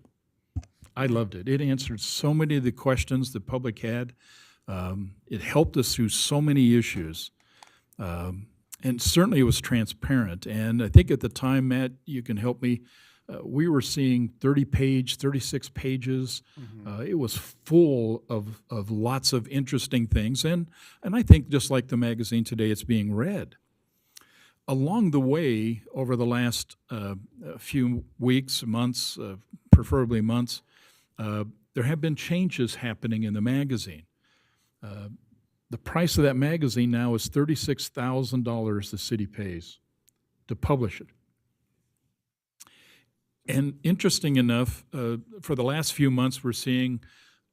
I loved it. It answered so many of the questions the public had. It helped us through so many issues. And certainly it was transparent. And I think at the time, Matt, you can help me, we were seeing 36 pages. It was full of lots of interesting things. And I think just like the magazine today, it's being read. Along the way, over the last few weeks, months, preferably months, there have been changes happening in the magazine. The price of that magazine now is $36,000 the city pays to publish it. And interesting enough, for the last few months, we're seeing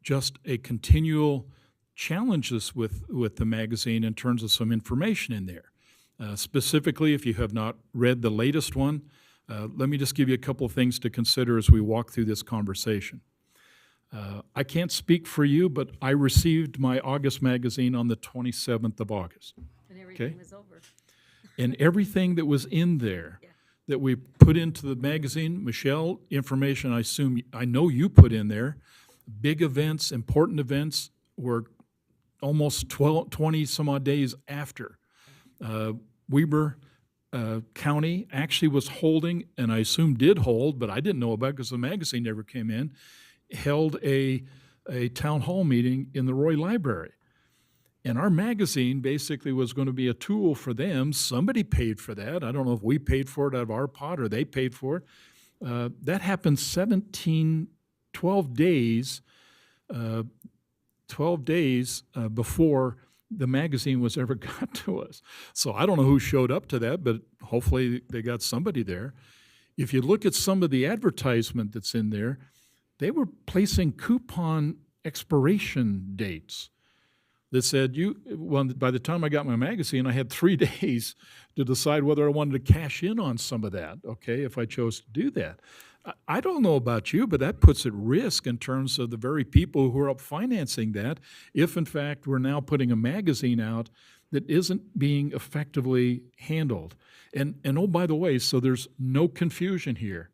just a continual challenges with the magazine in terms of some information in there. Specifically, if you have not read the latest one, let me just give you a couple of things to consider as we walk through this conversation. I can't speak for you, but I received my August magazine on the 27th of August. And everything Okay. was over. And everything that was in there that we put into the magazine, Michelle, information I know you put in there, big events, important events, were almost 20 some odd days after. Weber County actually was holding, and I assume did hold, but I didn't know about it because the magazine never came in, held a town hall meeting in the Roy Library. And our magazine basically was going to be a tool for them. Somebody paid for that. I don't know if we paid for it out of our pot or they paid for it. That happened 12 days before the magazine was ever got to us. So I don't know who showed up to that, but hopefully they got somebody there. If you look at some of the advertisement that's in there, they were placing coupon expiration dates that said, by the time I got my magazine, I had 3 days to decide whether I wanted to cash in on some of that, okay, if I chose to do that. I don't know about you, but that puts at risk in terms of the very people who are up financing that, if in fact we're now putting a magazine out that isn't being effectively handled. And oh, by the way, so there's no confusion here.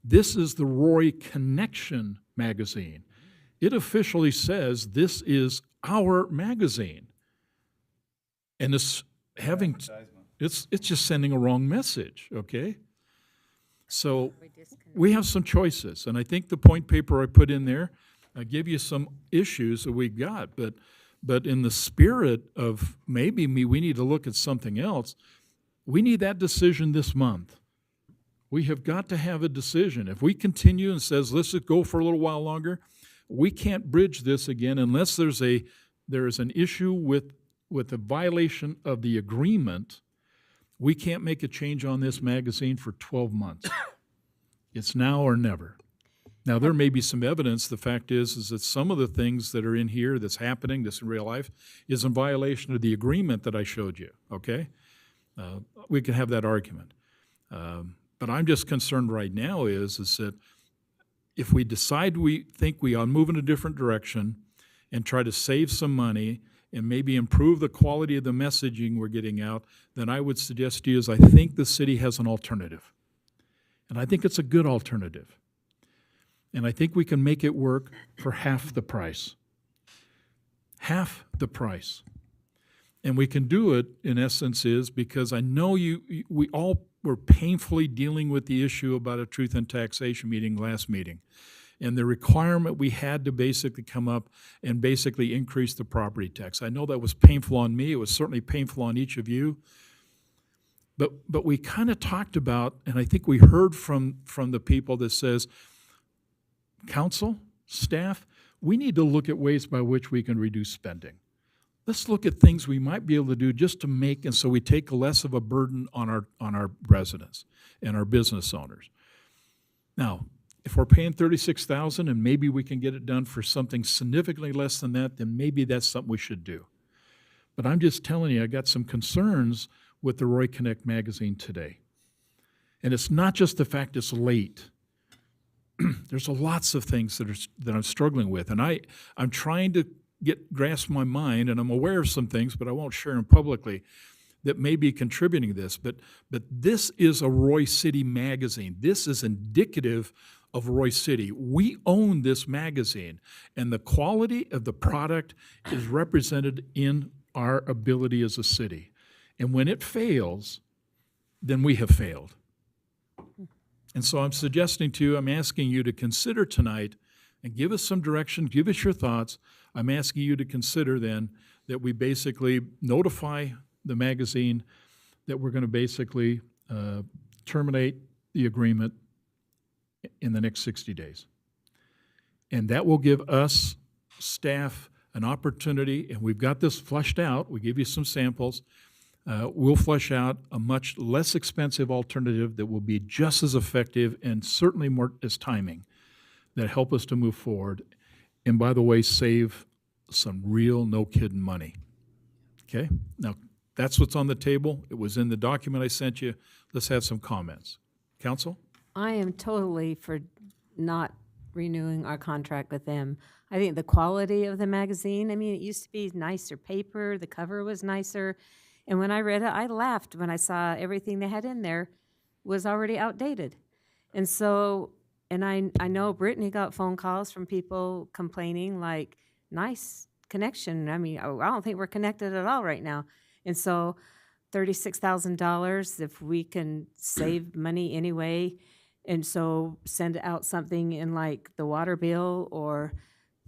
This is the Roy Connection magazine. It officially says this is our magazine. And it's just sending a wrong message, okay? So we have some choices, and I think the point paper I put in there, I give you some issues that we got, but in the spirit of maybe we need to look at something else, we need that decision this month. We have got to have a decision. If we continue and says, let's just go for a little while longer, we can't bridge this again unless there is an issue with a violation of the agreement We can't make a change on this magazine for 12 months. It's now or never. Now, there may be some evidence. The fact is that some of the things that are in here that's happening, this in real life, is in violation of the agreement that I showed you, okay? We can have that argument. But I'm just concerned right now is that if we decide we think we ought to move in a different direction and try to save some money and maybe improve the quality of the messaging we're getting out, then I would suggest to you is I think the city has an alternative. And I think it's a good alternative. And I think we can make it work for half the price. Half the price. And we can do it, in essence, is because I know we all were painfully dealing with the issue about a truth and taxation meeting last meeting. And the requirement we had to basically come up and basically increase the property tax. I know that was painful on me. It was certainly painful on each of you. But we kind of talked about, and I think we heard from the people that says, council, staff, we need to look at ways by which we can reduce spending. Let's look at things we might be able to do just to make, and so we take less of a burden on our residents and our business owners. Now, if we're paying $36,000 and maybe we can get it done for something significantly less than that, then maybe that's something we should do. But I'm just telling you, I got some concerns with the Roy Connect magazine today. And it's not just the fact it's late. There's lots of things that I'm struggling with, and I'm trying to grasp my mind, and I'm aware of some things, but I won't share them publicly, that may be contributing to this. But this is a Roy City magazine. This is indicative of Roy City. We own this magazine, and the quality of the product is represented in our ability as a city. And when it fails, then we have failed. And so I'm asking you to consider tonight and give us some direction, give us your thoughts. I'm asking you to consider then that we basically notify the magazine that we're going to basically terminate the agreement in the next 60 days. And that will give us, staff, an opportunity, and we've got this fleshed out. We give you some samples. We'll flesh out a much less expensive alternative that will be just as effective and certainly more as timing that help us to move forward. And by the way, save some real no-kidding money. Okay? Now, that's what's on the table. It was in the document I sent you. Let's have some comments. Council? I am totally for not renewing our contract with them. I think the quality of the magazine, I mean, it used to be nicer paper, the cover was nicer. And when I read it, I laughed when I saw everything they had in there was already outdated. And so, and I know Brittany got phone calls from people complaining like, nice connection. I mean, I don't think we're connected at all right now. And so $36,000, if we can save money anyway, and so send out something in like the water bill or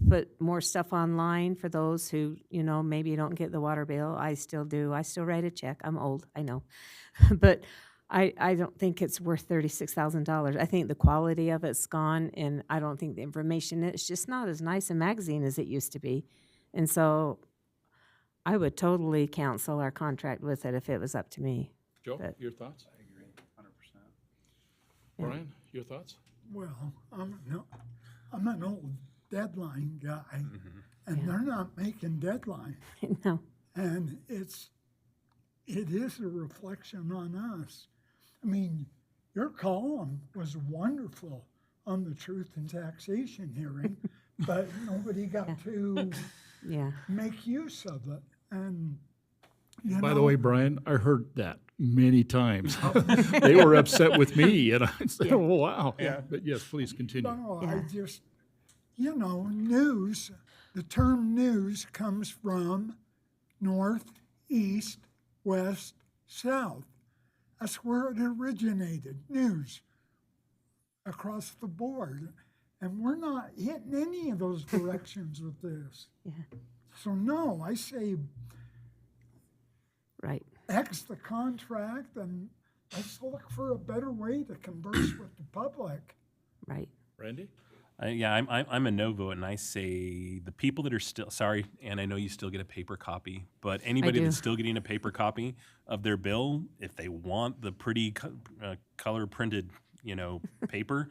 put more stuff online for those who, maybe don't get the water bill. I still do. I still write a check. I'm old, I know. But I don't think it's worth $36,000. I think the quality of it's gone, and I don't think the information, it's just not as nice a magazine as it used to be. And so I would totally cancel our contract with it if it was up to me. Joe, But- your thoughts? I agree, 100%. Brian, your thoughts? Well, I'm an old deadline guy, and they're not making deadline. No. And it is a reflection on us. I mean, your column was wonderful on the truth and taxation hearing, but nobody got to Yeah. make use of it. And, By the way, Brian, I heard that many times. They were upset with me, and I said, oh, wow. Yeah. But yes, please continue. No, I just, news, the term news comes from north, east, west, south. That's where it originated, news, across the board. And we're not hitting any of those directions with this. Yeah. So no, I say Right. X the contract and let's look for a better way to converse with the public. Right. Randy? I'm a no vote, and I say the people that are still, sorry, and I know you still get a paper copy, but anybody that's do. still getting a paper copy of their bill, if they want the pretty color printed, paper,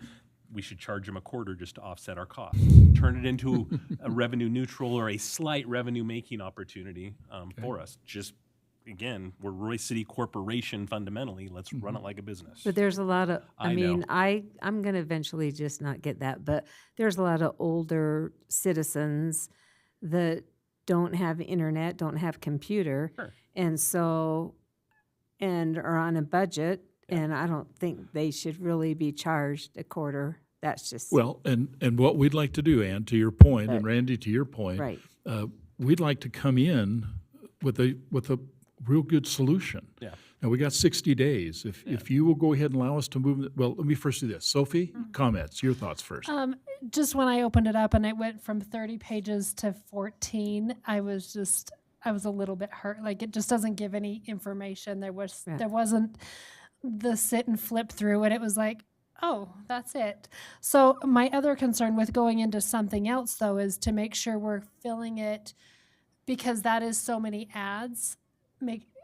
we should charge them $0.25 just to offset our costs. Turn it into a revenue neutral or a slight revenue making opportunity for us. Just, again, we're Roy City Corporation fundamentally. Let's run it like a business. But there's a lot of, I know. I'm going to eventually just not get that, but there's a lot of older citizens that don't have internet, don't have computer. Sure. And so, and are on a budget, and I don't think they should really be charged $0.25. That's just. Well, and what we'd like to do, Ann, to your point, and Right. Randy, to your point, Right. We'd like to come in with a real good solution. Yeah. Now, we got 60 days. If you will go ahead and allow us to move, well, let me first do this. Sophie, comments, your thoughts first. Just when I opened it up and it went from 30 pages to 14, I was a little bit hurt. Like, it just doesn't give any information. There wasn't the sit and flip through, and it was like, oh, that's it. So my other concern with going into something else, though, is to make sure we're filling it, because that is so many ads.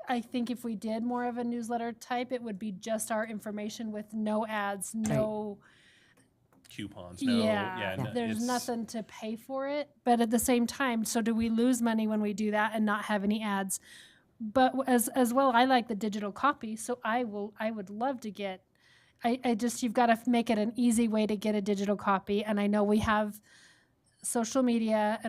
I think if we did more of a newsletter type, it would be just our information with no ads, no. Coupons, There's nothing to pay for it. But at the same time, so do we lose money when we do that and not have any ads? But as well, I like the digital copy, so I would love to get. You've got to make it an easy way to get a digital copy. And I know we have social media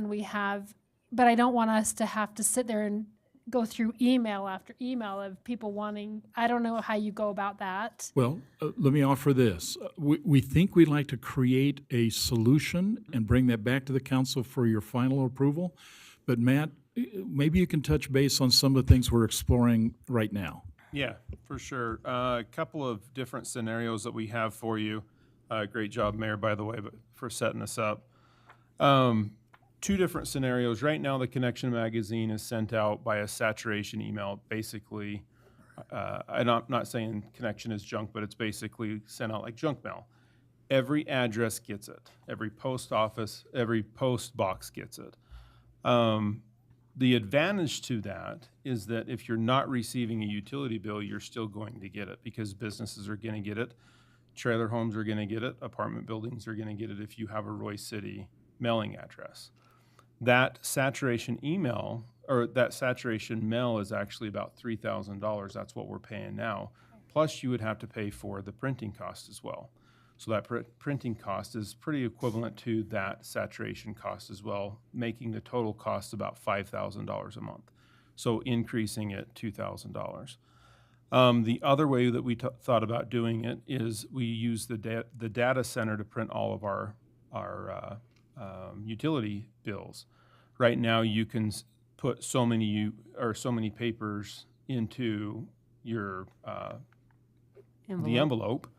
but I don't want us to have to sit there and go through email after email of people wanting. I don't know how you go about that. Well, let me offer this. We think we'd like to create a solution and bring that back to the council for your final approval. But Matt, maybe you can touch base on some of the things we're exploring right now. Yeah, for sure. A couple of different scenarios that we have for you. Great job, Mayor, by the way, but for setting this up. Two different scenarios. Right now, the Connection magazine is sent out by a saturation email. Basically, I'm not saying Connection is junk, but it's basically sent out like junk mail. Every address gets it. Every post office, every post box gets it. The advantage to that is that if you're not receiving a utility bill, you're still going to get it, because businesses are going to get it, trailer homes are going to get it, apartment buildings are going to get it if you have a Roy City mailing address. That saturation email, or that saturation mail, is actually about $3,000. That's what we're paying now. Plus, you would have to pay for the printing cost as well. So that printing cost is pretty equivalent to that saturation cost as well, making the total cost about $5,000 a month. So increasing it $2,000. The other way that we thought about doing it is we use the data center to print all of our utility bills. Right now, you can put so many papers into your the envelope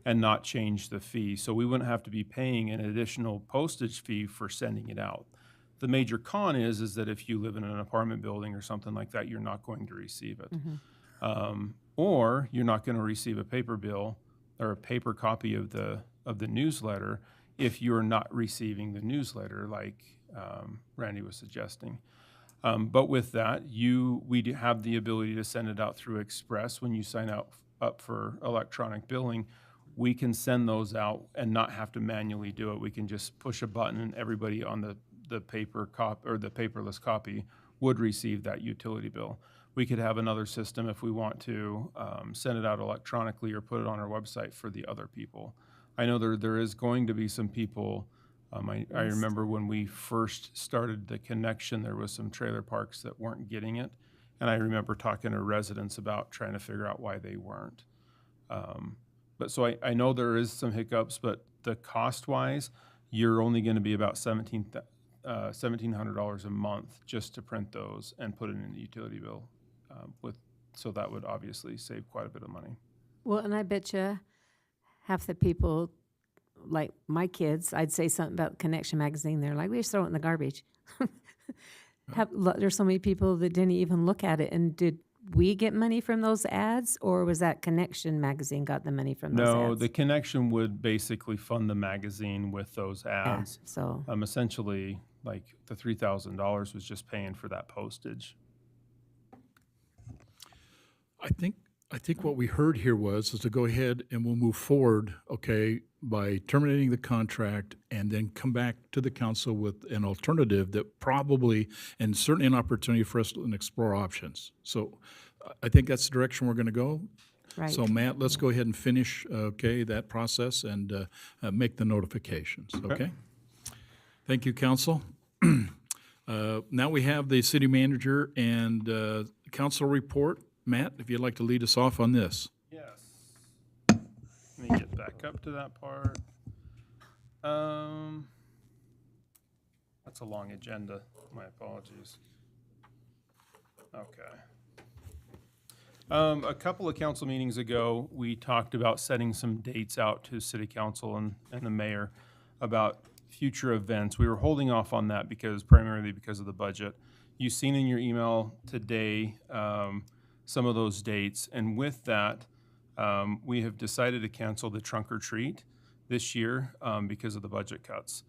and not change the fee. So we wouldn't have to be paying an additional postage fee for sending it out. The major con is that if you live in an apartment building or something like that, you're not going to receive it. Or you're not going to receive a paper bill or a paper copy of the newsletter if you're not receiving the newsletter, like Randy was suggesting. But with that, we do have the ability to send it out through Express. When you sign up for electronic billing, we can send those out and not have to manually do it. We can just push a button and everybody on the paper copy or the paperless copy would receive that utility bill. We could have another system if we want to send it out electronically or put it on our website for the other people. I know there is going to be some people. I remember when we first started the Connection, there was some trailer parks that weren't getting it. And I remember talking to residents about trying to figure out why they weren't. But so I know there is some hiccups, but the cost-wise, you're only going to be about $1,700 a month just to print those and put it in the utility bill. So that would obviously save quite a bit of money. Well, and I bet you half the people, like my kids, I'd say something about Connection magazine. They're like, we just throw it in the garbage. There's so many people that didn't even look at it and we get money from those ads, or was that Connection Magazine got the money from those ads? No, the Connection would basically fund the magazine with those ads. So, Essentially, like the $3,000 was just paying for that postage. I think what we heard here is to go ahead and we'll move forward, okay, by terminating the contract and then come back to the council with an alternative that probably, and certainly an opportunity for us to explore options. So I think that's the direction we're going to go. right. So Matt, let's go ahead and finish, okay, that process and make the notifications, okay? Thank you, council. Now we have the city manager and council report. Matt, if you'd like to lead us off on this. Yes. Let me get back up to that part. That's a long agenda. My apologies. Okay. A couple of council meetings ago, we talked about setting some dates out to city council and the mayor about future events. We were holding off on that primarily because of the budget. You've seen in your email today some of those dates, and with that, we have decided to cancel the trunk or treat this year because of the budget cuts.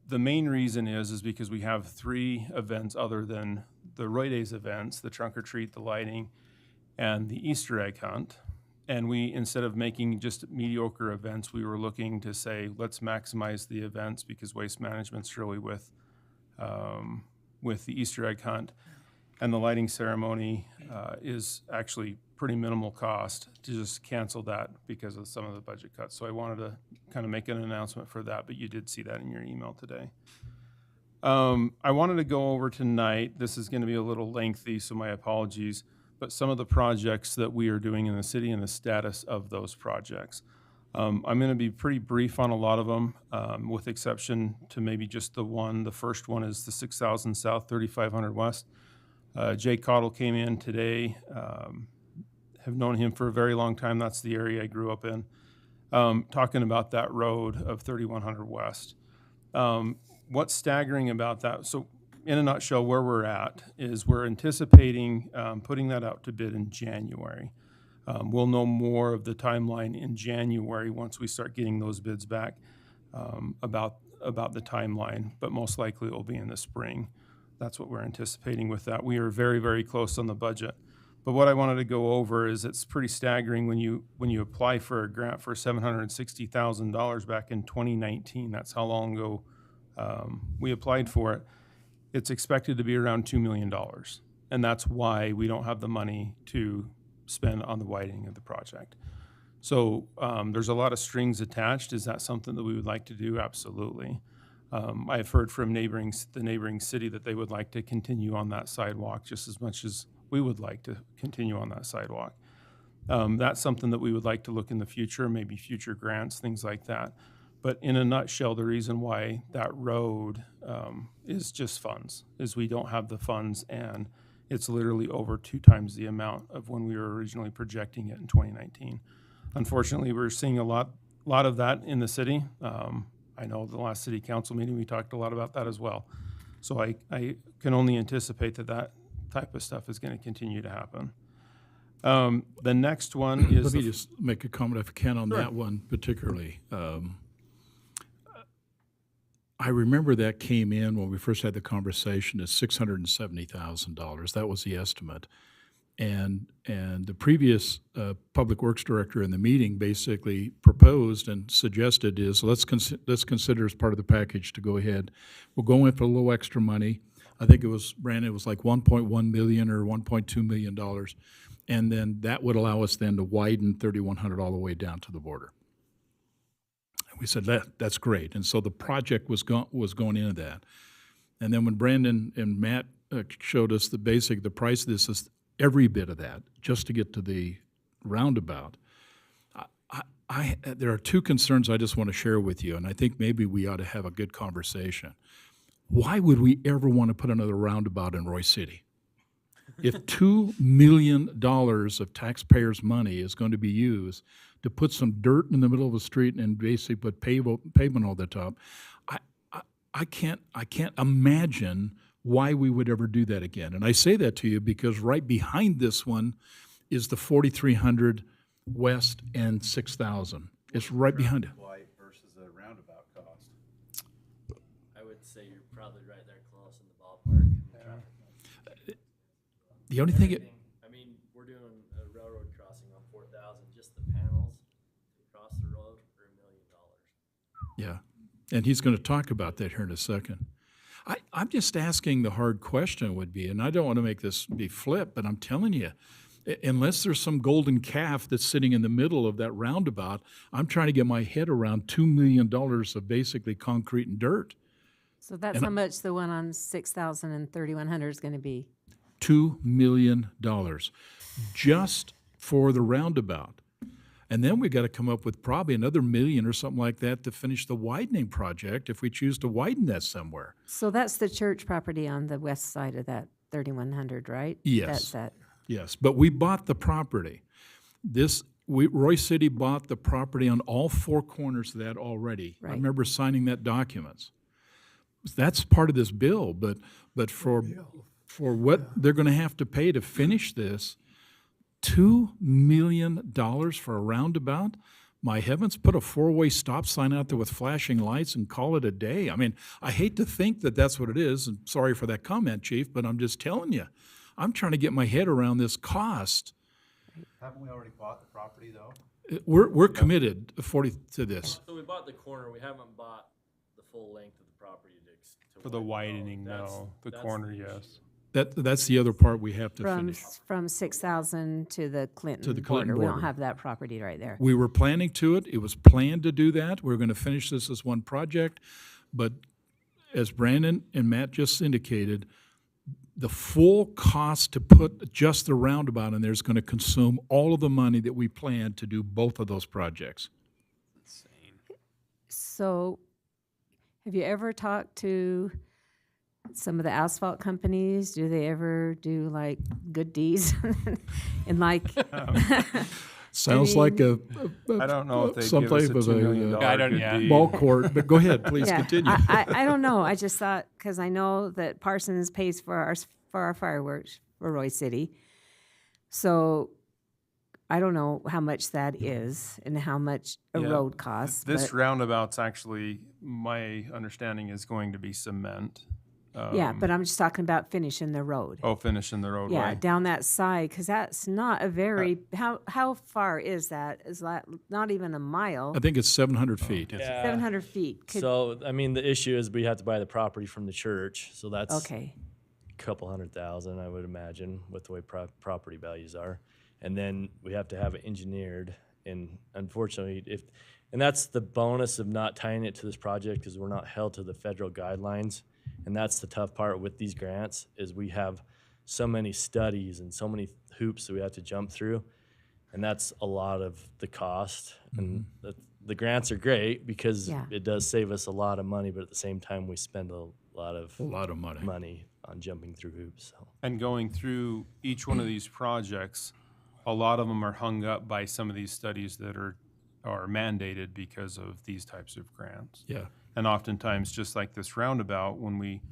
The main reason is because we have 3 events other than the Roy Days events, the trunk or treat, the lighting, and the Easter egg hunt. And we, instead of making just mediocre events, we were looking to say, let's maximize the events because Waste Management's really with the Easter egg hunt. And the lighting ceremony is actually pretty minimal cost to just cancel that because of some of the budget cuts. So I wanted to kind of make an announcement for that, but you did see that in your email today. I wanted to go over tonight, this is going to be a little lengthy, so my apologies, but some of the projects that we are doing in the city and the status of those projects. I'm going to be pretty brief on a lot of them, with exception to maybe just the one. The first one is the 6,000 South, 3,500 West. Jay Cottle came in today, have known him for a very long time. That's the area I grew up in. Talking about that road of 3,100 West. What's staggering about that, so in a nutshell, where we're at is we're anticipating putting that out to bid in January. We'll know more of the timeline in January once we start getting those bids back about the timeline, but most likely it will be in the spring. That's what we're anticipating with that. We are very, very close on the budget. But what I wanted to go over is it's pretty staggering when you apply for a grant for $760,000 back in 2019. That's how long ago we applied for it. It's expected to be around $2 million. And that's why we don't have the money to spend on the widening of the project. So there's a lot of strings attached. Is that something that we would like to do? Absolutely. I've heard from the neighboring city that they would like to continue on that sidewalk just as much as we would like to continue on that sidewalk. That's something that we would like to look in the future, maybe future grants, things like that. But in a nutshell, the reason why that road is just funds, is we don't have the funds, and it's literally over 2 times the amount of when we were originally projecting it in 2019. Unfortunately, we're seeing a lot of that in the city. I know the last city council meeting, we talked a lot about that as well. So I can only anticipate that type of stuff is going to continue to happen. The next one is... Let me just make a comment if I can on that one particularly. I remember that came in when we first had the conversation at $670,000. That was the estimate. And the previous public works director in the meeting basically proposed and suggested is let's consider as part of the package to go ahead. We'll go in for a little extra money. I think it was, Brandon, it was like $1.1 million or $1.2 million. And then that would allow us then to widen 3,100 all the way down to the border. And we said, that's great. And so the project was going into that. And then when Brandon and Matt showed us the price of this is every bit of that just to get to the roundabout. There are 2 concerns I just want to share with you, and I think maybe we ought to have a good conversation. Why would we ever want to put another roundabout in Roy City? If $2 million of taxpayers' money is going to be used to put some dirt in the middle of the street and basically put pavement over the top, I can't imagine why we would ever do that again. And I say that to you because right behind this one is the 4,300 west and 6,000. It's right behind it. White versus a roundabout cost. I would say you're probably right there close in the ballpark. The only thing, I mean, we're doing a railroad crossing on 4,000, just the panels to cross the road are $1 million. yeah, and he's going to talk about that here in a second. I'm just asking the hard question would be, and I don't want to make this be flip, but I'm telling you, unless there's some golden calf that's sitting in the middle of that roundabout, I'm trying to get my head around $2 million of basically concrete and dirt. So that's how much the one on 6,000 and 3,100 is going to be. $2 million just for the roundabout. And then we got to come up with probably another million or something like that to finish the widening project if we choose to widen that somewhere. So that's the church property on the west side of that 3,100, right? Yes. That's that. Yes, but we bought the property. Roy City bought the property on all four corners of that already. I Right. remember signing that documents. That's part of this bill, but for what they're going to have to pay to finish this, $2 million for a roundabout? My heavens, put a four-way stop sign out there with flashing lights and call it a day. I mean, I hate to think that that's what it is, and sorry for that comment, Chief, but I'm just telling you. I'm trying to get my head around this cost. Haven't we already bought the property though? We're committed to this. So we bought the corner, we haven't bought the full length of the property to For the widen. widening, no. The That's corner, the yes. That's the other part we have to finish. From 6,000 to the Clinton To the Clinton border. We don't border. have that property right there. We were planning to it. It was planned to do that. We were going to finish this as one project. But as Brandon and Matt just indicated, the full cost to put just the roundabout in there is going to consume all of the money that we planned to do both of those projects. So have you ever talked to some of the asphalt companies? Do they ever do like good deeds? And like, Sounds like a I don't know if they some give us type a of $2 million good deed. ball court, but go ahead, please yeah, continue. I don't know. I just thought, because I know that Parsons pays for our fireworks for Roy City. So I don't know how much that is and how much a Yeah. road costs. This but- roundabout's actually, my understanding is going to be cement. yeah, but I'm just talking about finishing the road. Oh, finishing the roadway. Yeah, down that side, because that's not a very, how far is that? Is that not even a mile? I think it's 700 feet. 700 feet. Could- So, I mean, the issue is we have to buy the property from the church, so that's Okay. a couple $100,000, I would imagine, with the way property values are. And then we have to have it engineered, and unfortunately, and that's the bonus of not tying it to this project, is we're not held to the federal guidelines. And that's the tough part with these grants, is we have so many studies and so many hoops that we have to jump through. And that's a lot of the cost. And the grants are great because Yeah. it does save us a lot of money, but at the same time, we spend a lot of money on jumping through hoops. So. And going through each one of these projects, a lot of them are hung up by some of these studies that are mandated because of these types of grants. Yeah. And oftentimes, just like this roundabout, when we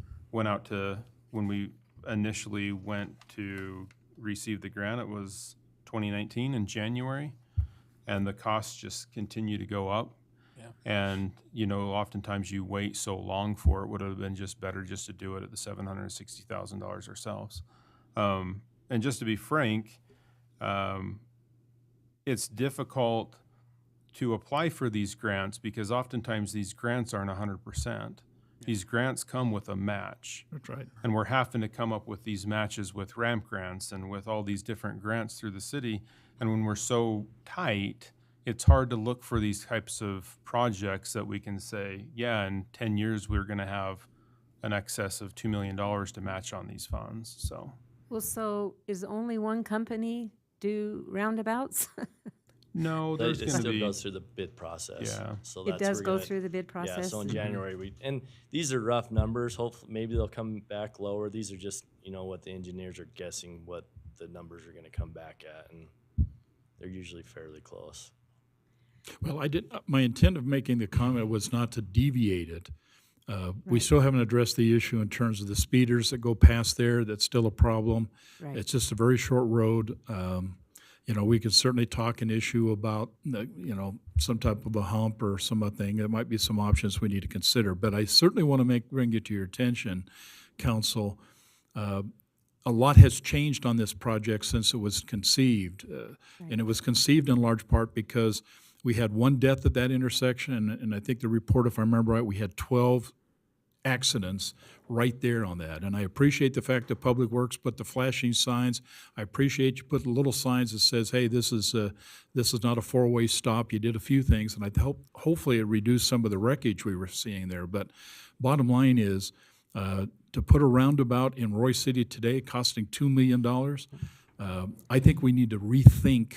initially went to receive the grant, it was 2019 in January, and the costs just continue to go up. Yeah. And, you know, oftentimes you wait so long for it, would have been just better just to do it at the $760,000 ourselves. And just to be frank, it's difficult to apply for these grants because oftentimes these grants aren't 100%. These grants come with a match. That's right. And we're having to come up with these matches with ramp grants and with all these different grants through the city. And when we're so tight, it's hard to look for these types of projects that we can say, yeah, in 10 years, we're going to have an excess of $2 million to match on these funds. So, Well, so is only one company do roundabouts? no, there's It going to still be. goes through the bid process. Yeah. So It that's does we're go gonna- through the bid Yeah, process? so in Mhm. January, and these are rough numbers. Hopefully, maybe they'll come back lower. These are just, you know, what the engineers are guessing what the numbers are gonna come back at, and they're usually fairly close. Well, my intent of making the comment was not to deviate it. We still haven't addressed the issue in terms of the speeders that go past there. That's still a problem. Right. It's just a very short road. We could certainly talk an issue about, some type of a hump or some other thing. There might be some options we need to consider. But I certainly want to bring it to your attention, Council. A lot has changed on this project since it was conceived. And it was conceived in large part because we had one death at that intersection, and I think the report, if I remember right, we had 12 accidents right there on that. And I appreciate the fact that Public Works put the flashing signs. I appreciate you put little signs that says, hey, this is not a four-way stop. You did a few things, and hopefully it reduced some of the wreckage we were seeing there. But bottom line is, to put a roundabout in Roy City today costing $2 million, I think we need to rethink,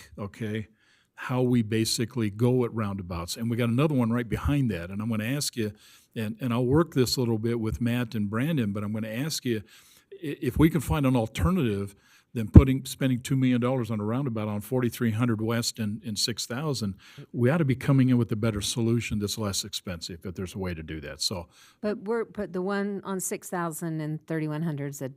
how we basically go at roundabouts. And we got another one right behind that. And I'm going to ask you, and I'll work this a little bit with Matt and Brandon, but I'm going to ask you if we can find an alternative than spending $2 million on a roundabout on 4300 West and 6000, we ought to be coming in with a better solution that's less expensive if there's a way to do that. So, But the one on 6,000 and 3,100,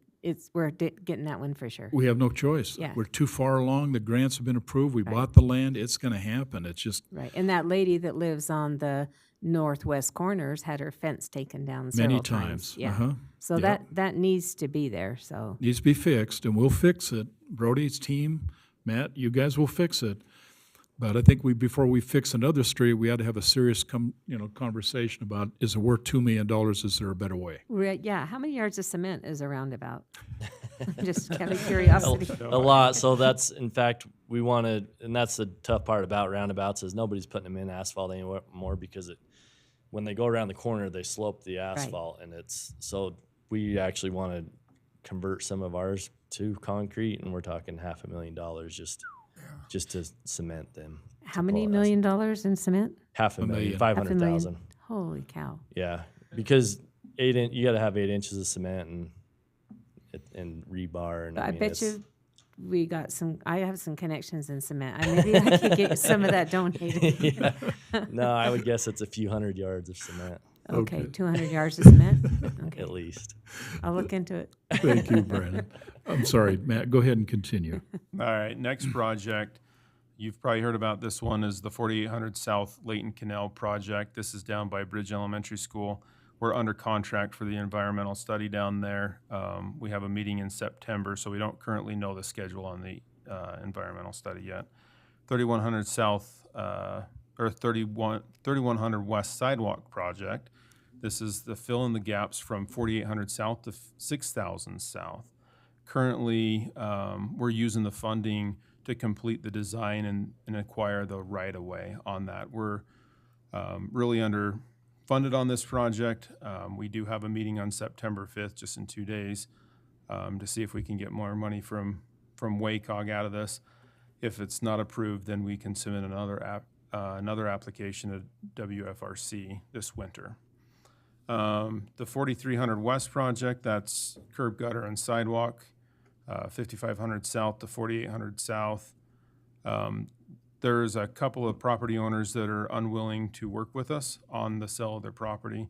we're getting that one for sure. we have no choice. Yeah. We're too far along. The grants have been approved. We bought the land. It's going to happen. It's just Right, and that lady that lives on the northwest corners had her fence taken down Many several times. Yeah, so Yeah. that needs to be there, so. needs to be fixed, and we'll fix it. Brody's team, Matt, you guys will fix it. But I think before we fix another street, we ought to have a serious conversation about, is it worth $2 million? Is there a better way? Yeah, how many yards of cement is a roundabout? Just kind of curiosity. A lot. So that's, in fact, we wanted, and that's the tough part about roundabouts is nobody's putting them in asphalt anymore because when they go around the corner, they slope the asphalt, and so we actually want to convert some of ours to concrete, and we're talking $500,000 just to cement them. How many $1 million in cement? $500,000, $500,000. 500,000. Holy cow. Yeah, because you got to have 8 inches of cement and rebar, and I mean, bet you I have some connections in cement. Maybe I could get some of that donated. Yeah. No, I would guess it's a few hundred yards of cement. Okay, 200 yards of cement? Okay. At least. I'll look into it. Thank you, Brandon. I'm sorry, Matt, go ahead and continue. All right, next project, you've probably heard about this one, is the 4800 South Layton Canal project. This is down by Bridge Elementary School. We're under contract for the environmental study down there. We have a meeting in September, so we don't currently know the schedule on the environmental study yet. 3100 South, or 3100 West Sidewalk project. This is the fill in the gaps from 4800 South to 6000 South. Currently, we're using the funding to complete the design and acquire the right-of-way on that. We're really underfunded on this project. We do have a meeting on September 5th, just in 2 days, to see if we can get more money from WACOG out of this. If it's not approved, then we can submit another application to WFRC this winter. The 4300 West project, that's curb, gutter, and sidewalk. 5500 South to 4800 South. There's a couple of property owners that are unwilling to work with us on the sale of their property.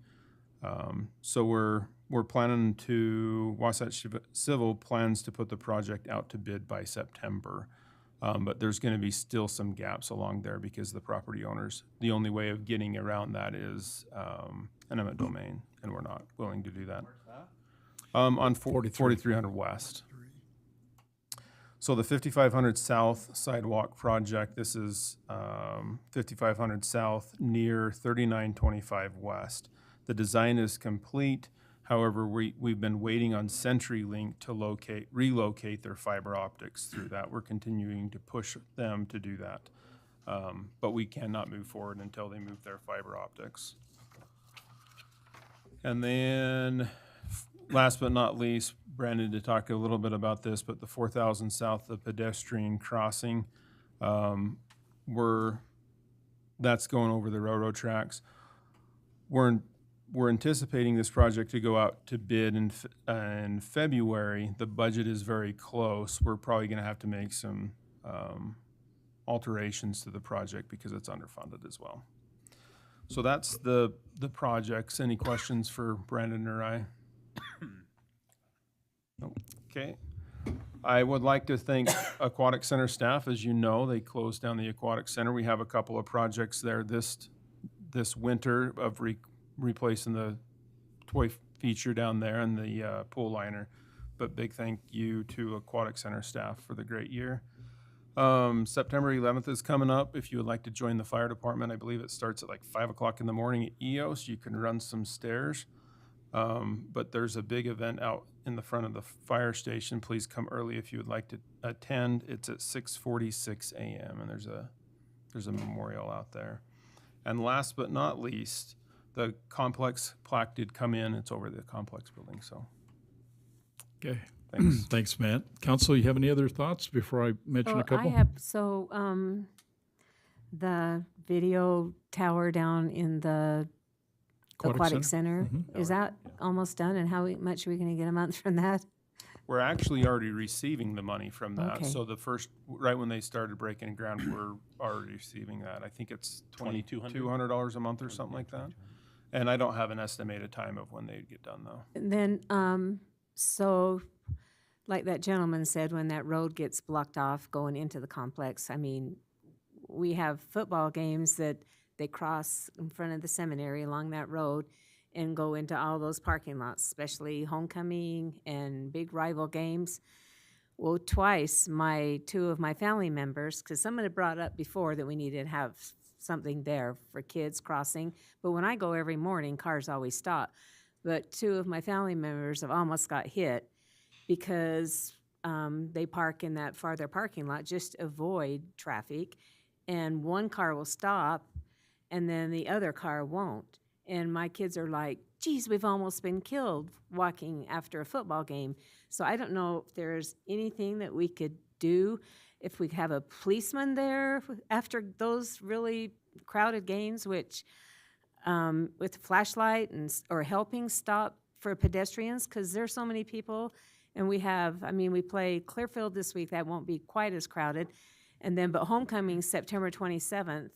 So we're planning to, Wasatch Civil plans to put the project out to bid by September. But there's going to be still some gaps along there because the property owners, the only way of getting around that is an eminent domain, and we're not willing to do that. On 4300 West. So the 5500 South Sidewalk project, this is 5500 South near 3925 West. The design is complete. However, we've been waiting on CenturyLink to relocate their fiber optics through that. We're continuing to push them to do that. But we cannot move forward until they move their fiber optics. And then, last but not least, Brandon did talk a little bit about this, but the 4000 South, the pedestrian crossing, that's going over the railroad tracks. We're anticipating this project to go out to bid in February. The budget is very close. We're probably going to have to make some alterations to the project because it's underfunded as well. So that's the projects. Any questions for Brandon or I? Okay. I would like to thank Aquatic Center staff. As you know, they closed down the Aquatic Center. We have a couple of projects there this winter of replacing the toy feature down there and the pool liner. But big thank you to Aquatic Center staff for the great year. September 11th is coming up. If you would like to join the fire department, I believe it starts at like 5 o'clock in the morning at EOS. You can run some stairs. But there's a big event out in the front of the fire station. Please come early if you would like to attend. It's at 6:46 a.m. and there's a memorial out there. And last but not least, the complex plaque did come in. It's over the complex building. So, Okay. thanks. Thanks, Matt. Council, you have any other thoughts before I mention a couple? I have, the video tower down in the Aquatic Center, is that almost done? And how much are we gonna get a month from that? We're actually already receiving the money from that. Okay. So the first, right when they started breaking ground, we're already receiving that. I think it's $2,200 a month or something like that. And I don't have an estimated time of when they'd get done though. And then, so, like that gentleman said, when that road gets blocked off going into the complex, I mean, we have football games that they cross in front of the seminary along that road and go into all those parking lots, especially homecoming and big rival games. Well, twice, two of my family members, because someone had brought up before that we needed to have something there for kids crossing, but when I go every morning, cars always stop. But two of my family members have almost got hit because they park in that farther parking lot just to avoid traffic, and one car will stop and then the other car won't. And my kids are like, geez, we've almost been killed walking after a football game. So I don't know if there's anything that we could do, if we have a policeman there after those really crowded games, which with a flashlight or helping stop for pedestrians, because there's so many people. And we play Clearfield this week. That won't be quite as crowded. And then, but homecoming September 27th.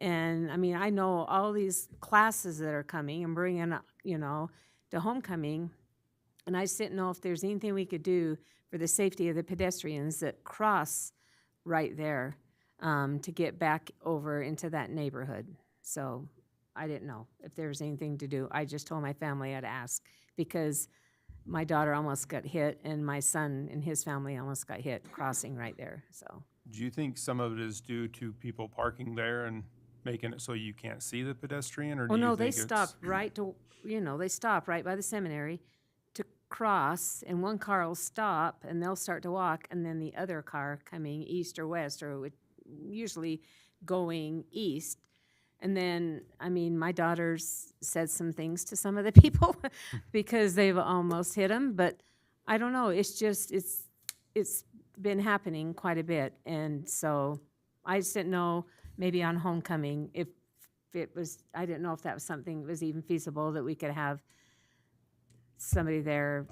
And I know all these classes that are coming and bringing, to homecoming. And I just didn't know if there's anything we could do for the safety of the pedestrians that cross right there to get back over into that neighborhood. So I didn't know if there was anything to do. I just told my family I'd ask because my daughter almost got hit and my son and his family almost got hit crossing right there. So. Do you think some of it is due to people parking there and making it so you can't see the pedestrian, or do you think they it's... stop right they stop right by the seminary to cross, and one car will stop and they'll start to walk, and then the other car coming east or west, or usually going east. And then, my daughter's said some things to some of the people because they've almost hit them, but I don't know. It's just, it's been happening quite a bit. And so I just didn't know, maybe on homecoming, if it was, I didn't know if that was something that was even feasible, that we could have somebody there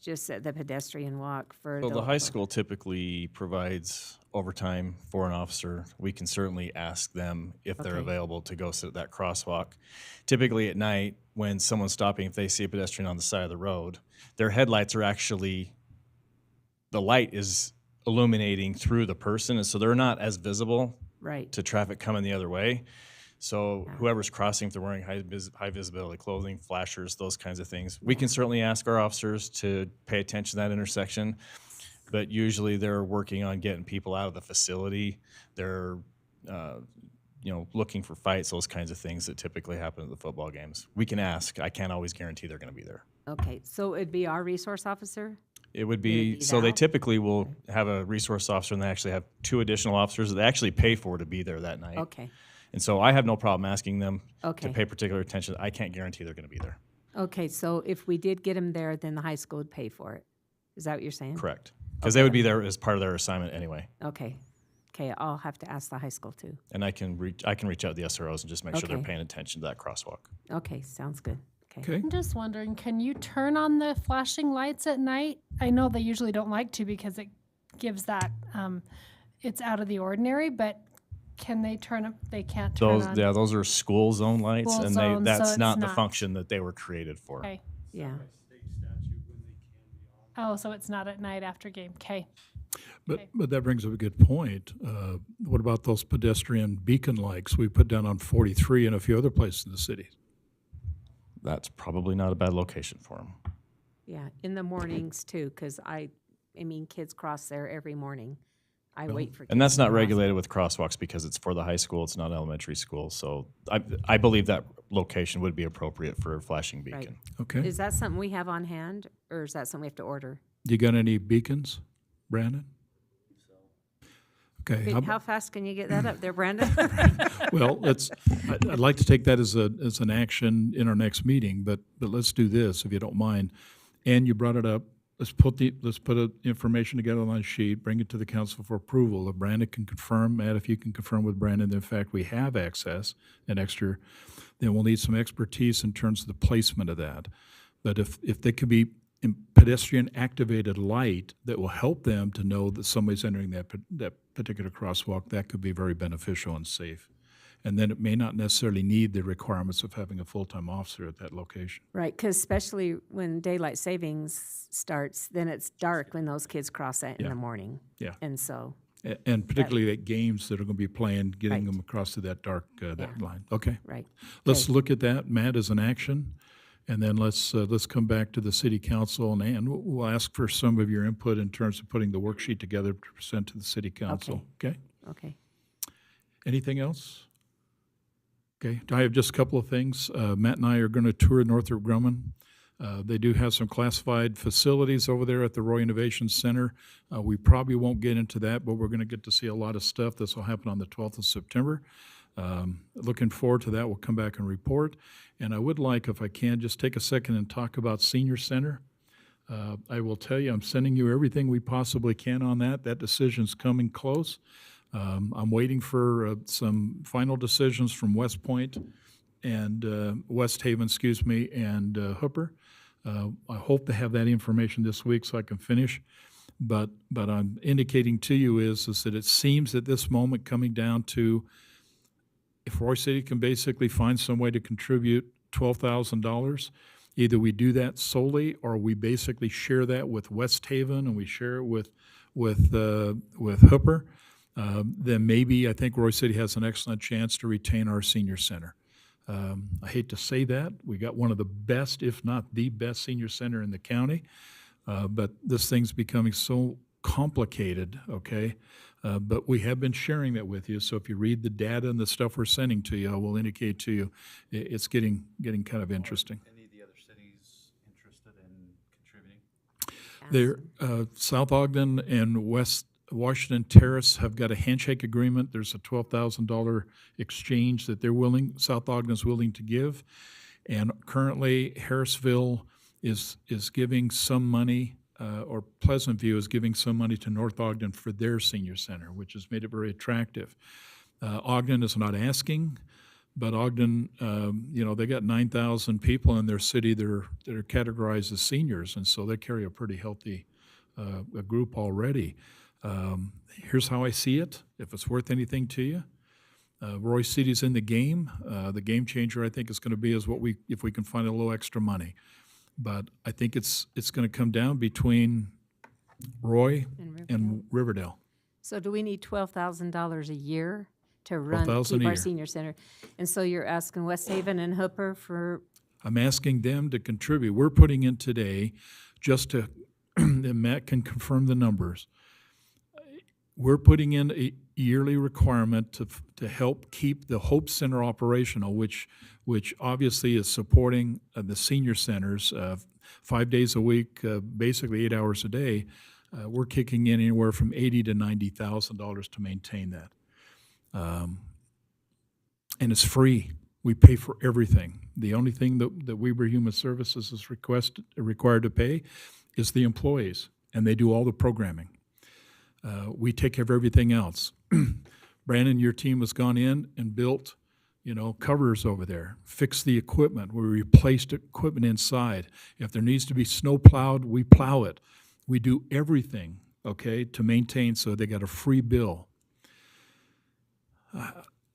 just at the pedestrian walk for Well, the high school typically provides overtime for an officer. We can certainly ask them if they're Okay. available to go sit at that crosswalk. Typically at night, when someone's stopping, if they see a pedestrian on the side of the road, their headlights are actually, the light is illuminating through the person, and so they're not as visible Right. to traffic coming the other way. So whoever's crossing, if they're wearing high visibility clothing, flashers, those kinds of things, we can certainly ask our officers to pay attention to that intersection. But usually they're working on getting people out of the facility. They're, looking for fights, those kinds of things that typically happen at the football games. We can ask. I can't always guarantee they're going to be there. Okay, so it'd be our resource officer? It would be, so they typically will have a resource officer, and they actually have 2 additional officers that they actually pay for to be there that night. Okay. And so I have no problem asking them Okay. to pay particular attention. I can't guarantee they're going to be there. Okay, so if we did get them there, then the high school would pay for it. Is that what you're saying? Correct. Because they would be there as part of their assignment anyway. Okay. Okay, I'll have to ask the high school too. And I can reach out to the SROs and just make sure they're Okay. paying attention to that crosswalk. Okay, sounds good. Okay. I'm just wondering, can you turn on the flashing lights at night? I know they usually don't like to because it gives that, it's out of the ordinary, but Can they turn up? They can't turn Those, on. yeah, those are school zone lights, School and zone, that's so not it's the not. function that they were created for. Okay. Yeah. Oh, so it's not at night after game. Okay. But that brings up a good point. What about those pedestrian beacon lights we put down on 43 and a few other places in the city? That's probably not a bad location for them. Yeah, in the mornings too, because I mean, kids cross there every morning. I wait for. And that's kids to not cross. regulated with crosswalks because it's for the high school, it's not elementary school. So I believe that location would be appropriate for a flashing Right. beacon. Okay. Is that something we have on hand, or is that something we have to order? You got any beacons, Brandon? Okay. Wait, how fast can you get that up there, Brandon? Well, I'd like to take that as an action in our next meeting, but let's do this, if you don't mind. And you brought it up, let's put information together on a sheet, bring it to the council for approval. If Brandon can confirm, Matt, if you can confirm with Brandon, that in fact, we have access and extra, then we'll need some expertise in terms of the placement of that. But if they could be pedestrian activated light that will help them to know that somebody's entering that particular crosswalk, that could be very beneficial and safe. And then it may not necessarily need the requirements of having a full-time officer at that location. Right, because especially when daylight savings starts, then it's dark when those kids cross that in Yeah. the morning. Yeah. And so, And particularly at games that are going to be playing, getting Right. them across to that dark, that Yeah. line. Okay. right. Let's Okay. look at that, Matt, as an action. And then let's come back to the city council, and Ann, we'll ask for some of your input in terms of putting the worksheet together to present to the city council. Okay? Okay. Anything else? Okay, I have just a couple of things. Matt and I are going to tour Northrop Grumman. They do have some classified facilities over there at the Roy Innovation Center. We probably won't get into that, but we're going to get to see a lot of stuff. This will happen on the 12th of September. Looking forward to that. We'll come back and report. And I would like, if I can, just take a second and talk about Senior Center. I will tell you, I'm sending you everything we possibly can on that. That decision's coming close. I'm waiting for some final decisions from West Point and West Haven, and Hooper. I hope to have that information this week so I can finish. But I'm indicating to you is that it seems at this moment coming down to if Roy City can basically find some way to contribute $12,000, either we do that solely or we basically share that with West Haven and we share it with Hooper. Then maybe I think Roy City has an excellent chance to retain our senior center. I hate to say that. We got one of the best, if not the best senior center in the county. But this thing's becoming so complicated, okay? But we have been sharing that with you. So if you read the data and the stuff we're sending to you, I will indicate to you it's getting kind of interesting. Any of the other cities interested in contributing? There, South Ogden and West Washington Terrace have got a handshake agreement. There's a $12,000 exchange that South Ogden's willing to give. And currently, Harrisville is giving some money, or Pleasant View is giving some money to North Ogden for their senior center, which has made it very attractive. Ogden is not asking, but Ogden, they got 9,000 people in their city that are categorized as seniors, and so they carry a pretty healthy a group already. Here's how I see it, if it's worth anything to you. Roy City's in the game. The game changer, I think, is going to be if we can find a little extra money. But I think it's going to come down between Roy and Riverdale. So do we need $12,000 a year to run, $12,000 a keep our year. senior center? And so you're asking West Haven and Hooper for, I'm asking them to contribute. We're putting in today, just to, and Matt can confirm the numbers. We're putting in a yearly requirement to help keep the Hope Center operational, which obviously is supporting the senior centers 5 days a week, basically 8 hours a day. We're kicking in anywhere from $80,000 to $90,000 to maintain that, and it's free. We pay for everything. The only thing that Weber Human Services is required to pay is the employees, and they do all the programming. We take care of everything else. Brandon, your team has gone in and built, covers over there, fixed the equipment. We replaced equipment inside. If there needs to be snow plowed, we plow it. We do everything, okay, to maintain so they got a free bill.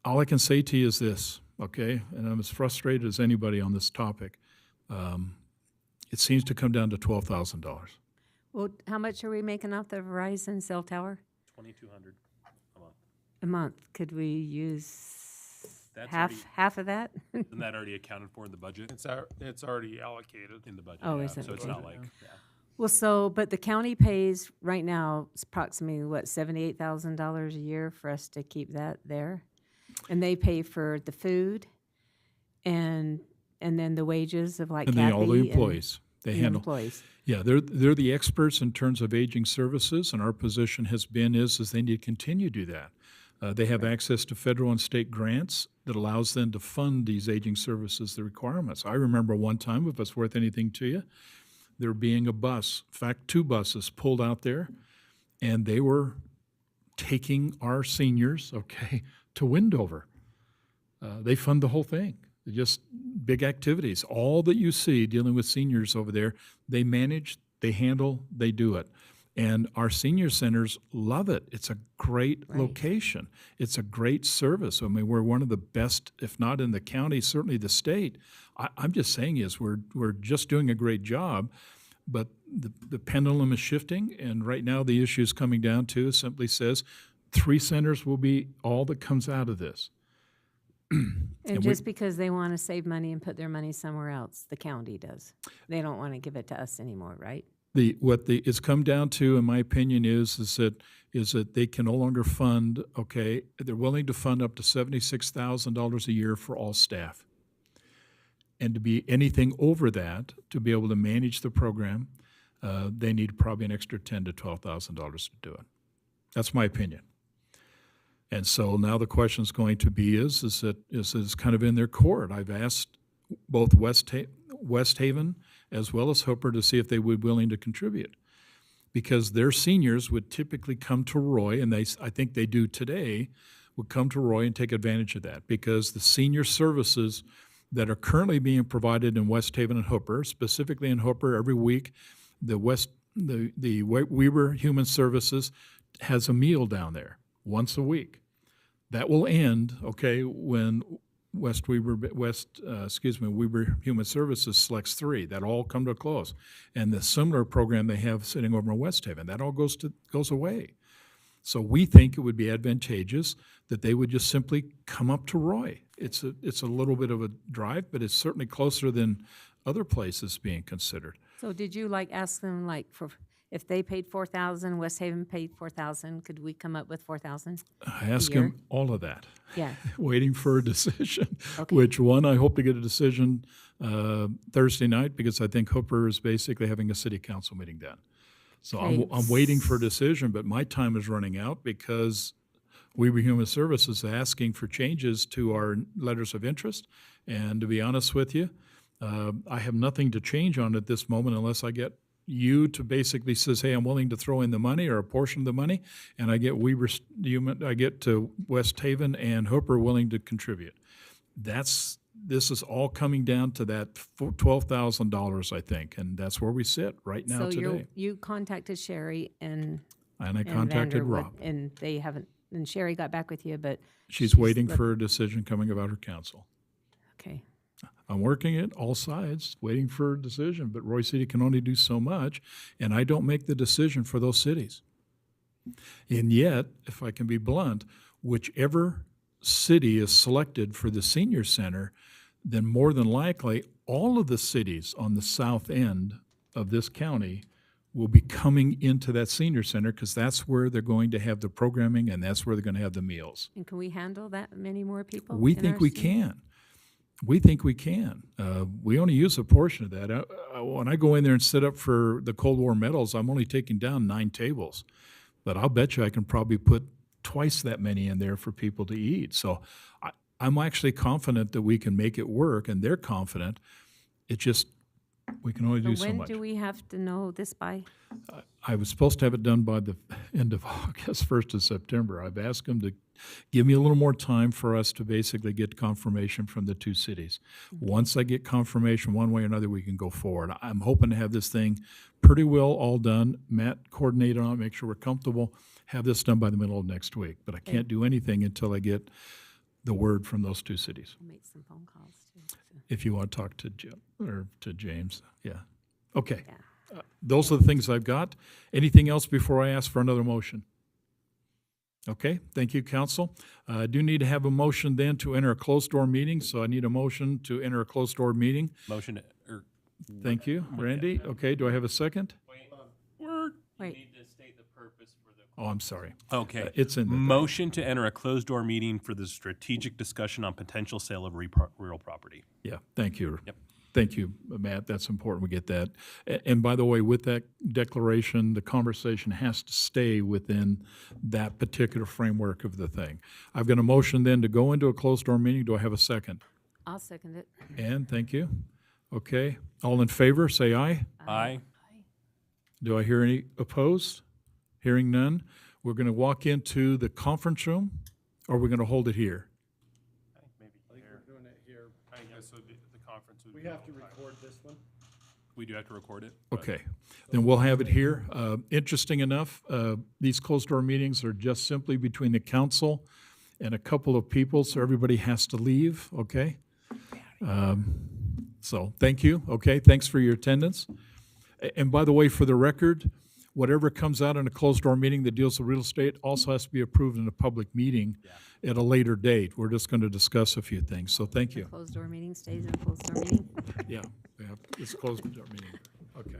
All I can say to you is this, okay? And I'm as frustrated as anybody on this topic. It seems to come down to $12,000. Well, how much are we making off the Verizon cell tower? 2,200 a month. A month. Could we use That's half, already- half of that? Isn't that already accounted for in the budget? It's already allocated. In the budget. Oh, yeah. is it? So it's not like, Well, so, but the county pays right now it's approximately, what, $78,000 a year for us to keep that there? And they pay for the food and then the wages of like And Kathy. all the and employees, they the handle. employees. Yeah, they're the experts in terms of aging services, and our position has been is they need to continue to do that. They have access to federal and state grants that allows them to fund these aging services, the requirements. I remember one time, if it's worth anything to you, there being a bus, in fact, 2 buses pulled out there, and they were taking our seniors, okay, to Windover. They fund the whole thing. They're just big activities. All that you see dealing with seniors over there, they manage, they handle, they do it. And our senior centers love it. It's a great location. It's a great service. I mean, we're one of the best, if not in the county, certainly the state. I'm just saying is we're just doing a great job, but the pendulum is shifting, and right now the issue is coming down to simply says 3 centers will be all that comes out of this. And just because they want to save money and put their money somewhere else, the county does. They don't want to give it to us anymore, right? It's come down to, in my opinion, is that they can no longer fund, okay, they're willing to fund up to $76,000 a year for all staff. And to be anything over that, to be able to manage the program, they need probably an extra $10,000 to $12,000 to do it. That's my opinion. And so now the question is going to be is it's kind of in their court. I've asked both West Haven as well as Hooper to see if they would be willing to contribute. Because their seniors would typically come to Roy, and I think they do today, would come to Roy and take advantage of that. Because the senior services that are currently being provided in West Haven and Hooper, specifically in Hooper, every week, the Weber Human Services has a meal down there once a week. That will end, okay, when Weber Human Services selects 3. That all come to a close. And the similar program they have sitting over in West Haven, that all goes away. So we think it would be advantageous that they would just simply come up to Roy. It's a little bit of a drive, but it's certainly closer than other places being considered. So did you ask them for, if they paid $4,000, West Haven paid $4,000, could we come up with $4,000? I ask him all of that. Yeah. Waiting for a decision, Okay. which one, I hope to get a decision Thursday night, because I think Hooper is basically having a city council meeting then. So Okay. I'm waiting for a decision, but my time is running out because Weber Human Services is asking for changes to our letters of interest. And to be honest with you, I have nothing to change on at this moment unless I get you to basically says, hey, I'm willing to throw in the money or a portion of the money, and I get to West Haven and Hooper willing to contribute. This is all coming down to that $12,000, I think, and that's where we sit right now So today. you contacted Sherry and I contacted Vanderwood, Rob. and they haven't, and Sherry got back with you, but. She's waiting for a decision coming about her council. Okay. I'm working it all sides, waiting for a decision, but Roy City can only do so much, and I don't make the decision for those cities. And yet, if I can be blunt, whichever city is selected for the senior center, then more than likely, all of the cities on the south end of this county will be coming into that senior center because that's where they're going to have the programming and that's where they're going to have the meals. And can we handle that many more people? We in think our we city? can. We think we can. We only use a portion of that. When I go in there and sit up for the Cold War medals, I'm only taking down 9 tables. But I'll bet you I can probably put twice that many in there for people to eat. So I'm actually confident that we can make it work, and they're confident. It just, we can only do so When much. do we have to know this by? I was supposed to have it done by the end of August, 1st of September. I've asked them give me a little more time for us to basically get confirmation from the two cities. Once I get confirmation one way or another, we can go forward. I'm hoping to have this thing pretty well all done. Matt coordinate on it, make sure we're comfortable, have this done by the middle of next week. But I can't do anything until I get the word from those two cities. I'll make some phone calls too. So. If you want to talk to Jim, or to James, yeah. Okay. Yeah. Those are the things I've got. Anything else before I ask for another motion? Okay, thank you, council. I do need to have a motion then to enter a closed-door meeting, so I need a motion to enter a closed-door meeting. Motion to, or Thank you, Randy. Okay, do I have a second? Wait. Oh, I'm sorry. Okay. It's in the thing. Motion to enter a closed-door meeting for the strategic discussion on potential sale of real property. Yeah, thank you. Yep. Thank you, Matt. That's important we get that. And by the way, with that declaration, the conversation has to stay within that particular framework of the thing. I've got a motion then to go into a closed-door meeting. Do I have a second? I'll second it. Ann, thank you. Okay, all in favor, say aye. Aye. Do I hear any opposed? Hearing none. We're going to walk into the conference room, or we're going to hold it here? Maybe I think we're doing it here. I guess so the conference would We be have to on record this one. We do have to record it. but- Okay, then we'll have it here. Interesting enough, these closed-door meetings are just simply between the council and a couple of people, so everybody has to leave, okay? So, thank you, okay, thanks for your attendance. And by the way, for the record, whatever comes out in a closed-door meeting that deals with real estate also has to be approved in a public meeting at a later date. We're just going to discuss a few things, so thank you. Closed door meeting stays in closed door meeting. Yeah, it's a closed-door meeting, okay.